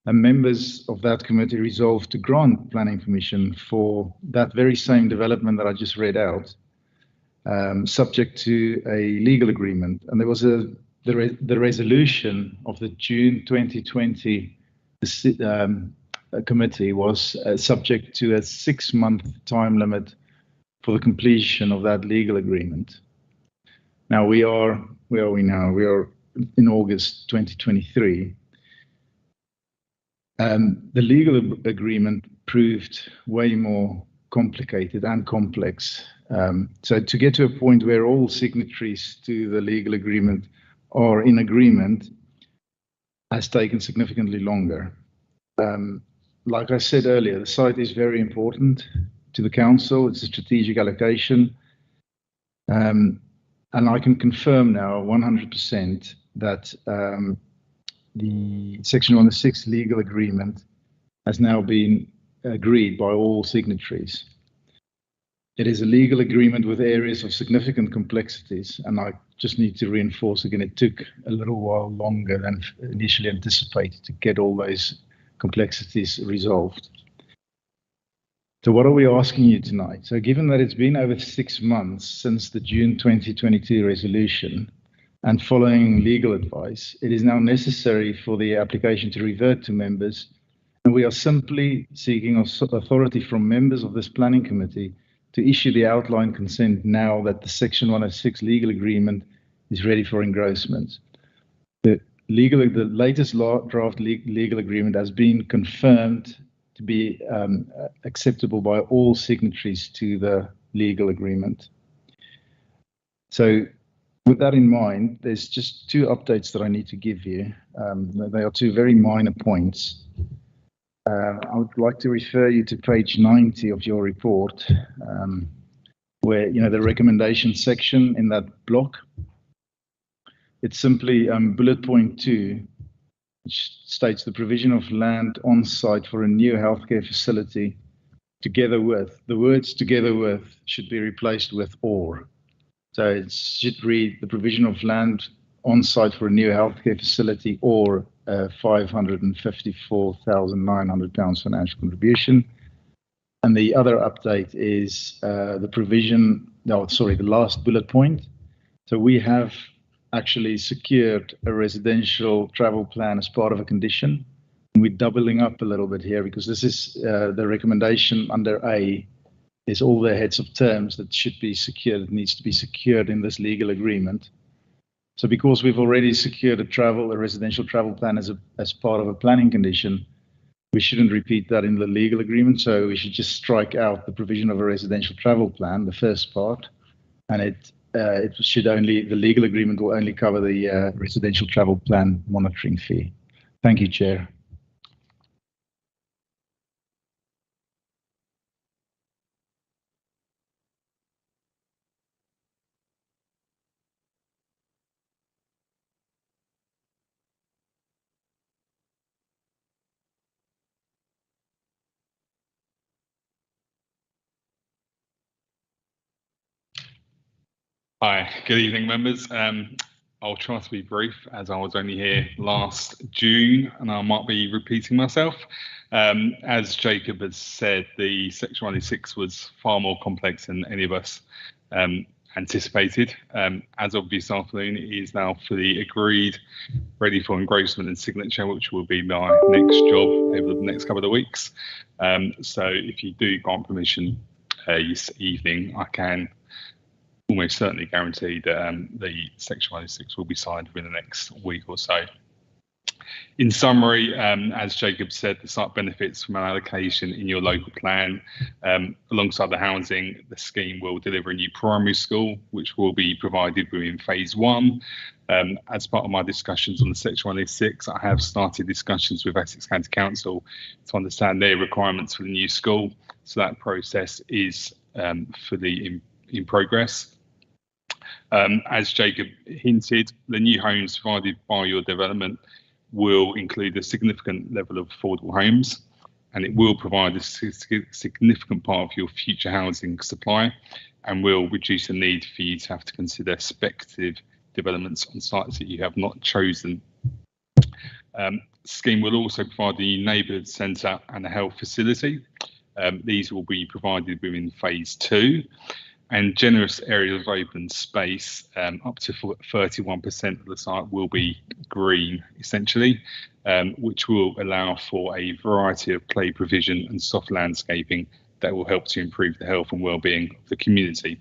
And members of that committee resolved to grant planning permission for that very same development that I just read out, subject to a legal agreement. And there was the resolution of the June 2020 committee was subject to a 6-month time limit for the completion of that legal agreement. Now where are we now? We are in August 2023. The legal agreement proved way more complicated and complex. So to get to a point where all signatories to the legal agreement are in agreement has taken significantly longer. Like I said earlier, the site is very important to the council. It's a strategic allocation. And I can confirm now 100% that the Section 106 legal agreement has now been agreed by all signatories. It is a legal agreement with areas of significant complexities, and I just need to reinforce again, it took a little while longer than initially anticipated to get all those complexities resolved. So what are we asking you tonight? So given that it's been over 6 months since the June 2022 resolution, and following legal advice, it is now necessary for the application to revert to members, and we are simply seeking authority from members of this planning committee to issue the outline consent now that the Section 106 legal agreement is ready for engrossment. The latest draft legal agreement has been confirmed to be acceptable by all signatories to the legal agreement. So with that in mind, there's just two updates that I need to give you. They are two very minor points. I would like to refer you to page 90 of your report, where, the recommendation section in that block. It's simply bullet point 2, which states the provision of land on site for a new healthcare facility, together with. The words "together with" should be replaced with "or." So it should read the provision of land on site for a new healthcare facility or £554,900 financial contribution. And the other update is the last bullet point. So we have actually secured a residential travel plan as part of a condition. And we're doubling up a little bit here because this is the recommendation under A is all the heads of terms that should be secured. It needs to be secured in this legal agreement. So because we've already secured a residential travel plan as part of a planning condition, we shouldn't repeat that in the legal agreement. So we should just strike out the provision of a residential travel plan, the first part, and the legal agreement will only cover the residential travel plan monitoring fee. Thank you, Chair. Hi, good evening, members. I'll try to be brief as I was only here last June and I might be repeating myself. As Jacob has said, the Section 106 was far more complex than any of us anticipated. As of this afternoon, it is now fully agreed, ready for engrossment and signature, which will be my next job over the next couple of weeks. So if you do grant permission this evening, I can almost certainly guarantee that the Section 106 will be signed within the next week or so. In summary, as Jacob said, the site benefits from an allocation in your local plan. Alongside the housing, the scheme will deliver a new primary school, which will be provided within phase 1. As part of my discussions on the Section 106, I have started discussions with Essex County Council to understand their requirements for the new school. So that process is fully in progress. As Jacob hinted, the new homes provided by your development will include a significant level of affordable homes, and it will provide a significant part of your future housing supply and will reduce the need for you to have to consider speculative developments on sites that you have not chosen. Scheme will also provide a new neighbourhood centre and a health facility. These will be provided within phase 2. And generous areas of open space, up to 31% of the site will be green, essentially, which will allow for a variety of play provision and soft landscaping that will help to improve the health and well-being of the community.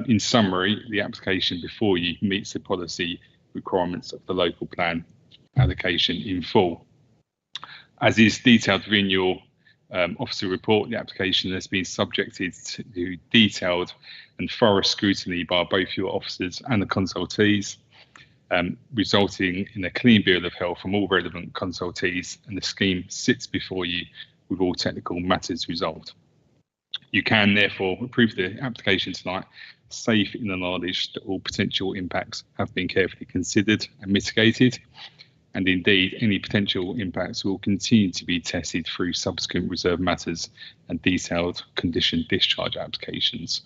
In summary, the application before you meets the policy requirements of the local plan allocation in full. As is detailed within your officer report, the application has been subjected to detailed and thorough scrutiny by both your officers and the consultees, resulting in a clean bill of health from all relevant consultees, and the scheme sits before you with all technical matters resolved. You can therefore approve the application tonight, safe in the knowledge that all potential impacts have been carefully considered and mitigated. And indeed, any potential impacts will continue to be tested through subsequent reserve matters and detailed condition discharge applications.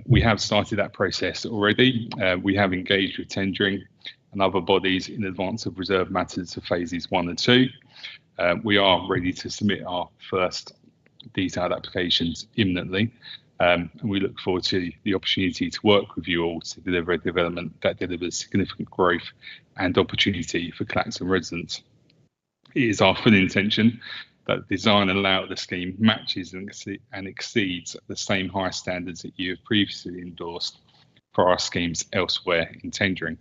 We have started that process already. We have engaged with tendering and other bodies in advance of reserve matters for phases 1 and 2. We are ready to submit our first detailed applications imminently. And we look forward to the opportunity to work with you all to deliver a development that delivers significant growth and opportunity for Clacton residents. It is our full intention that the design and layout of the scheme matches and exceeds the same high standards that you have previously endorsed for our schemes elsewhere in tendering.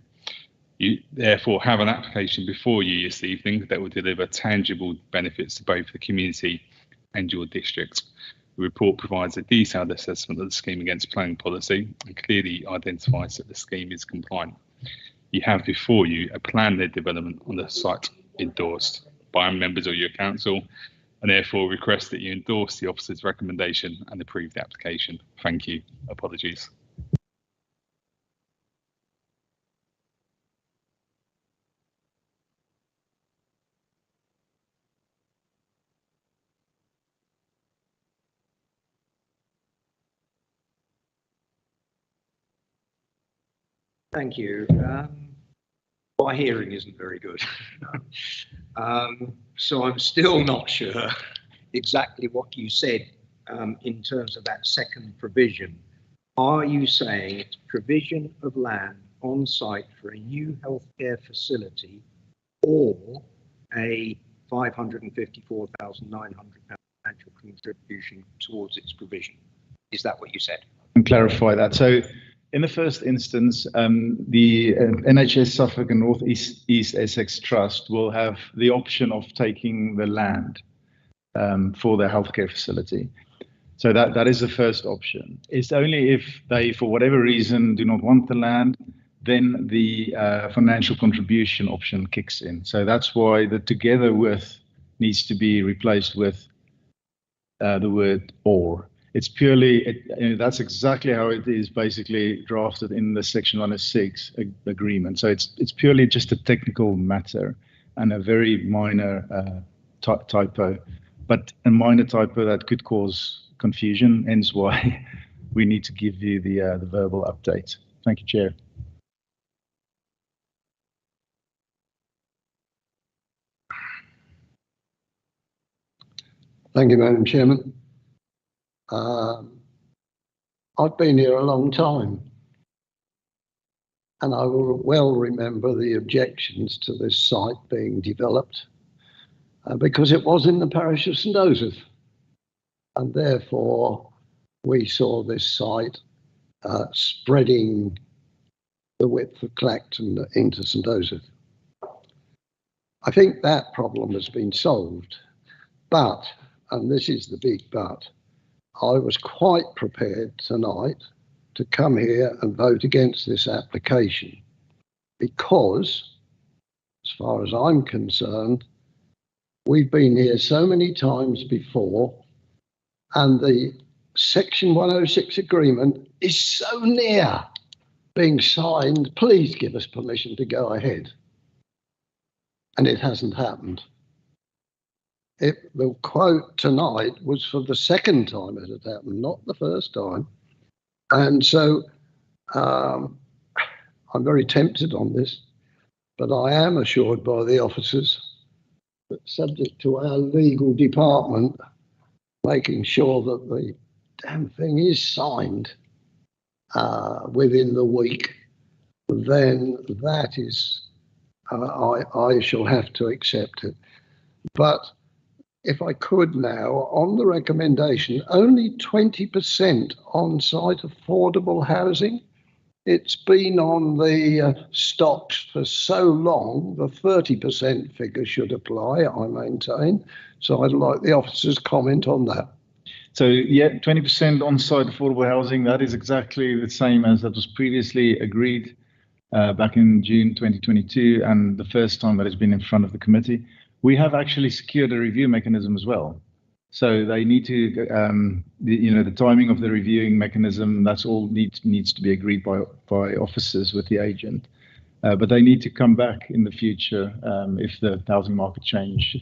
You therefore have an application before you this evening that will deliver tangible benefits to both the community and your district. The report provides a detailed assessment of the scheme against planning policy and clearly identifies that the scheme is compliant. You have before you a planned development on the site endorsed by members of your council, and therefore request that you endorse the officer's recommendation and approve the application. Thank you. Apologies. Thank you. My hearing isn't very good. So I'm still not sure exactly what you said in terms of that second provision. Are you saying it's provision of land on site for a new healthcare facility or a £554,900 financial contribution towards its provision? Is that what you said? And clarify that. So in the first instance, the NHS Suffolk and North East Essex Trust will have the option of taking the land for their healthcare facility. So that is the first option. It's only if they, for whatever reason, do not want the land, then the financial contribution option kicks in. So that's why the together with needs to be replaced with the word or. It's purely, that's exactly how it is basically drafted in the Section 106 agreement. So it's purely just a technical matter and a very minor typo, but a minor typo that could cause confusion, hence why we need to give you the verbal update. Thank you, Chair. Thank you, Madam Chairman. I've been here a long time, and I will well remember the objections to this site being developed because it was in the parish of St Joseph, and therefore we saw this site spreading the width of Clacton into St Joseph. I think that problem has been solved, but, and this is the big but, I was quite prepared tonight to come here and vote against this application because, as far as I'm concerned, we've been here so many times before and the Section 106 agreement is so near being signed. Please give us permission to go ahead. And it hasn't happened. The quote tonight was for the second time it had happened, not the first time. And so I'm very tempted on this, but I am assured by the officers that subject to our legal department making sure that the damn thing is signed within the week, then that is, I shall have to accept it. But if I could now, on the recommendation, only 20% on-site affordable housing. It's been on the stocks for so long, the 30% figure should apply, I maintain. So I'd like the officer's comment on that. So yeah, 20% on-site affordable housing, that is exactly the same as that was previously agreed back in June 2022 and the first time that it's been in front of the committee. We have actually secured a review mechanism as well. So they need to, the timing of the reviewing mechanism, that's all needs to be agreed by officers with the agent. But they need to come back in the future if the housing market change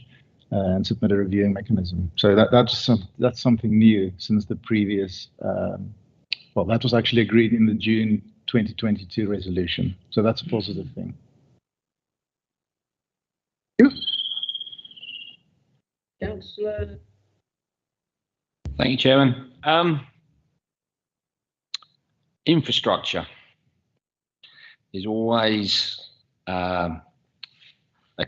and submit a reviewing mechanism. So that's something new since the previous, well, that was actually agreed in the June 2022 resolution. So that's a positive thing. Councillor. Thank you, Chairman. Infrastructure is always a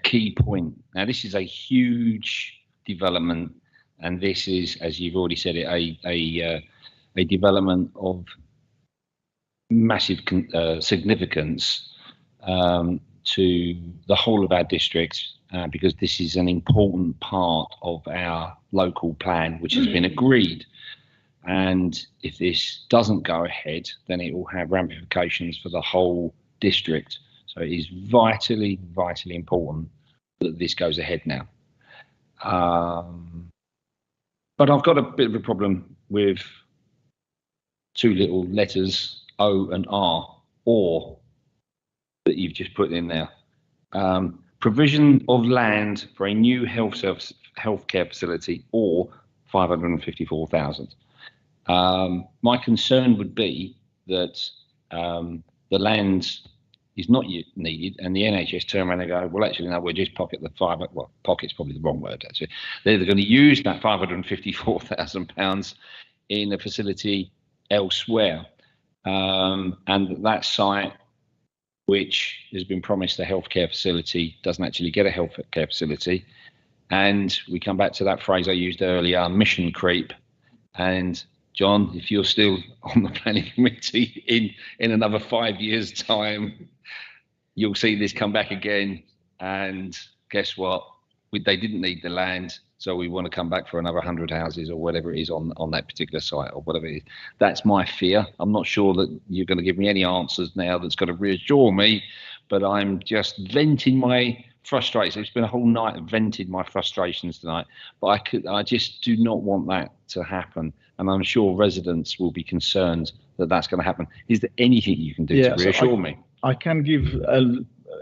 key point. Now, this is a huge development, and this is, as you've already said, a development of massive significance to the whole of our district because this is an important part of our local plan which has been agreed. And if this doesn't go ahead, then it will have ramifications for the whole district. So it is vitally, vitally important that this goes ahead now. But I've got a bit of a problem with two little letters, O and R, or, that you've just put in there. Provision of land for a new healthcare facility, or 554,000. My concern would be that the land is not needed, and the NHS turn around and go, well, actually, no, we'll just pocket the well, pocket's probably the wrong word, actually. They're going to use that £554,000 in a facility elsewhere. And that site, which has been promised a healthcare facility, doesn't actually get a healthcare facility. And we come back to that phrase I used earlier, mission creep. And John, if you're still on the planning committee in another 5 years' time, you'll see this come back again. And guess what? They didn't need the land, so we want to come back for another 100 houses or whatever it is on that particular site or whatever it is. That's my fear. I'm not sure that you're going to give me any answers now that's going to reassure me, but I'm just venting my frustration. It's been a whole night of venting my frustrations tonight, but I just do not want that to happen. And I'm sure residents will be concerned that that's going to happen. Is there anything you can do to reassure me? I can give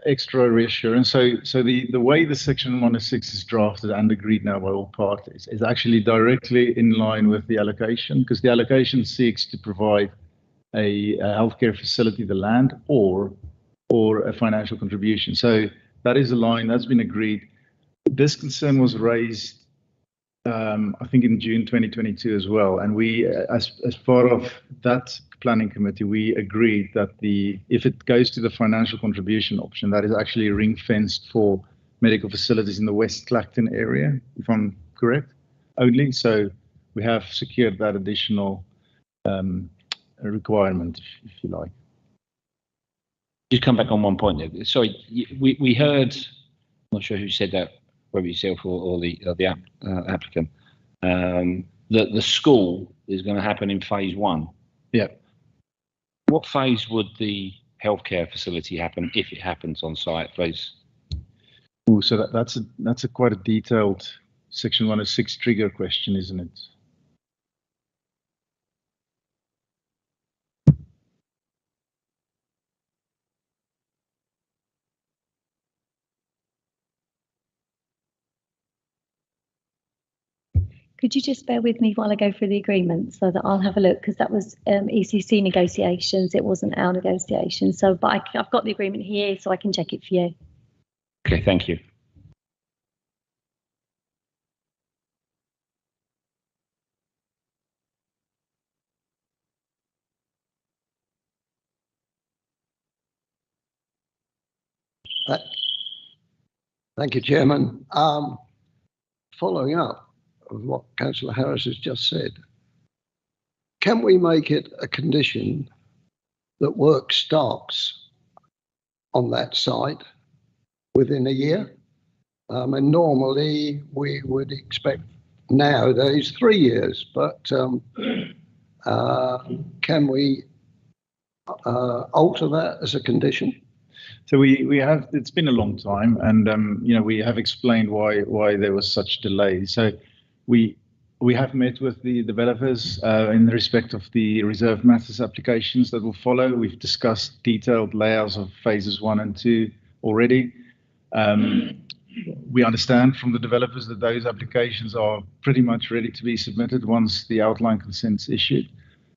extra reassurance. So the way the Section 106 is drafted and agreed now by all parties is actually directly in line with the allocation, because the allocation seeks to provide a healthcare facility, the land, or a financial contribution. So that is a line that's been agreed. This concern was raised, I think, in June 2022 as well. And we, as part of that planning committee, we agreed that if it goes to the financial contribution option, that is actually ring fenced for medical facilities in the West Clacton area, if I'm correct, only. So we have secured that additional requirement, if you like. Just come back on one point there. Sorry, we heard, I'm not sure who said that, whether yourself or the applicant, that the school is going to happen in phase 1. Yeah. What phase would the healthcare facility happen if it happens on site, please? Oh, so that's a quite a detailed Section 106 trigger question, isn't it? Could you just bear with me while I go through the agreement so that I'll have a look, because that was ECC negotiations, it wasn't our negotiations. So, but I've got the agreement here, so I can check it for you. Okay, thank you. Thank you, Chairman. Following up of what Councillor Harris has just said, can we make it a condition that work starts on that site within a year? And normally we would expect nowadays 3 years, but can we alter that as a condition? So we have, it's been a long time, and we have explained why there was such delay. So we have met with the developers in respect of the reserve matters applications that will follow. We've discussed detailed layouts of phases 1 and 2 already. We understand from the developers that those applications are pretty much ready to be submitted once the outline consent's issued.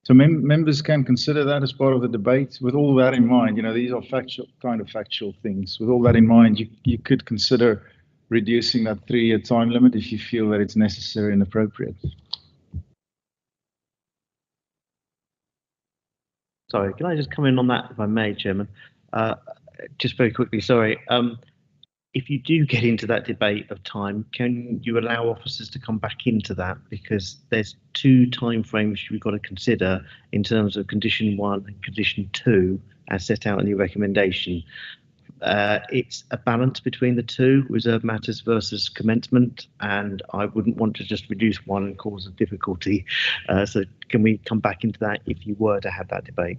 So members can consider that as part of the debate. With all that in mind, these are factual things. With all that in mind, you could consider reducing that 3-year time limit if you feel that it's necessary and appropriate. Sorry, can I just come in on that, if I may, Chairman? Just very quickly, sorry. If you do get into that debate of time, can you allow officers to come back into that? Because there's 2 timeframes we've got to consider in terms of condition 1 and condition 2 as set out in your recommendation. It's a balance between the two, reserve matters versus commencement, and I wouldn't want to just reduce one and cause a difficulty. So can we come back into that if you were to have that debate?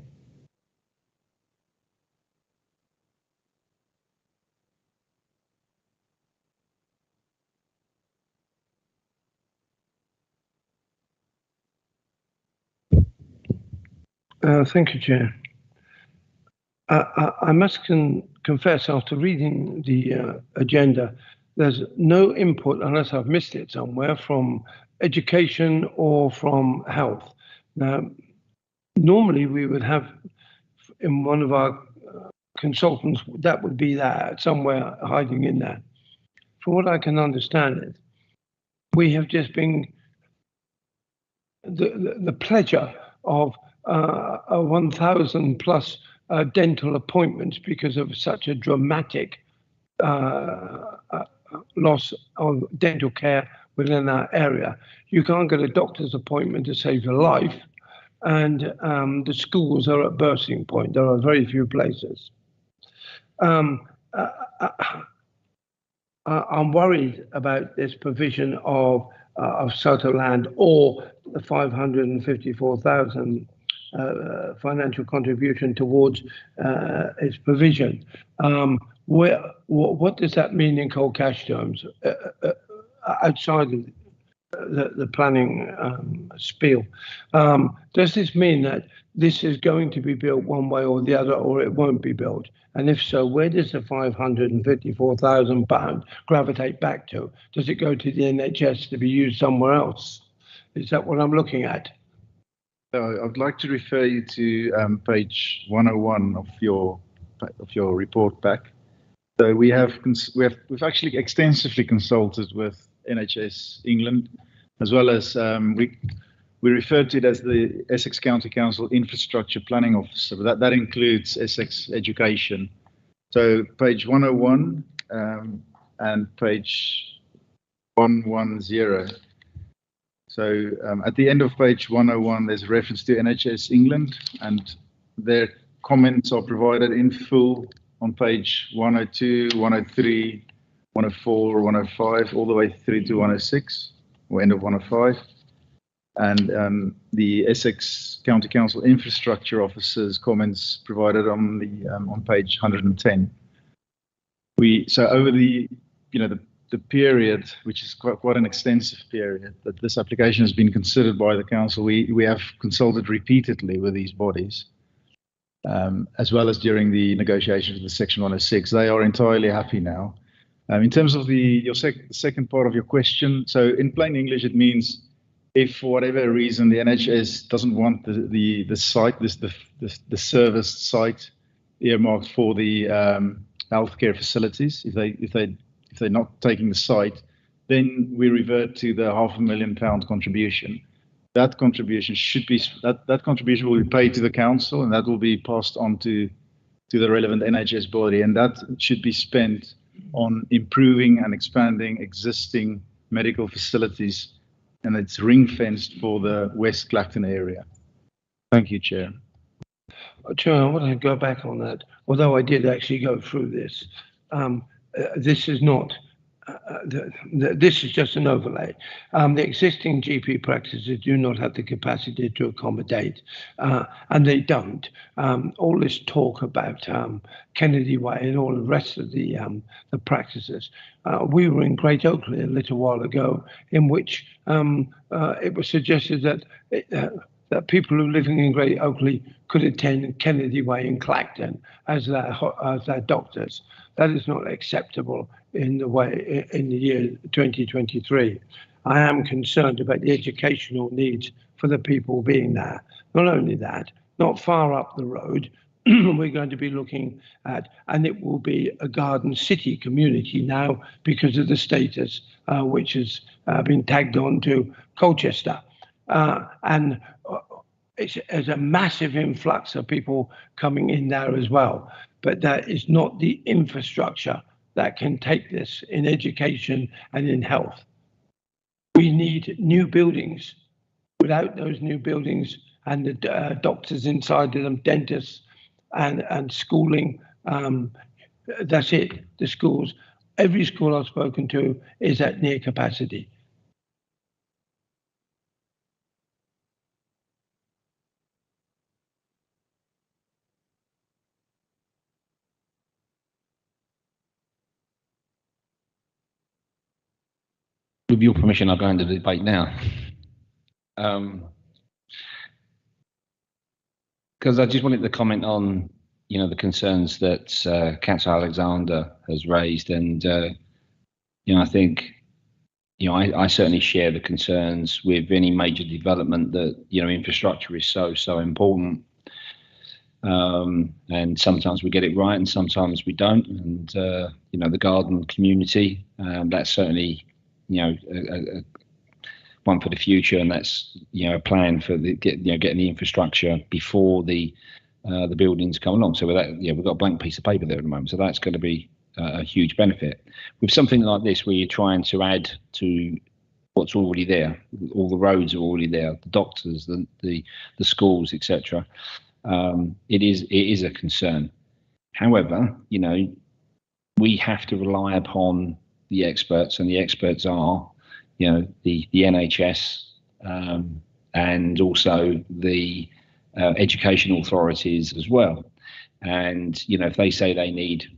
Thank you, Chair. I must confess, after reading the agenda, there's no input, unless I've missed it somewhere, from education or from health. Now, normally we would have in one of our consultants, that would be there, somewhere hiding in there. From what I can understand it, we have just been the pleasure of 1,000 plus dental appointments because of such a dramatic loss of dental care within our area. You can't get a doctor's appointment to save your life, and the schools are at bursting point. There are very few places. I'm worried about this provision of SOTO land or the 554,000 financial contribution towards its provision. What does that mean in cold cash terms outside of the planning spiel? Does this mean that this is going to be built one way or the other, or it won't be built? And if so, where does the £554,000 gravitate back to? Does it go to the NHS to be used somewhere else? Is that what I'm looking at? I'd like to refer you to page 101 of your report back. So we've actually extensively consulted with NHS England, as well as we refer to it as the Essex County Council Infrastructure Planning Officer, but that includes Essex Education. So page 101 and page 110. So at the end of page 101, there's a reference to NHS England, and their comments are provided in full on page 102, 103, 104, 105, all the way through to 106, or end of 105. And the Essex County Council Infrastructure Officer's comments provided on the on page 110. So over the period, which is quite an extensive period that this application has been considered by the council, we have consulted repeatedly with these bodies, as well as during the negotiations of the Section 106. They are entirely happy now. In terms of the second part of your question, so in plain English, it means if for whatever reason the NHS doesn't want the site, the serviced site earmarked for the healthcare facilities, if they're not taking the site, then we revert to the £500,000 contribution. That contribution that contribution will be paid to the council, and that will be passed on to the relevant NHS body, and that should be spent on improving and expanding existing medical facilities, and it's ring-fenced for the West Clacton area. Thank you, Chair. Chair, I want to go back on that. Although I did actually go through this, this is not. This is just an overlay. The existing GP practices do not have the capacity to accommodate, and they don't. All this talk about Kennedy Way and all the rest of the practices. We were in Great Oakley a little while ago, in which it was suggested that that people who are living in Great Oakley could attend Kennedy Way in Clacton as their doctors. That is not acceptable in the year 2023. I am concerned about the educational needs for the people being there. Not only that, not far up the road, we're going to be looking at, and it will be a garden city community now because of the status which has been tagged on to Colchester. And it's a massive influx of people coming in there as well. But that is not the infrastructure that can take this in education and in health. We need new buildings. Without those new buildings and the doctors inside of them, dentists and schooling, That's it. The schools, every school I've spoken to is at near capacity. With your permission, I'll go into the debate now. Because I just wanted to comment on, the concerns that Councillor Alexander has raised, and I think, I certainly share the concerns with any major development that infrastructure is so important, and sometimes we get it right and sometimes we don't, and the garden community, that's certainly one for the future, and that's a plan for getting the infrastructure before the buildings come along. So with that, we've got a blank piece of paper there at the moment, so that's going to be a huge benefit. With something like this, where you're trying to add to what's already there, all the roads are already there, the doctors, the schools, etc. It is a concern. However, we have to rely upon the experts, and the experts are, the NHS, and also the education authorities as well. And if they say they need,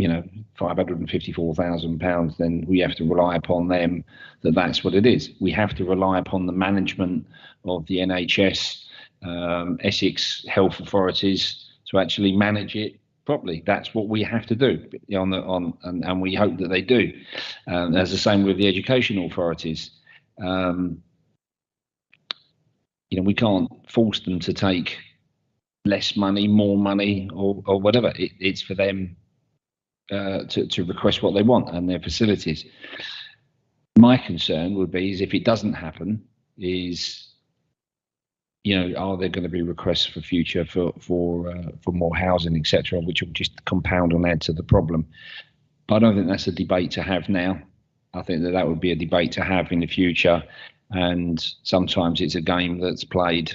£554,000, then we have to rely upon them that's what it is. We have to rely upon the management of the NHS, Essex health authorities to actually manage it properly. That's what we have to do and we hope that they do. As the same with the education authorities. We can't force them to take less money, more money, or whatever. It's for them to request what they want and their facilities. My concern would be is if it doesn't happen, is are there going to be requests for future for more housing, etc., which will just compound and add to the problem. But I don't think that's a debate to have now. I think that would be a debate to have in the future, and sometimes it's a game that's played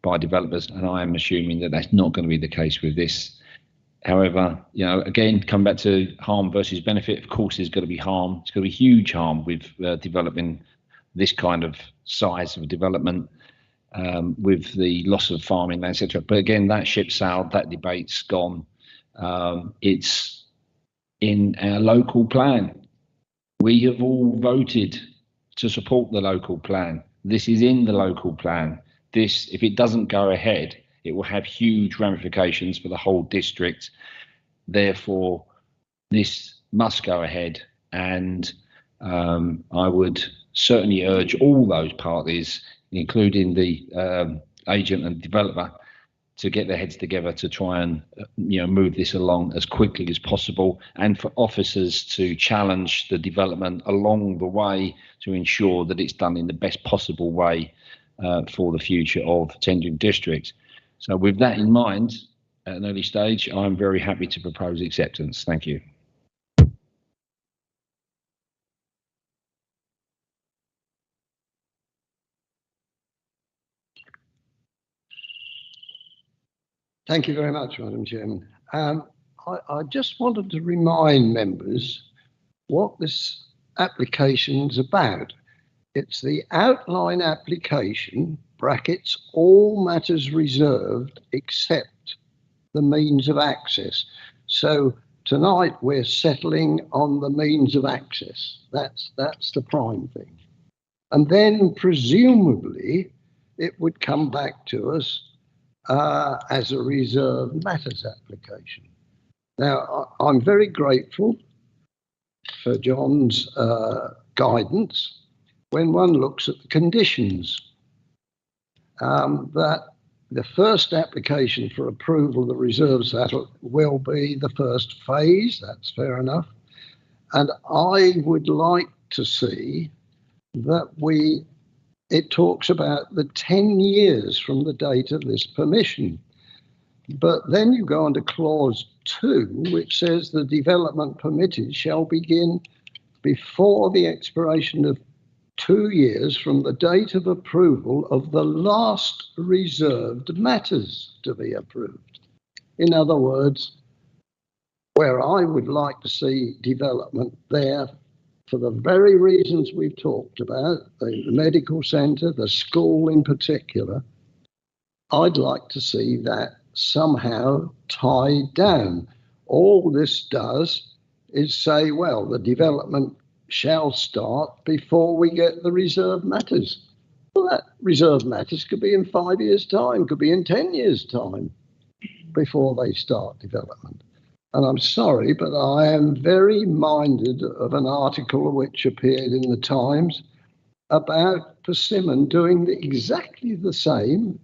by developers, and I am assuming that that's not going to be the case with this. However, again, come back to harm versus benefit. Of course, there's going to be harm. It's going to be huge harm with developing this kind of size of development. With the loss of farming, etc. But again, that ship sailed, that debate's gone. It's in our local plan. We have all voted to support the local plan. This is in the local plan. This, if it doesn't go ahead, it will have huge ramifications for the whole district. Therefore, this must go ahead, and I would certainly urge all those parties, including the agent and developer, to get their heads together to try and move this along as quickly as possible, and for officers to challenge the development along the way to ensure that it's done in the best possible way for the future of Tendring District. So with that in mind, at an early stage, I'm very happy to propose acceptance. Thank you. Thank you very much, Madam Chairman. I just wanted to remind members what this application's about. It's the outline application, brackets, all matters reserved except the means of access. So tonight we're settling on the means of access. That's the prime thing. And then presumably it would come back to us as a reserved matters application. Now, I'm very grateful for John's guidance when one looks at the conditions. That the first application for approval of the reserve settle will be the first phase, that's fair enough. And I would like to see that it talks about the 10 years from the date of this permission. But then you go on to clause 2, which says the development permitted shall begin before the expiration of 2 years from the date of approval of the last reserved matters to be approved. In other words, where I would like to see development there for the very reasons we've talked about, the medical centre, the school in particular. I'd like to see that somehow tied down. All this does is say, well, the development shall start before we get the reserve matters. Well, that reserve matters could be in 5 years' time, could be in 10 years' time before they start development. And I'm sorry, but I am very minded of an article which appeared in the Times about Persimmon doing exactly the same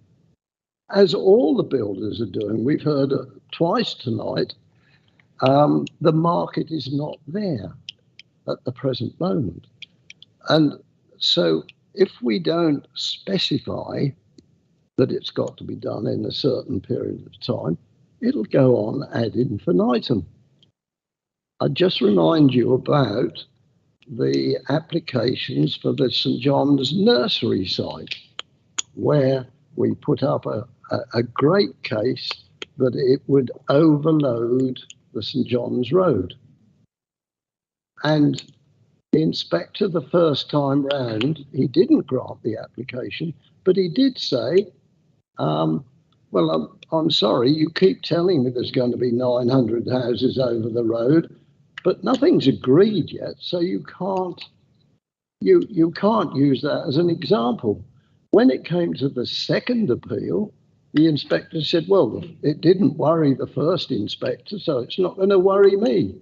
as all the builders are doing. We've heard twice tonight. The market is not there at the present moment. And so if we don't specify that it's got to be done in a certain period of time, it'll go on ad infinitum. I just remind you about the applications for the St John's nursery site, where we put up a great case that it would overload the St John's Road. And the inspector, the first time round, he didn't grant the application, but he did say, well, I'm sorry, you keep telling me there's going to be 900 houses over the road, but nothing's agreed yet, so you can't use that as an example. When it came to the second appeal, the inspector said, well, it didn't worry the first inspector, so it's not going to worry me.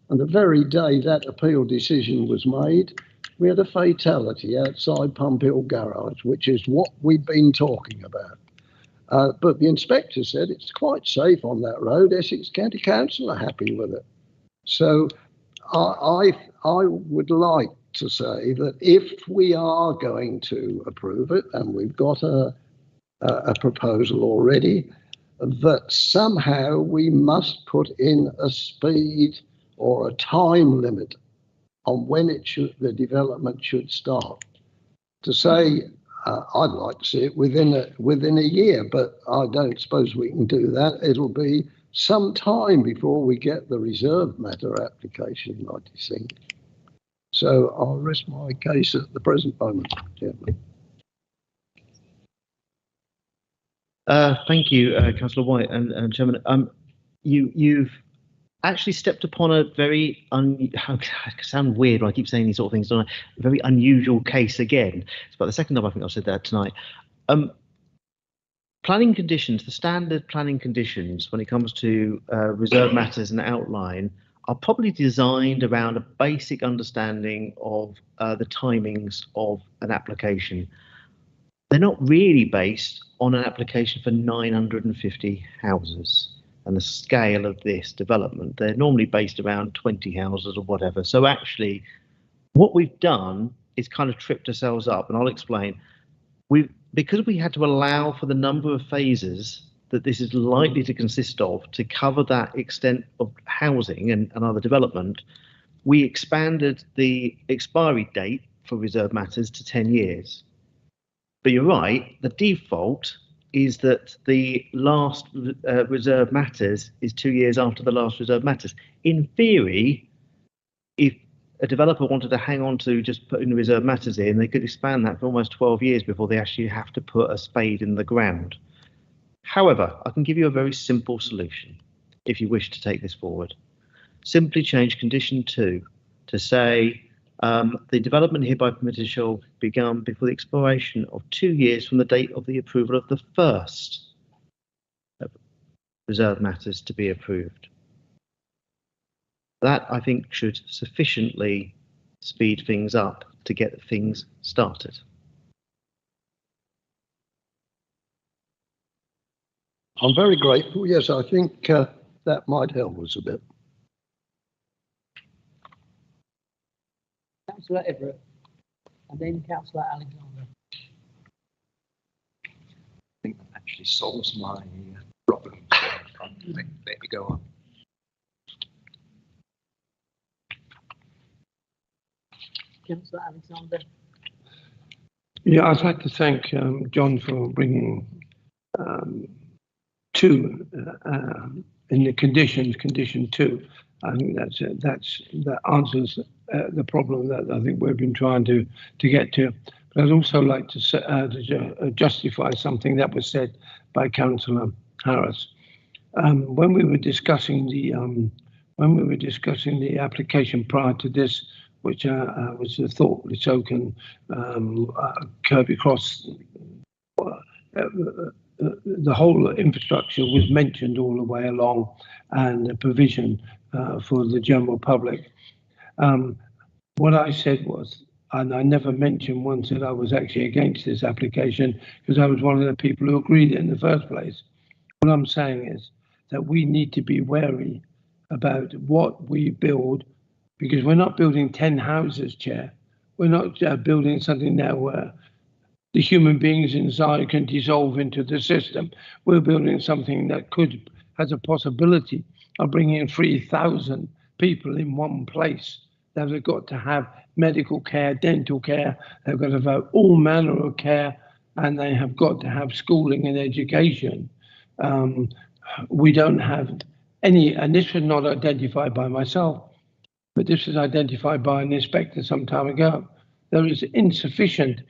And the very day that appeal decision was made, we had a fatality outside Pump Hill Garage, which is what we've been talking about. But the inspector said it's quite safe on that road. Essex County Council are happy with it. So I would like to say that if we are going to approve it, and we've got a proposal already, that somehow we must put in a speed or a time limit on when the development should start. To say, I'd like to see it within a year, but I don't suppose we can do that. It'll be some time before we get the reserve matter application, I think. So I'll rest my case at the present moment, Chairman. Thank you, Councillor White and Chairman. You've actually stepped upon a very, I sound weird when I keep saying these sort of things, don't I? A very unusual case again. It's about the second time I think I've said that tonight. Planning conditions, the standard planning conditions when it comes to reserve matters and outline are probably designed around a basic understanding of the timings of an application. They're not really based on an application for 950 houses and the scale of this development. They're normally based around 20 houses or whatever. So actually, what we've done is kind of tripped ourselves up, and I'll explain. Because we had to allow for the number of phases that this is likely to consist of to cover that extent of housing and other development, we expanded the expiry date for reserve matters to 10 years. But you're right, the default is that the last reserve matters is 2 years after the last reserve matters. In theory, if a developer wanted to hang on to just putting the reserve matters in, they could expand that for almost 12 years before they actually have to put a spade in the ground. However, I can give you a very simple solution if you wish to take this forward. Simply change condition 2 to say the development hereby permitted shall begin before the expiration of 2 years from the date of the approval of the first reserve matters to be approved. That, I think, should sufficiently speed things up to get things started. I'm very grateful. Yes, I think that might help us a bit. Councillor Everett, and then Councillor Alexander. I think that actually solves my problem. Let me go on. Councillor Alexander. Yeah, I'd like to thank John for bringing two in the conditions, condition 2. I think that answers the problem that I think we've been trying to get to. But I'd also like to justify something that was said by Councillor Harris. When we were discussing the application prior to this, which was the Thorpe Token Kirby Cross, the whole infrastructure was mentioned all the way along, and the provision for the general public. What I said was, and I never mentioned once that I was actually against this application, because I was one of the people who agreed it in the first place. What I'm saying is that we need to be wary about what we build, because we're not building 10 houses, Chair. We're not building something now where the human beings inside can dissolve into the system. We're building something that has a possibility of bringing 3,000 people in one place. They've got to have medical care, dental care, they've got to have all manner of care, and they have got to have schooling and education. We don't have any, and this was not identified by myself, but this was identified by an inspector some time ago. There is insufficient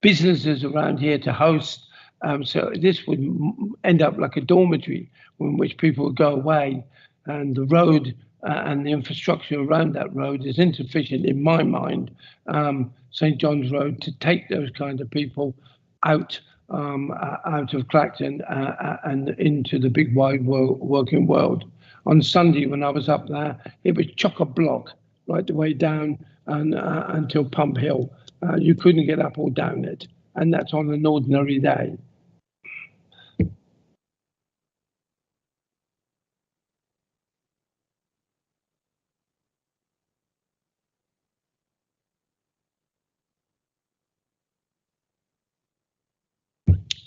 businesses around here to host, so this would end up like a dormitory in which people would go away, and the road and the infrastructure around that road is insufficient in my mind, St John's Road, to take those kind of people out of Clacton and into the big wide working world. On Sunday when I was up there, it was chock-a-block right the way down and until Pump Hill. You couldn't get up or down it, and that's on an ordinary day.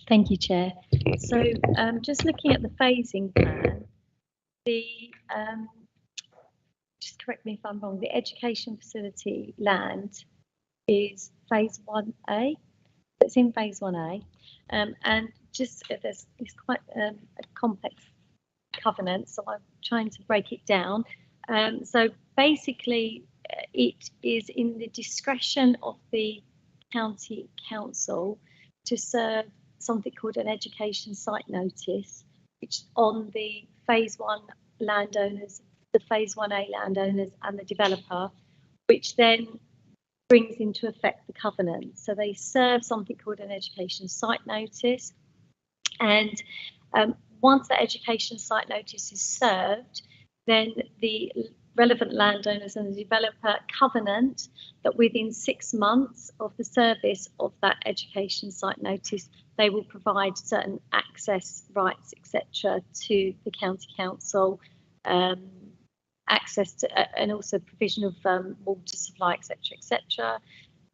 Thank you, Chair. So just looking at the phasing plan, just correct me if I'm wrong, the education facility land is phase 1A. It's in phase 1A, and just it's quite a complex covenant, so I'm trying to break it down. So basically, it is in the discretion of the county council to serve something called an education site notice, which on the phase 1 landowners, the phase 1A landowners and the developer, which then brings into effect the covenant. So they serve something called an education site notice, and once the education site notice is served, then the relevant landowners and the developer covenant that within 6 months of the service of that education site notice, they will provide certain access rights, etc., to the county council, access to, and also provision of water supply, etc., etc.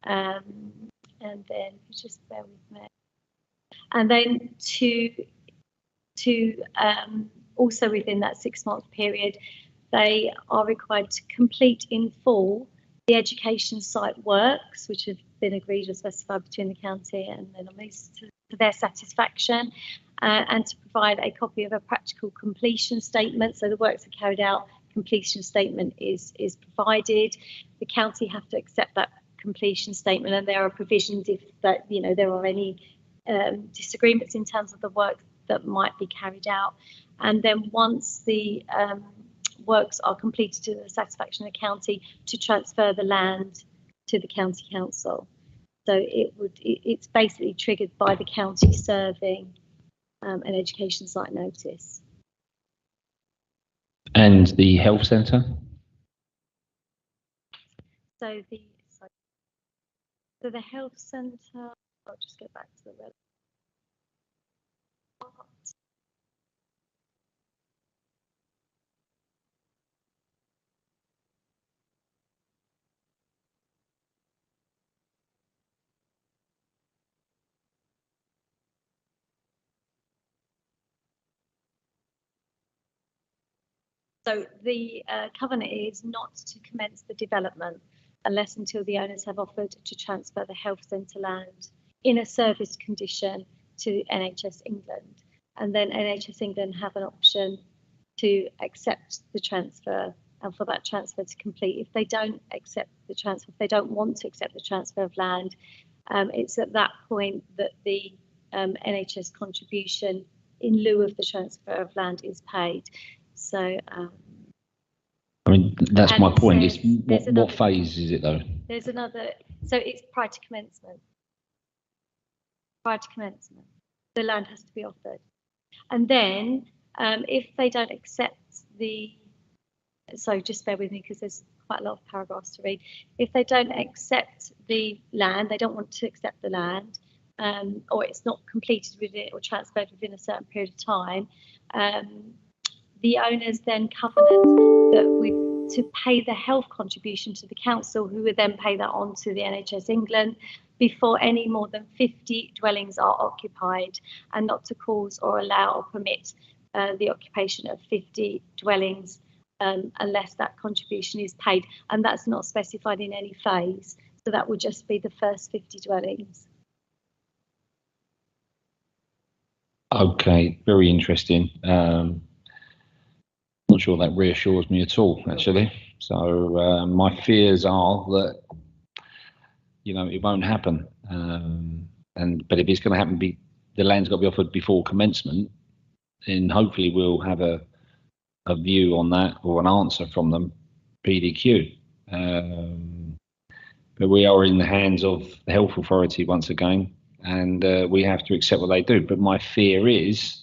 And then just bear with me. And then to also within that 6 month period, they are required to complete in full the education site works, which have been agreed or specified between the county and the nominees to their satisfaction, and to provide a copy of a practical completion statement. So the works are carried out, completion statement is provided. The county have to accept that completion statement, and there are provisions if that there are any disagreements in terms of the work that might be carried out. And then once the works are completed to the satisfaction of the county, to transfer the land to the county council. So it's basically triggered by the county serving an education site notice. And the health centre? So the health centre, I'll just go back to the red. So the covenant is not to commence the development unless until the owners have offered to transfer the health centre land in a service condition to NHS England. and then NHS England have an option to accept the transfer and for that transfer to complete. If they don't accept the transfer, if they don't want to accept the transfer of land, it's at that point that the NHS contribution in lieu of the transfer of land is paid. So, I mean, that's my point. Is there's what phase is it though? there's another, so it's prior to commencement. Prior to commencement, the land has to be offered. And then if they don't accept the, so just bear with me because there's quite a lot of paragraphs to read. If they don't accept the land, they don't want to accept the land, or it's not completed within or transferred within a certain period of time, the owners then covenant that to pay the health contribution to the council, who would then pay that on to the NHS England before any more than 50 dwellings are occupied, and not to cause or allow or permit the occupation of 50 dwellings unless that contribution is paid. And that's not specified in any phase. So that would just be the first 50 dwellings. Okay, very interesting. Not sure that reassures me at all, actually. So my fears are that, you know, it won't happen. But if it's going to happen, the land's got to be offered before commencement, then hopefully we'll have a view on that or an answer from them, PDQ. But we are in the hands of the health authority once again, and we have to accept what they do. But my fear is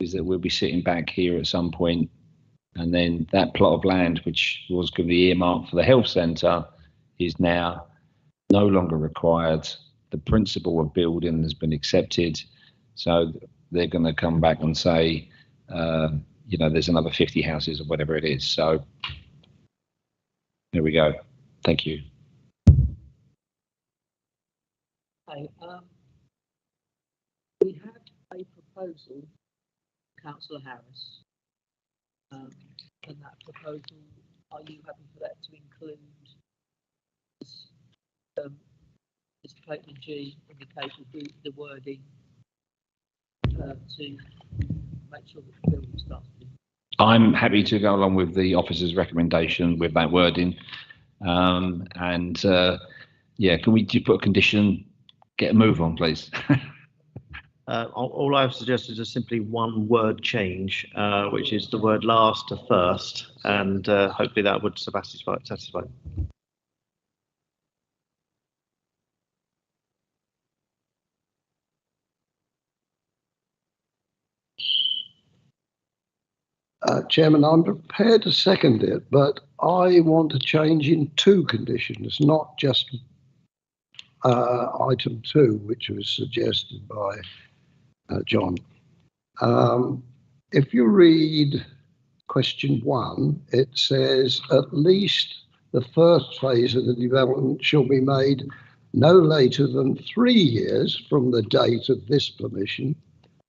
that we'll be sitting back here at some point, and then that plot of land, which was going to be earmarked for the health centre, is now no longer required. The principle of building has been accepted, so they're going to come back and say, you know, there's another 50 houses or whatever it is. So there we go. Thank you. Okay, we had a proposal, Councillor Harris, and that proposal, are you happy for that to include Mr. Clayton G indicated the wording to make sure that the building starts? I'm happy to go along with the officer's recommendation with that wording. Yeah, can we put a condition, get a move on, please? All I've suggested is simply one word change, which is the word last to first, and hopefully that would satisfy. Chairman, I'm prepared to second it, but I want to change in two conditions, not just item 2, which was suggested by John. If you read question 1, it says at least the first phase of the development shall be made no later than 3 years from the date of this permission.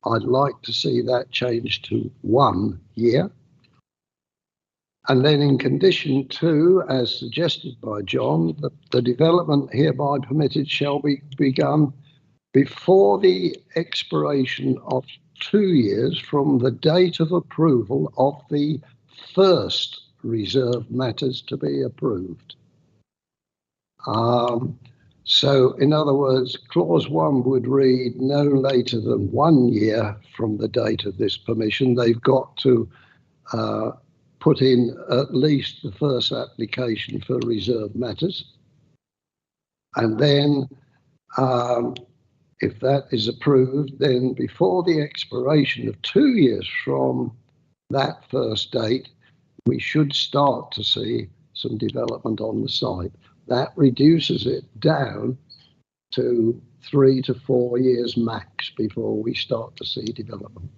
I'd like to see that changed to 1 year. And then in condition 2, as suggested by John, the development hereby permitted shall be begun before the expiration of 2 years from the date of approval of the first reserved matters to be approved. So, in other words, clause 1 would read no later than 1 year from the date of this permission. They've got to put in at least the first application for reserved matters. And then, if that is approved, then before the expiration of 2 years from that first date, we should start to see some development on the site. That reduces it down to 3 to 4 years max before we start to see development.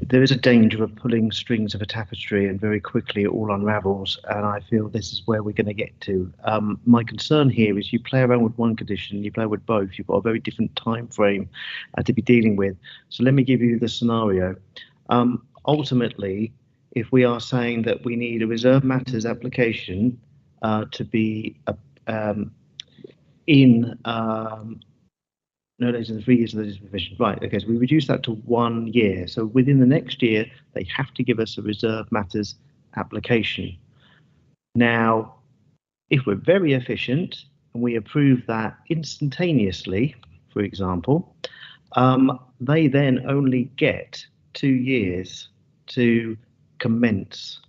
There is a danger of pulling strings of a tapestry and very quickly it all unravels, and I feel this is where we're going to get to. My concern here is you play around with one condition, you play with both, you've got a very different time frame to be dealing with. So let me give you the scenario. Ultimately, if we are saying that we need a reserved matters application to be in no later than 3 years of the disposition. Right, okay, so we reduce that to 1 year. So within the next year, they have to give us a reserve matters application. Now, if we're very efficient and we approve that instantaneously, for example, they then only get 2 years to commence.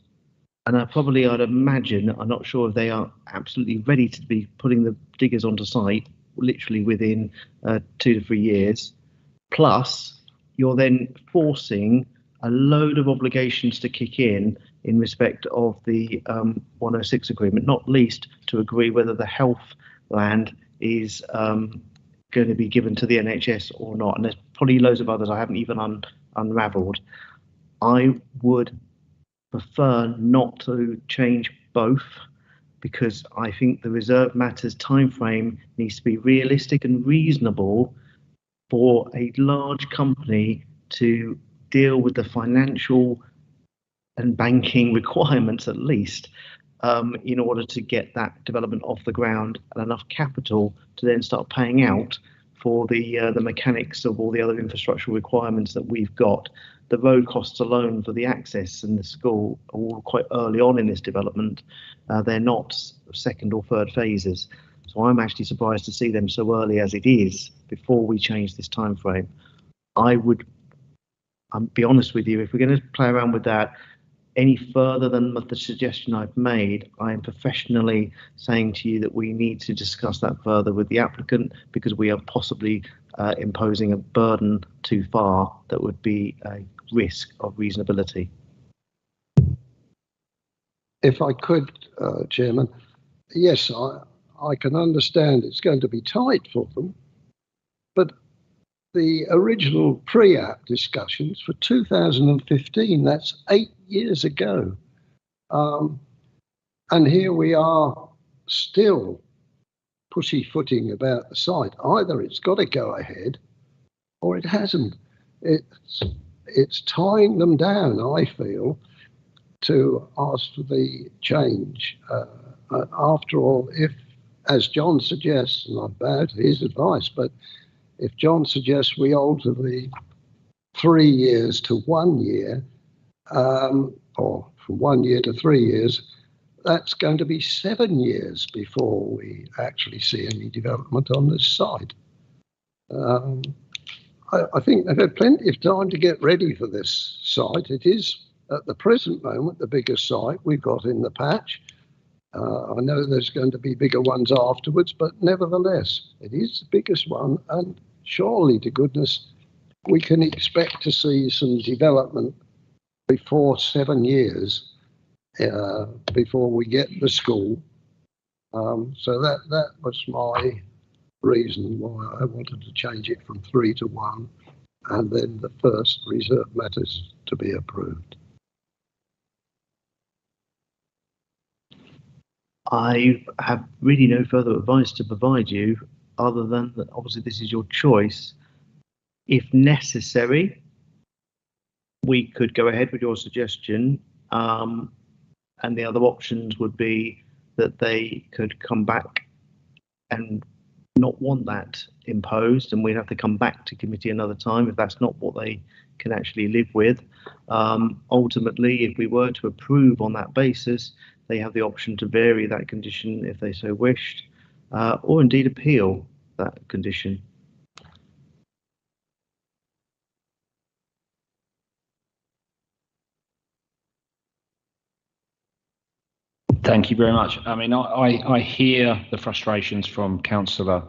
And I'd imagine, I'm not sure if they are absolutely ready to be putting the diggers onto site literally within 2 to 3 years. Plus, you're then forcing a load of obligations to kick in respect of the 106 agreement, not least to agree whether the health land is going to be given to the NHS or not. And there's probably loads of others I haven't even unravelled. I would prefer not to change both, because I think the reserve matters timeframe needs to be realistic and reasonable for a large company to deal with the financial and banking requirements, at least, in order to get that development off the ground and enough capital to then start paying out for the mechanics of all the other infrastructural requirements that we've got. The road costs alone for the access and the school are all quite early on in this development. They're not second or third phases. So I'm actually surprised to see them so early as it is before we change this time frame. I'll be honest with you, if we're going to play around with that any further than the suggestion I've made, I am professionally saying to you that we need to discuss that further with the applicant, because we are possibly imposing a burden too far that would be a risk of reasonability. If I could, Chairman, yes, I can understand it's going to be tight for them, but the original pre-app discussions for 2015, that's 8 years ago. And here we are still pussyfooting about the site. Either it's got to go ahead or it hasn't. It's tying them down, I feel, to ask for the change. After all, if, as John suggests, and I bow to his advice, but if John suggests we alter the 3 years to 1 year, or from 1 year to 3 years, that's going to be 7 years before we actually see any development on this site. I think they've had plenty of time to get ready for this site. It is, at the present moment, the biggest site we've got in the patch. I know there's going to be bigger ones afterwards, but nevertheless, it is the biggest one, and surely to goodness, we can expect to see some development before 7 years, before we get the school. So that was my reason why I wanted to change it from 3 to 1, and then the first reserve matters to be approved. I have really no further advice to provide you, other than that obviously this is your choice. If necessary, we could go ahead with your suggestion, and the other options would be that they could come back and not want that imposed, and we'd have to come back to committee another time if that's not what they can actually live with. Ultimately, if we were to approve on that basis, they have the option to vary that condition if they so wished, or indeed appeal that condition. Thank you very much. I mean, I hear the frustrations from Councillor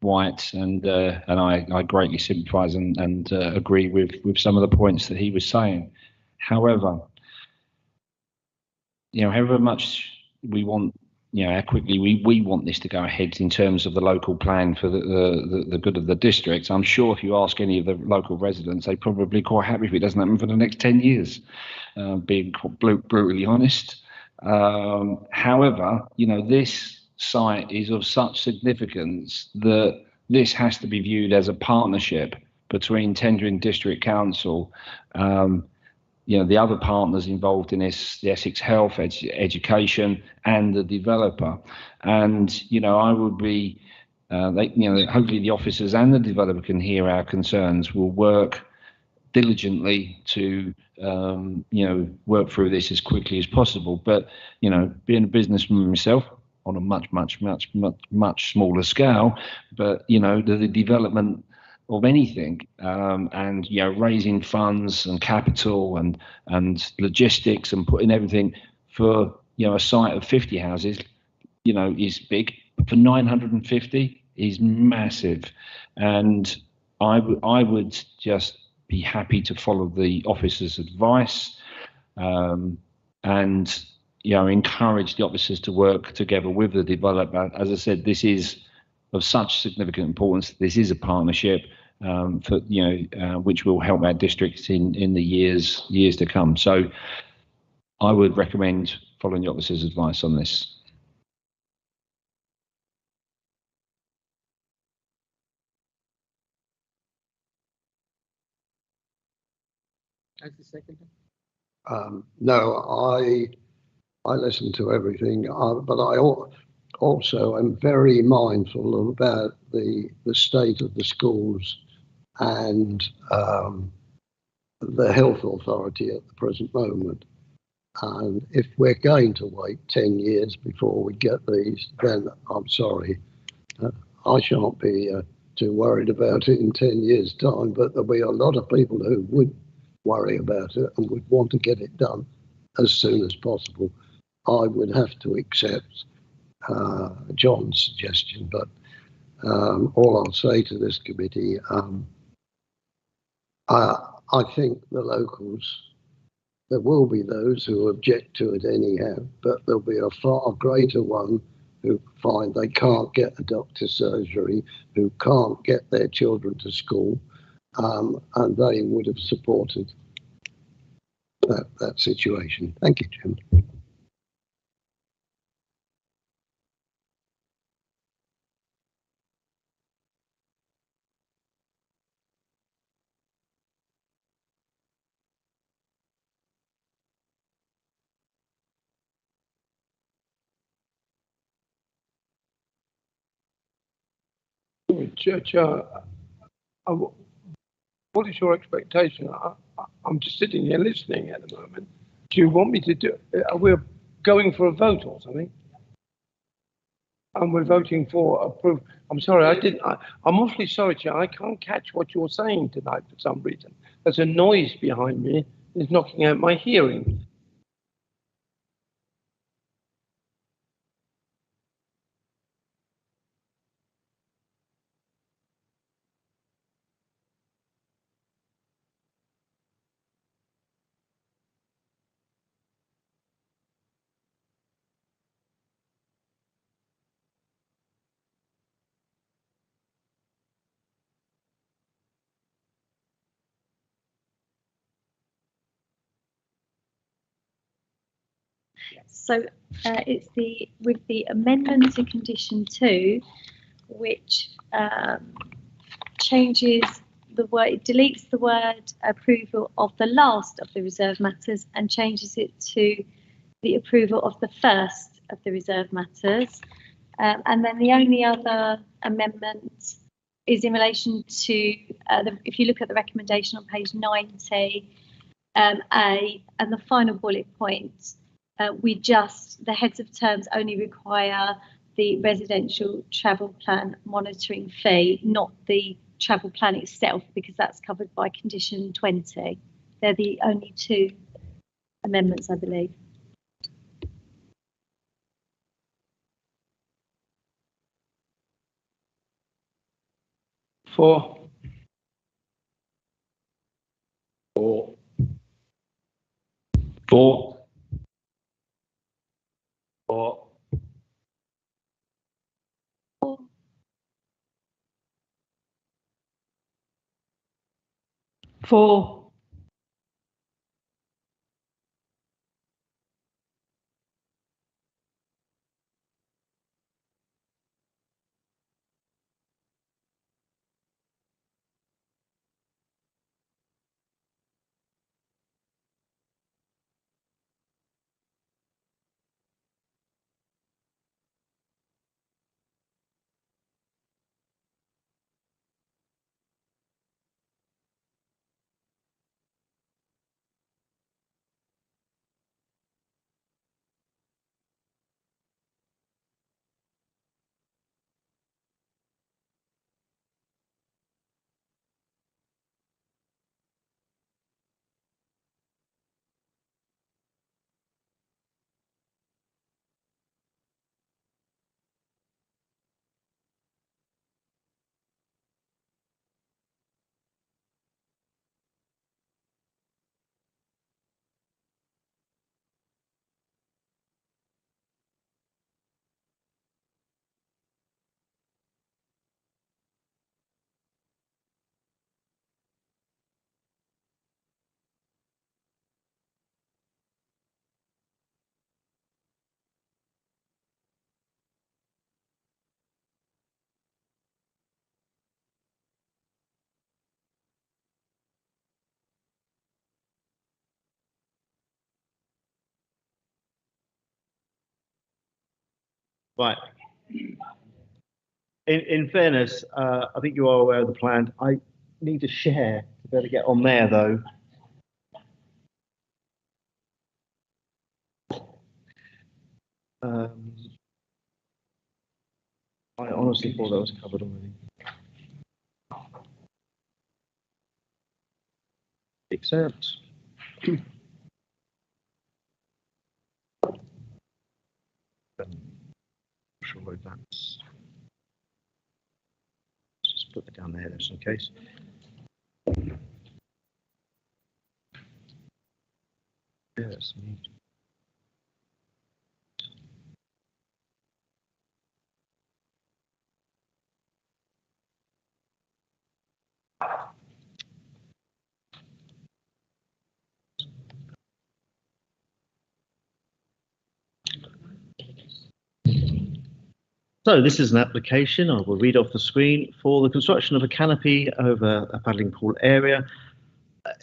White, and I greatly sympathise and agree with some of the points that he was saying. However, however much we want, how quickly we want this to go ahead in terms of the local plan for the good of the district, I'm sure if you ask any of the local residents, they're probably quite happy if it doesn't happen for the next 10 years, being brutally honest. However, this site is of such significance that this has to be viewed as a partnership between Tendring District Council, the other partners involved in this, the Essex Health, Education, and the developer. And, I would be hopefully the officers and the developer can hear our concerns. Will work diligently to work through this as quickly as possible. But being a businessman myself on a much smaller scale, but the development of anything and raising funds and capital and logistics and putting everything for a site of 50 houses is big, but for 950 is massive. And I would just be happy to follow the officer's advice and encourage the officers to work together with the developer. As I said, this is of such significant importance. This is a partnership for which will help our districts in the years to come. So I would recommend following the officer's advice on this. As the second. No, I listen to everything, but I also am very mindful about the state of the schools and the health authority at the present moment. And if we're going to wait 10 years before we get these, then I'm sorry, I shan't be too worried about it in 10 years' time, but there'll be a lot of people who would worry about it and would want to get it done as soon as possible. I would have to accept John's suggestion, but all I'll say to this committee, I think the locals, there will be those who object to it anyhow, but there'll be a far greater one who find they can't get a doctor's surgery, who can't get their children to school, and they would have supported that situation. Thank you, Jim. What is your expectation? I'm just sitting here listening at the moment. Do you want me to do? Are we going for a vote or something? And we're voting for approval. I'm sorry, I'm awfully sorry, Chair. I can't catch what you're saying tonight for some reason. There's a noise behind me. It's knocking out my hearing. So it's with the amendment to condition 2, which changes the word, it deletes the word approval of the last of the reserved matters and changes it to the approval of the first of the reserved matters. And then the only other amendment is in relation to, if you look at the recommendation on page 90, A, and the final bullet point, the heads of terms only require the residential travel plan monitoring fee, not the travel plan itself, because that's covered by condition 20. They're the only two amendments, I believe. For Right. In fairness, I think you are aware of the plan. I need to share to better get on there, though. I honestly thought that was covered already. Except. Sure that's. Just put it down there just in case. Yes. So this is an application, I will read off the screen, for the construction of a canopy over a paddling pool area.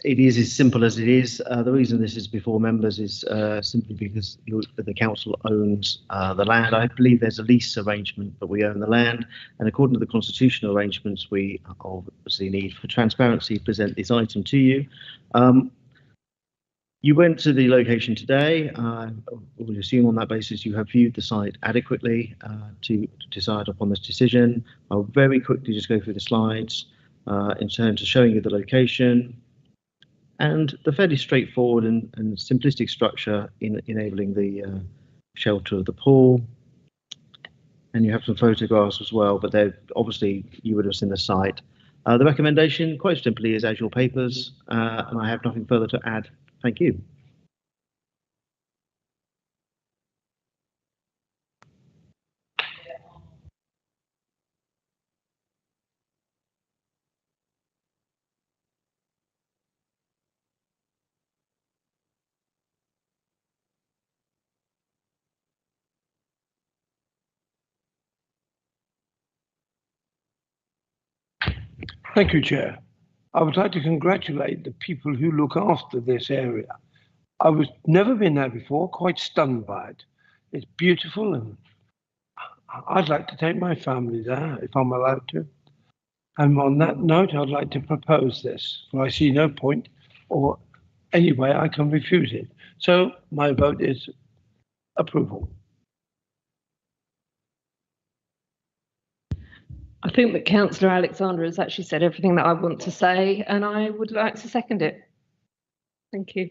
It is as simple as it is. The reason this is before members is simply because the council owns the land. I believe there's a lease arrangement, but we own the land. And according to the constitutional arrangements, we obviously need, for transparency, present this item to you. You went to the location today. We assume on that basis you have viewed the site adequately to decide upon this decision. I'll very quickly just go through the slides in terms of showing you the location and the fairly straightforward and simplistic structure in enabling the shelter of the pool. And you have some photographs as well, but they're obviously you would have seen the site. The recommendation, quite simply, is as your papers, and I have nothing further to add. Thank you. Thank you, Chair. I would like to congratulate the people who look after this area. I was never been there before, quite stunned by it. It's beautiful and I'd like to take my family there if I'm allowed to. And on that note, I'd like to propose this, for I see no point or any way I can refuse it. So my vote is approval. I think that Councillor Alexander has actually said everything that I want to say, and I would like to second it. Thank you.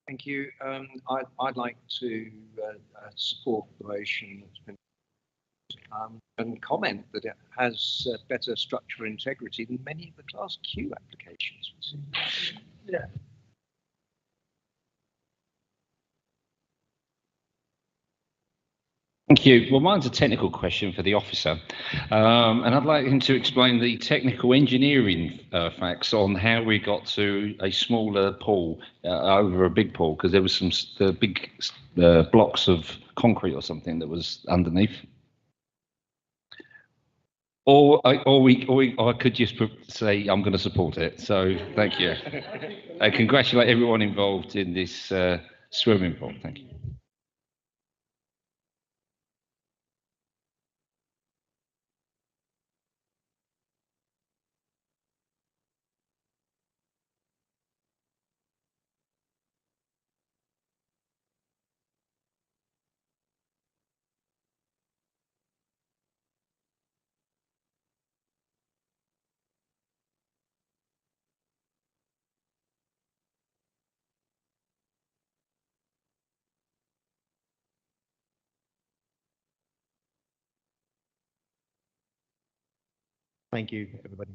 Thank you. I'd like to support the motion that's been and comment that it has better structural integrity than many of the Class Q applications. Yeah. Thank you. Well, mine's a technical question for the officer, and I'd like him to explain the technical engineering facts on how we got to a smaller pool over a big pool, because there was some big blocks of concrete or something that was underneath. Or I could just say I'm going to support it. So thank you. I congratulate everyone involved in this swimming pool. Thank you. Thank you, everybody.